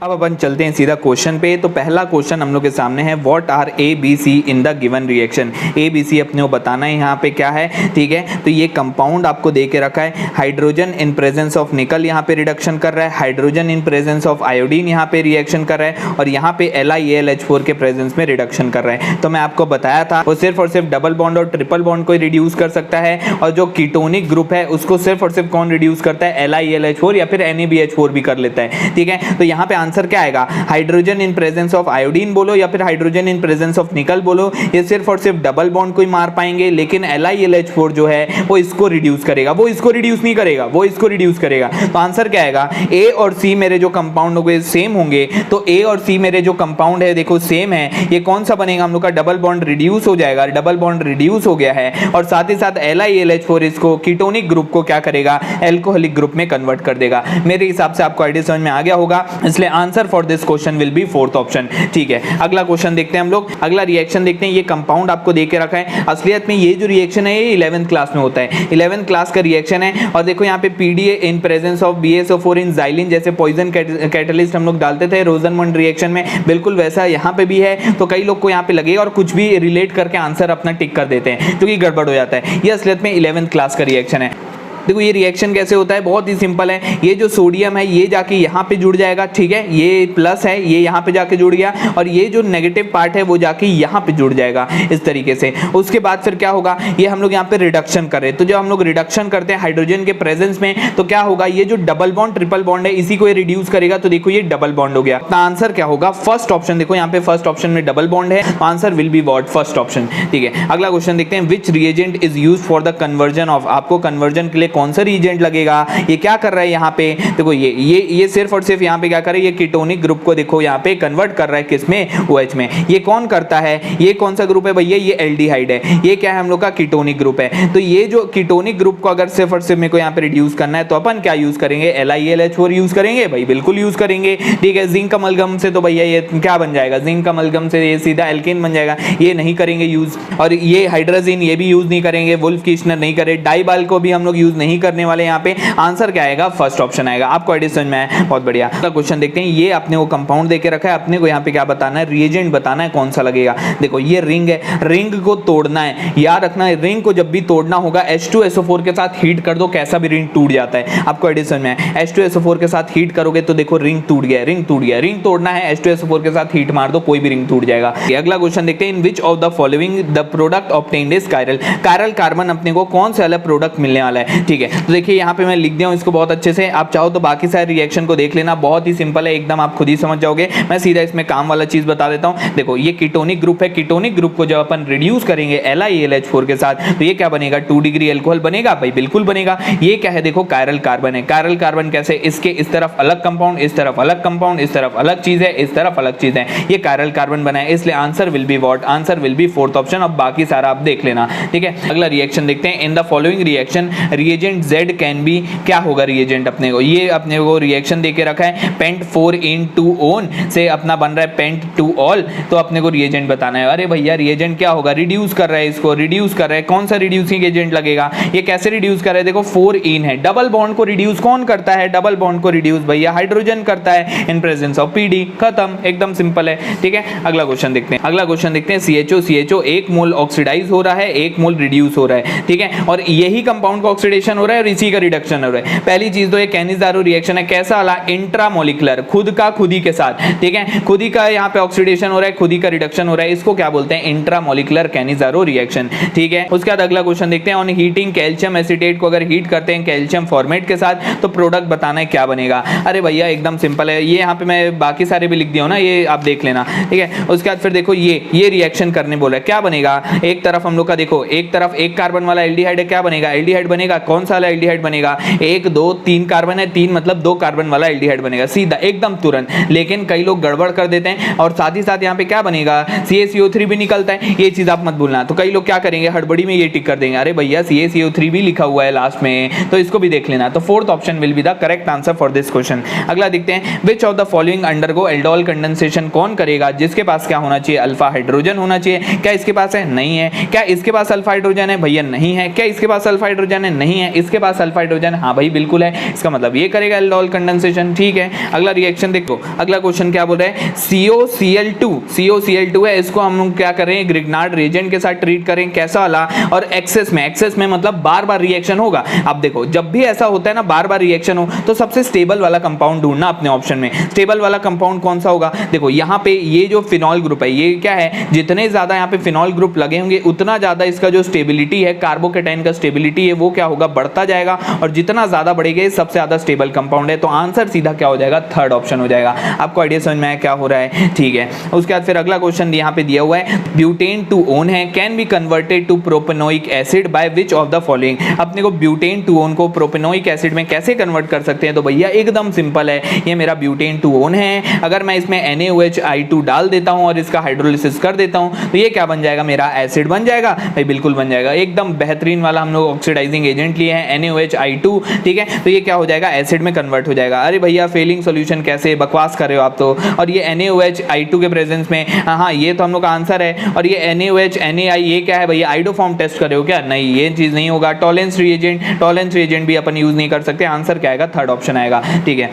S1: अब अपन चलते हैं सीधा क्वेश्चन पे। तो पहला क्वेश्चन हम लोग के सामने है, what are ABC in the given reaction. ABC अपने को बताना है यहाँ पे क्या है। ठीक है, तो ये कंपाउंड आपको दे के रखा है, हाइड्रोजन इन प्रेजेंस ऑफ निकल यहाँ पे रिडक्शन कर रहा है, hydrogen in presence of iodine यहाँ पे रिएक्शन कर रहा है, और यहाँ पे LiAlH4 के प्रेजेंस में रिडक्शन कर रहा है। तो मैं आपको बताया था वो सिर्फ और सिर्फ डबल बॉन्ड और ट्रिपल बॉन्ड को रिड्यूस कर सकता है, और जो कीटोनिक ग्रुप है उसको सिर्फ और सिर्फ कौन रिड्यूस करता है, LiAlH4 या फिर NaBH4 भी कर लेता है। ठीक है, तो यहाँ पे आंसर क्या आएगा, hydrogen in presence of iodine बोलो या फिर हाइड्रोजन इन प्रेजेंस ऑफ निकल बोलो, ये सिर्फ और सिर्फ डबल बॉन्ड को ही मार पाएंगे, लेकिन LiAlH4 जो है वो इसको रिड्यूस करेगा, वो इसको रिड्यूस नहीं करेगा, वो इसको रिड्यूस करेगा। तो आंसर क्या आएगा, A और C मेरे जो कंपाउंड होंगे सेम होंगे, तो A और C मेरे जो कंपाउंड है देखो सेम है, ये कौन सा बनेगा हम लोग का, डबल बॉन्ड रिड्यूस हो जाएगा, डबल बॉन्ड रिड्यूस हो गया है, और साथ ही साथ LiAlH4 इसको कीटोनिक ग्रुप को क्या करेगा, एल्कोहलिक ग्रुप में कन्वर्ट कर देगा। मेरे हिसाब से आपको आइडिया समझ में आ गया होगा, इसलिए answer for this question will be fourth option. ठीक है, अगला क्वेश्चन देखते हैं हम लोग, अगला रिएक्शन देखते हैं। ये कंपाउंड आपको दे के रखा है, असलियत में ये जो रिएक्शन है ये 11th क्लास में होता है, 11th क्लास का रिएक्शन है। और देखो यहाँ पे PDA in presence of BSO4 in xylene, जैसे पॉइजन कैटलिस्ट हम लोग डालते थे रोजनमंड रिएक्शन में, बिल्कुल वैसा यहाँ पे भी है। तो कई लोग को यहाँ पे लगेगा और कुछ भी रिलेट करके आंसर अपना टिक कर देते हैं, जो कि गड़बड़ हो जाता है। ये असलियत में 11th क्लास का रिएक्शन है। देखो ये रिएक्शन कैसे होता है, बहुत ही सिंपल है। ये जो सोडियम है ये जाके यहाँ पे जुड़ जाएगा, ठीक है, ये प्लस है, ये यहाँ पे जाके जुड़ गया, और ये जो नेगेटिव पार्ट है वो जाके यहाँ पे जुड़ जाएगा इस तरीके से। उसके बाद फिर क्या होगा, ये हम लोग यहाँ पे रिडक्शन कर रहे हैं, तो जब हम लोग रिडक्शन करते हैं हाइड्रोजन के प्रेजेंस में, तो क्या होगा, ये जो डबल बॉन्ड ट्रिपल बॉन्ड है इसी को ये रिड्यूस करेगा, तो देखो ये डबल बॉन्ड हो गया। तो आंसर क्या होगा, फर्स्ट ऑप्शन। देखो यहाँ पे फर्स्ट ऑप्शन में डबल बॉन्ड है, answer will be what, first option. ठीक है, अगला क्वेश्चन देखते हैं, which reagent is used for the conversion of, आपको कन्वर्जन के लिए कौन सा रिएजेंट लगेगा। ये क्या कर रहा है यहाँ पे, देखो ये सिर्फ और सिर्फ यहाँ पे क्या कर रहा है, ये कीटोनिक ग्रुप को देखो यहाँ पे कन्वर्ट कर रहा है किसमें, OH में। ये कौन करता है, ये कौन सा ग्रुप है भैया, ये एल्डिहाइड है, ये क्या है हम लोग का कीटोनिक ग्रुप है। तो ये जो कीटोनिक ग्रुप को अगर सिर्फ और सिर्फ मेरे को यहाँ पे रिड्यूस करना है, तो अपन क्या यूज करेंगे, LiAlH4 यूज करेंगे भाई, बिल्कुल यूज करेंगे। ठीक है, जिंक अमलगम से तो भैया ये क्या बन जाएगा, जिंक अमलगम से ये सीधा एल्केन बन जाएगा, ये नहीं करेंगे यूज। और ये हाइड्रोजिन ये भी यूज नहीं करेंगे, वुल्फ कीस्नर नहीं करे, डाइबाल को भी हम लोग यूज नहीं करने वाले यहाँ पे। आंसर क्या आएगा, फर्स्ट ऑप्शन आएगा। आपको एडिशन में है, बहुत बढ़िया। अगला क्वेश्चन देखते हैं, ये अपने को कंपाउंड देके रखा है, अपने को यहाँ पे क्या बताना है, रिएजेंट बताना है कौन सा लगेगा। देखो ये रिंग है, रिंग को तोड़ना है, याद रखना है रिंग को जब भी तोड़ना होगा H2SO4 के साथ हीट कर दो, कैसा भी रिंग टूट जाता है। आपको एडिशन में है, H2SO4 के साथ हीट करोगे तो देखो रिंग टूट गया, रिंग टूट गया। रिंग तोड़ना है, H2SO4 के साथ हीट मार दो, कोई भी रिंग टूट जाएगा। अगला क्वेश्चन देखते हैं, in which of the following the product obtained is chiral. Chiral carbon अपने को कौन सा अलग प्रोडक्ट मिलने वाला है। ठीक है। तो देखिए यहाँ पे मैं लिख दिया हूँ इसको बहुत अच्छे से, आप चाहो तो बाकी सारे रिएक्शन को देख लेना, बहुत ही सिंपल है एकदम, आप खुद ही समझ जाओगे। मैं सीधा इसमें काम वाला चीज बता देता हूँ। देखो ये कीटोनिक ग्रुप है, कीटोनिक ग्रुप को जब अपन रिड्यूस करेंगे LiAlH4 के साथ तो ये क्या बनेगा, 2 डिग्री अल्कोहल बनेगा भाई, बिल्कुल बनेगा। ये क्या है, देखो कायरल कार्बन है। कायरल कार्बन कैसे, इसके इस तरफ अलग कंपाउंड, इस तरफ अलग कंपाउंड, इस तरफ अलग चीज है, इस तरफ अलग चीज है, ये कायरल कार्बन बना है, इसलिए answer will be what, answer will B fourth option. अब बाकी सारा आप देख लेना, ठीक है। अगला रिएक्शन देखते हैं। In the following reaction reagent Z can be, क्या होगा रिएजेंट अपने को, ये अपने को रिएक्शन देके रखा है पेंट 4-in-2-on से अपना बन रहा है पेंट 2-ol, तो अपने को रिएजेंट बताना है। अरे भैया रिएजेंट क्या होगा, रिड्यूस कर रहा है, इसको रिड्यूस कर रहा है, कौन सा रिड्यूसिंग एजेंट लगेगा, ये कैसे रिड्यूस कर रहा है, देखो 4-in है, डबल बॉन्ड को रिड्यूस कौन करता है, डबल बॉन्ड को रिड्यूस भैया हाइड्रोजन करता है इन प्रेजेंस ऑफ PD, खत्म, एकदम सिंपल है, ठीक है। अगला क्वेश्चन देखते हैं। अगला क्वेश्चन देखते हैं। CHO 1 मोल ऑक्सीडाइज हो रहा है, 1 मोल रिड्यूस हो रहा है, ठीक है, और यही कंपाउंड का ऑक्सीडेशन हो रहा है और इसी का रिडक्शन हो रहा है। पहली चीज तो ये कैनिज़ारो रिएक्शन है, कैसा वाला, इंट्रामोलिकुलर, खुद का खुद ही के साथ, ठीक है, खुद ही का यहाँ पे ऑक्सीडेशन हो रहा है, खुद ही का रिडक्शन हो रहा है, इसको क्या बोलते हैं, इंट्रामोलिकुलर कैनिज़ारो रिएक्शन, ठीक है। उसके बाद अगला क्वेश्चन देखते हैं। ऑन हीटिंग कैल्शियम एसीटेट को अगर हीट करते हैं कैल्शियम फॉर्मेट के साथ तो प्रोडक्ट बताना है क्या बनेगा। अरे भैया एकदम सिंपल है, ये यहाँ पे मैं बाकी सारे भी लिख दिया हूं ना, ये आप देख लेना, ठीक है। उसके बाद फिर देखो ये रिएक्शन करने बोला, क्या बनेगा, एक तरफ हम लोग का देखो, एक तरफ एक कार्बन वाला एल्डिहाइड है, क्या बनेगा, एल्डिहाइड बनेगा, कौन सा वाला एल्डिहाइड बनेगा, 1 2 3 कार्बन है, 3 मतलब 2 कार्बन वाला एल्डिहाइड बनेगा, सीधा एकदम तुरंत। लेकिन कई लोग गड़बड़ कर देते हैं और साथ ही साथ यहाँ पे क्या बनेगा, CaCO3 भी निकलता है, ये चीज आप मत भूलना। तो कई लोग क्या करेंगे, हड़बड़ी में ये टिक कर देंगे, अरे भैया CaCO3 भी लिखा हुआ है लास्ट में, तो इसको भी देख लेना। तो fourth option will be the correct answer for this question. अगला देखते हैं। विच of the following undergo aldol condensation, कौन करेगा, जिसके पास क्या होना चाहिए, अल्फा हाइड्रोजन होना चाहिए, क्या इसके पास है, नहीं है, क्या इसके पास अल्फा हाइड्रोजन है, भैया नहीं है, क्या इसके पास अल्फा हाइड्रोजन है, नहीं है, इसके पास अल्फा हाइड्रोजन, हाँ भाई बिल्कुल है, इसका मतलब ये करेगा एल्डोल कंडेंसेशन, ठीक है। अगला रिएक्शन देखो, अगला क्वेश्चन क्या बोल रहा है, COCl2 है, इसको हम लोग क्या करें, ग्रिग्नार्ड रिएजेंट के साथ ट्रीट करें, कैसा वाला, और एक्सेस में मतलब बार बार रिएक्शन होगा। अब देखो जब भी ऐसा होता है ना, बार बार रिएक्शन हो, तो सबसे स्टेबल वाला कंपाउंड ढूंढना अपने ऑप्शन में। स्टेबल वाला कंपाउंड कौन सा होगा, देखो यहाँ पे ये जो फिनॉल ग्रुप है, ये क्या है, जितने ज्यादा यहाँ पे फिनॉल ग्रुप लगे होंगे उतना ज्यादा इसका जो स्टेबिलिटी है, कार्बोकेटाइन का स्टेबिलिटी है, वो क्या होगा, बढ़ता जाएगा, और जितना ज्यादा बढ़ेगा सबसे ज्यादा स्टेबल कंपाउंड है। तो आंसर सीधा क्या हो जाएगा, थर्ड ऑप्शन हो जाएगा। आपको आइडिया समझ में आया क्या हो रहा है, ठीक है। उसके बाद फिर अगला क्वेश्चन यहाँ पे दिया हुआ है, ब्यूटेन 2-on है, can be converted to propanoic acid by which of the following. अपने को ब्यूटेन 2-on को प्रोपेनोइक एसिड में कैसे कन्वर्ट कर सकते हैं, तो भैया एकदम सिंपल है, ये मेरा ब्यूटेन 2-on है, अगर मैं इसमें NaOH डाल देता हूं और इसका हाइड्रोलिसिस कर देता हूं तो ये क्या बन जाएगा, मेरा एसिड बन जाएगा भाई, बिल्कुल बन जाएगा, एकदम बेहतरीन वाला हम लोग ऑक्सीडाइजिंग एजेंट लिए हैं NaOH, ठीक है। तो ये क्या हो जाएगा, एसिड में कन्वर्ट हो जाएगा। अरे भैया फेलिंग सॉल्यूशन कैसे, बकवास कर रहे हो आप तो, और ये NaOH के प्रेजेंस में, हाँ ये तो हम लोग का आंसर है, और ये NaOH NaI ये क्या है भैया, आइडोफॉर्म टेस्ट कर रहे हो क्या, नहीं ये चीज नहीं होगा। टॉलेंस रिएजेंट भी अपन यूज नहीं कर सकते, आंसर क्या आएगा, थर्ड ऑप्शन आएगा, ठीक है।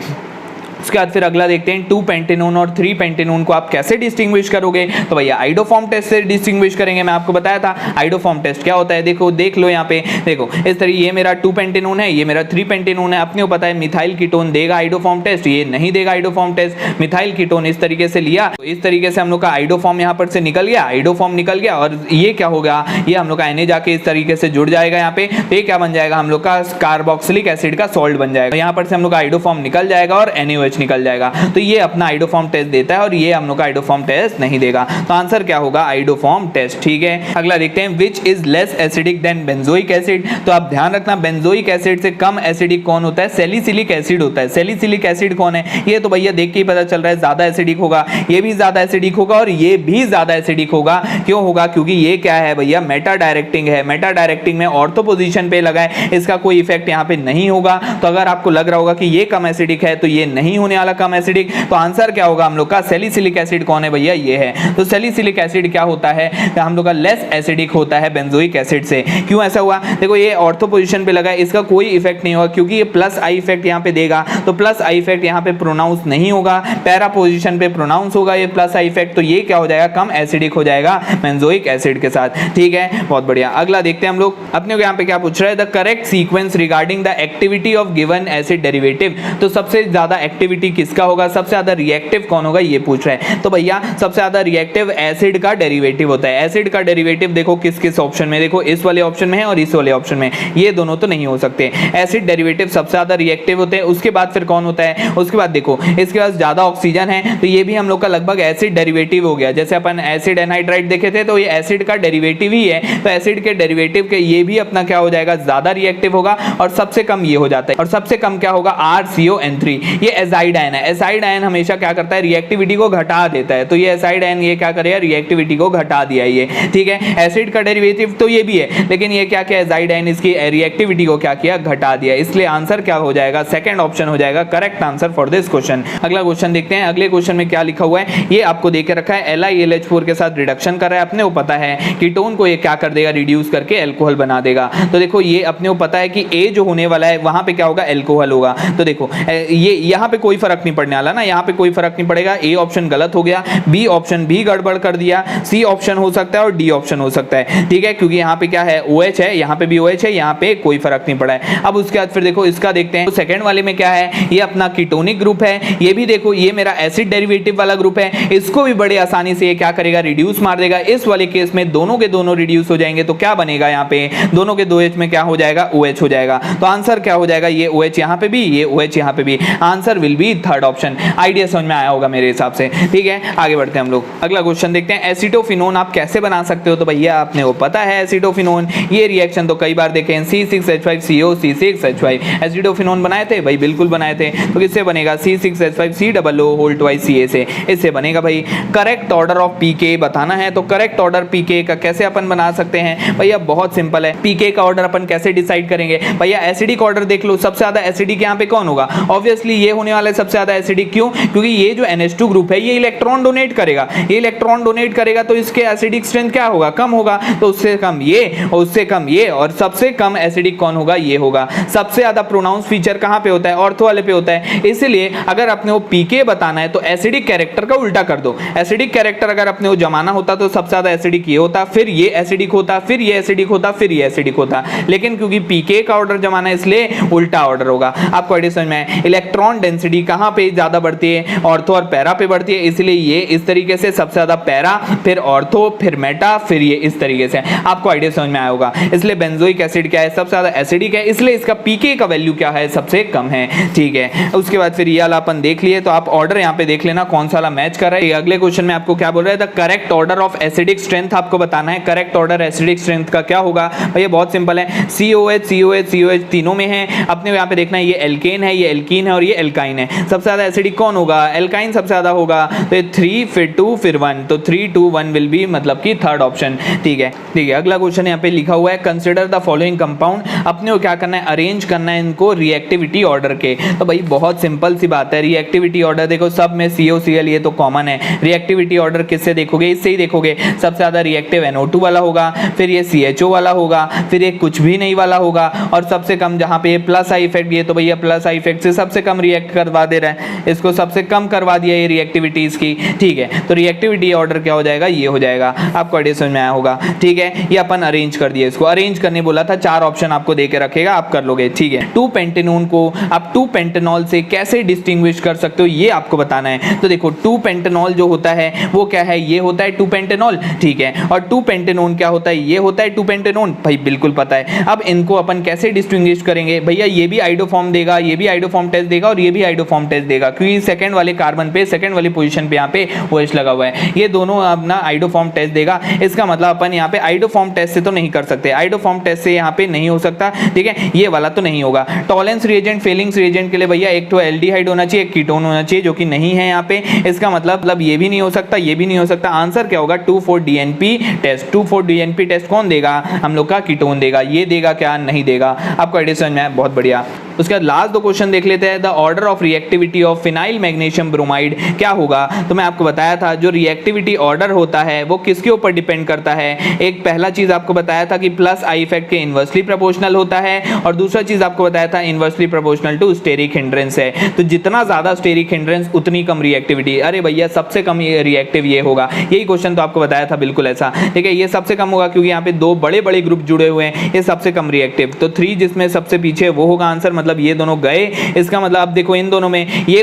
S1: उसके बाद फिर अगला देखते हैं 2 पेंटेनोन और 3 पेंटेनोन को आप कैसे डिस्टिंग्विश करोगे, तो भैया आइडोफॉर्म टेस्ट से डिस्टिंग्विश करेंगे। मैं आपको बताया था आइडोफॉर्म टेस्ट क्या होता है, देखो देख लो यहाँ पे, देखो इस तरीके, ये मेरा 2 पेंटेनोन है, ये मेरा 3 पेंटेनोन है, अपने को पता है मिथाइल कीटोन देगा आइडोफॉर्म टेस्ट, ये नहीं देगा आइडोफॉर्म टेस्ट। मिथाइल कीटोन इस तरीके से लिया, तो इस तरीके से हम लोग का आइडोफॉर्म यहाँ पर से निकल गया, आइडोफॉर्म निकल गया, और ये क्या होगा, ये हम लोग का Na जाके इस तरीके से जुड़ जाएगा यहाँ पे, तो ये क्या बन जाएगा, हम लोग का कार्बोक्सिलिक एसिड का सॉल्ट बन जाएगा। यहाँ पर से हम लोग का आइडोफॉर्म निकल जाएगा और NaOH निकल जाएगा, तो ये अपना आइडोफॉर्म टेस्ट देता है और ये हम लोग का आइडोफॉर्म टेस्ट नहीं देगा। तो आंसर क्या होगा, आइडोफॉर्म टेस्ट, ठीक है। अगला देखते हैं, which is less acidic then benzoic acid. तो आप ध्यान रखना, बेंजोइक एसिड से कम एसिडिक कौन होता है, सैलिसिलिक एसिड होता है। सैलिसिलिक एसिड कौन है, ये तो भैया देख के ही पता चल रहा है, ज्यादा एसिडिक होगा, ये भी ज्यादा एसिडिक होगा और ये भी ज्यादा एसिडिक होगा। क्यों होगा, क्योंकि ये क्या है भैया, मेटा डायरेक्टिंग है, मेटा डायरेक्टिंग में ऑर्थो पोजीशन पे लगा है, इसका कोई इफेक्ट यहाँ पे नहीं होगा। तो अगर आपको लग रहा होगा कि ये कम एसिडिक है तो ये नहीं होने वाला कम एसिडिक, तो आंसर क्या होगा हम लोग का, सैलिसिलिक एसिड कौन है भैया, ये है। तो सैलिसिलिक एसिड क्या होता है, हम लोग का लेस एसिडिक होता है बेंजोइक एसिड से। क्यों ऐसा हुआ, देखो ये ऑर्थो पोजीशन पे लगा है, इसका कोई इफेक्ट नहीं होगा क्योंकि ये प्लस आई इफेक्ट यहाँ पे देगा, तो प्लस आई इफेक्ट यहाँ पे प्रोनाउंस नहीं होगा, पैरा पोजीशन पे प्रोनाउंस होगा ये प्लस आई इफेक्ट, तो ये क्या हो जाएगा, कम एसिडिक हो जाएगा बेंजोइक एसिड के साथ, ठीक है। बहुत बढ़िया। अगला देखते हैं हम लोग, अपने को यहाँ पे क्या पूछ रहा है, the correct sequence regarding the activity of given acid derivative. तो सबसे ज्यादा एक्टिव रिएक्टिविटी किसका होगा, सबसे ज्यादा रिएक्टिव कौन होगा ये पूछ रहा है। तो भैया सबसे ज्यादा रिएक्टिव एसिड का डेरिवेटिव होता है। एसिड का डेरिवेटिव देखो किस किस ऑप्शन में, देखो इस वाले ऑप्शन में है और इस वाले ऑप्शन में, ये दोनों तो नहीं हो सकते। एसिड डेरिवेटिव सबसे ज्यादा रिएक्टिव होते हैं। उसके बाद फिर कौन होता है, उसके बाद देखो इसके पास ज्यादा ऑक्सीजन है तो ये भी हम लोग का लगभग एसिड डेरिवेटिव हो गया। जैसे अपन एसिड एनहाइड्राइड देखे थे तो ये एसिड का डेरिवेटिव ही है, तो एसिड के डेरिवेटिव के ये भी अपना क्या हो जाएगा, ज्यादा रिएक्टिव होगा। और सबसे कम ये हो जाता है, और सबसे कम क्या होगा, RCON3। ये एजाइड आयन है। एजाइड आयन हमेशा क्या करता है, रिएक्टिविटी को घटा देता है। तो ये एजाइड आयन ये क्या करेगा, रिएक्टिविटी को घटा दिया ये, ठीक है। एसिड का डेरिवेटिव तो ये भी है, लेकिन ये क्या किया, एजाइड आयन इसकी रिएक्टिविटी को क्या किया, घटा दिया। इसलिए आंसर क्या हो जाएगा, सेकंड ऑप्शन हो जाएगा correct answer for this question. अगला क्वेश्चन देखते हैं। अगले क्वेश्चन में क्या लिखा हुआ है, ये आपको देके रखा है LiAlH4 के साथ रिडक्शन कर रहा है। अपने को पता है कीटोन को ये क्या कर देगा, रिड्यूस करके अल्कोहल बना देगा। तो देखो ये अपने को पता है कि ए जो होने वाला है वहां पे क्या होगा, अल्कोहल होगा। तो देखो ये यहाँ पे कोई फर्क नहीं पड़ने वाला ना, यहाँ पे कोई फर्क नहीं पड़ेगा। ए ऑप्शन गलत हो गया, बी ऑप्शन भी गड़बड़ कर दिया, सी ऑप्शन हो सकता है और डी ऑप्शन हो सकता है, ठीक है। क्योंकि यहाँ पे क्या है, OH है, यहाँ पे भी OH है, यहाँ पे कोई फर्क नहीं पड़ा है। अब उसके बाद फिर देखो इसका देखते हैं। तो सेकंड वाले में क्या है, ये अपना कीटोनिक ग्रुप है। ये भी देखो ये मेरा एसिड डेरिवेटिव वाला ग्रुप है, इसको भी बड़े आसानी से ये क्या करेगा, रिड्यूस मार देगा। इस वाले केस में दोनों के दोनों रिड्यूस हो जाएंगे। तो क्या बनेगा, यहाँ पे दोनों के 2H में क्या हो जाएगा, OH हो जाएगा। तो आंसर क्या हो जाएगा, ये OH यहाँ पे भी, ये OH यहाँ पे भी। Answer will B third option. Idea समझ में आया होगा मेरे हिसाब से, ठीक है। आगे बढ़ते हैं हम लोग। अगला क्वेश्चन देखते हैं। एसिटोफिनोन आप कैसे बना सकते हो, तो भैया आपने वो पता है एसिटोफिनोन, ये रिएक्शन तो कई बार देखे हैं, C6H5CO C6H5। एसिटोफिनोन बनाए थे भाई, बिल्कुल बनाए थे। तो किससे बनेगा, C6H5COO से, इससे बनेगा भाई। करेक्ट ऑर्डर ऑफ पीके बताना है, तो करेक्ट ऑर्डर पीके का कैसे अपन बना सकते हैं भैया, बहुत सिंपल है। पीके का ऑर्डर अपन कैसे डिसाइड करेंगे भैया, एसिडिक ऑर्डर देख लो, सबसे ज्यादा एसिडिक यहाँ पे कौन होगा, ऑब्वियसली ये होने वाला है सबसे ज्यादा एसिडिक। क्यों, क्योंकि ये जो NH2 ग्रुप है ये इलेक्ट्रॉन डोनेट करेगा, ये इलेक्ट्रॉन डोनेट करेगा तो इसके एसिडिक स्ट्रेंथ क्या होगा, कम होगा। तो उससे कम ये और उससे कम ये, और सबसे कम एसिडिक कौन होगा, ये होगा। सबसे ज्यादा प्रोनाउंस फीचर कहां पे होता है, ऑर्थो वाले पे होता है। इसलिए अगर अपने को पीके बताना है तो एसिडिक कैरेक्टर का उल्टा कर दो। एसिडिक कैरेक्टर अगर अपने को जमाना होता तो सबसे ज्यादा एसिडिक ये होता, फिर ये एसिडिक होता, फिर ये एसिडिक होता, फिर ये एसिडिक होता। लेकिन क्योंकि पीके का ऑर्डर जमाना है इसलिए उल्टा ऑर्डर होगा। आपको आइडिया समझ में आए, इलेक्ट्रॉन डेंसिटी कहां पे ज्यादा बढ़ती है, ऑर्थो और पैरा पे बढ़ती है। इसलिए ये इस तरीके से सबसे ज्यादा पैरा, फिर ऑर्थो, फिर मेटा, फिर ये इस तरीके से। आपको आइडिया समझ में आया होगा। इसलिए बेंजोइक एसिड क्या है, सबसे ज्यादा एसिडिक है, इसलिए इसका पीके का वैल्यू क्या है, सबसे कम है, ठीक है। उसके बाद फिर ये वाला अपन देख लिए, तो आप ऑर्डर यहाँ पे देख लेना कौन सा वाला मैच कर रहा है। अगले क्वेश्चन में आपको क्या बोल रहा है, the correct order of acidic strength आपको बताना है। करेक्ट ऑर्डर एसिडिक स्ट्रेंथ का क्या होगा भैया, बहुत सिंपल है। COH COH COH तीनों में है, अपने यहाँ पे देखना है, ये एल्केन है, ये एल्कीन है और ये एल्काइन है। सबसे ज्यादा एसिडिक कौन होगा, एल्काइन सबसे ज्यादा होगा। तो 3 फिर 2 फिर 1, तो 3 2 1 विल बी मतलब कि थर्ड ऑप्शन, ठीक है। ठीक है, अगला क्वेश्चन यहाँ पे लिखा हुआ है, कंसिडर द फॉलोइंग कंपाउंड। अपने को क्या करना है, अरेंज करना है इनको रिएक्टिविटी ऑर्डर के। तो भाई बहुत सिंपल सी बात है, रिएक्टिविटी ऑर्डर देखो सब में COCl ये तो कॉमन है। रिएक्टिविटी ऑर्डर किससे देखोगे, इससे ही देखोगे। सबसे ज्यादा रिएक्टिव NO2 वाला होगा, फिर ये CHO वाला होगा, फिर ये कुछ भी नहीं वाला होगा, और सबसे कम जहां पे प्लस आई इफेक्ट, ये तो भैया प्लस आई इफेक्ट से सबसे कम रिएक्ट करवा दे रहा है, इसको सबसे कम करवा दिया ये रिएक्टिविटीज की, ठीक है। तो रिएक्टिविटी ऑर्डर क्या हो जाएगा, ये हो जाएगा। आपको आइडिया समझ में आया होगा, ठीक है। ये अपन अरेंज कर दिए, इसको अरेंज करने बोला था, 4 ऑप्शन आपको देके रखेगा, आप कर लोगे, ठीक है। 2 पेंटेनोन को आप 2 पेंटेनॉल से कैसे डिस्टिंग्विश कर सकते हो, ये आपको बताना है। तो देखो 2 पेंटेनॉल जो होता है वो क्या है, ये होता है 2 पेंटेनॉल, ठीक है। और 2 पेंटेनोन क्या होता है, ये होता है 2 पेंटेनोन, भाई बिल्कुल पता है। अब इनको अपन कैसे डिस्टिंग्विश करेंगे भैया, ये भी आइडोफॉर्म देगा, ये भी आइडोफॉर्म टेस्ट देगा और ये भी आइडोफॉर्म टेस्ट देगा, क्योंकि सेकंड वाले कार्बन पे, सेकंड वाली पोजीशन पे यहाँ पे OH लगा हुआ है। ये दोनों अपना आइडोफॉर्म टेस्ट देगा। इसका मतलब अपन यहाँ पे आइडोफॉर्म टेस्ट से तो नहीं कर सकते, आइडोफॉर्म टेस्ट से यहाँ पे नहीं हो सकता, ठीक है। ये वाला तो नहीं होगा। टॉलेंस रिएजेंट, फेलिंग्स रिएजेंट के लिए भैया एक तो एल्डिहाइड होना चाहिए, एक कीटोन होना चाहिए, जो कि नहीं है यहाँ पे। इसका मतलब ये भी नहीं हो सकता, ये भी नहीं हो सकता। आंसर क्या होगा, 2,4-DNP टेस्ट। 2,4-DNP टेस्ट कौन देगा, हम लोग का कीटोन देगा। ये देगा क्या, नहीं देगा। आपको आइडिया समझ में आया, बहुत बढ़िया। उसके बाद लास्ट 2 क्वेश्चन देख लेते हैं। The order of reactivity of phenyl magnesium bromide क्या होगा। तो मैं आपको बताया था जो रिएक्टिविटी ऑर्डर होता है वो किसके ऊपर डिपेंड करता है। एक पहला चीज आपको बताया था कि प्लस आई इफेक्ट के इनवर्सली प्रोपोर्शनल होता है, और दूसरा चीज आपको बताया था inversely proportional to steric hindrance है। तो जितना ज्यादा स्टेरिक हिंड्रेंस उतनी कम रिएक्टिविटी। अरे भैया सबसे कम रिएक्टिव ये होगा, यही क्वेश्चन तो आपको बताया था, बिल्कुल ऐसा, ठीक है। ये सबसे कम होगा क्योंकि यहाँ पे 2 बड़े बड़े ग्रुप जुड़े हुए हैं, ये सबसे कम रिएक्टिव। तो 3 जिसमें सबसे पीछे वो होगा आंसर, मतलब ये दोनों गए। इसका मतलब अब देखो इन दोनों में ये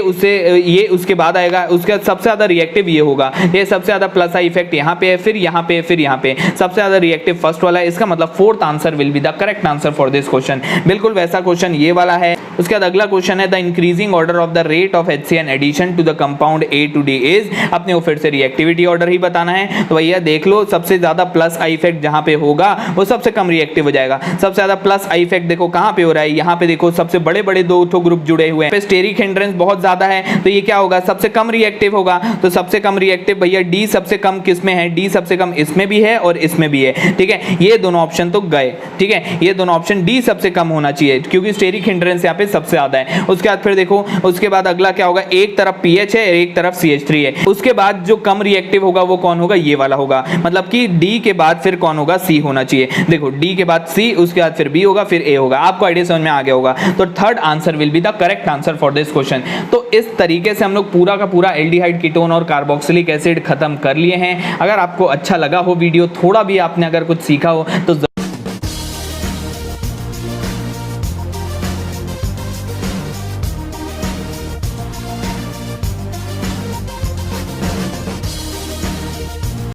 S1: उसके बाद आएगा, उसका सबसे ज्यादा रिएक्टिव ये होगा, ये सबसे ज्यादा प्लस आई इफेक्ट यहाँ पे है, फिर यहाँ पे, फिर यहाँ पे, सबसे ज्यादा रिएक्टिव फर्स्ट वाला है। इसका मतलब fourth answer will be the correct answer for this question. बिल्कुल वैसा क्वेश्चन ये वाला है। उसके बाद अगला क्वेश्चन है the increasing order of the rate of HCN addition to the compound A to D is, अपने को फिर से रिएक्टिविटी ऑर्डर ही बताना है। तो भैया देख लो, सबसे ज्यादा प्लस आई इफेक्ट जहां पे होगा वो सबसे कम रिएक्टिव हो जाएगा। सबसे ज्यादा प्लस आई इफेक्ट देखो कहां पे हो रहा है, यहाँ पे देखो सबसे बड़े बड़े दो ग्रुप जुड़े हुए हैं, स्टेरिक हिंड्रेंस बहुत ज्यादा है, तो ये क्या होगा, सबसे कम रिएक्टिव होगा। तो सबसे कम रिएक्टिव भैया डी सबसे कम किस में है, डी सबसे कम इसमें भी है और इसमें भी है, ठीक है। ये दोनों ऑप्शन तो गए, ठीक है, ये दोनों ऑप्शन डी सबसे कम होना चाहिए क्योंकि स्टेरिक हिंड्रेंस यहाँ पे सबसे ज्यादा है। उसके बाद फिर देखो, उसके बाद अगला क्या होगा, एक तरफ पीएच है, एक तरफ CH3 है। उसके बाद जो कम रिएक्टिव होगा वो कौन होगा, ये वाला होगा, मतलब कि डी के बाद फिर कौन होगा, सी होना चाहिए। देखो डी के बाद सी, उसके बाद फिर बी होगा, फिर ए होगा। आपको आइडिया समझ में आ गया होगा। तो third answer will be the correct answer for this question. तो इस तरीके से हम लोग पूरा का पूरा एल्डिहाइड कीटोन और कार्बोक्सिलिक एसिड खत्म कर लिए हैं। अगर आपको अच्छा लगा हो वीडियो, थोड़ा भी आपने अगर कुछ सीखा हो तो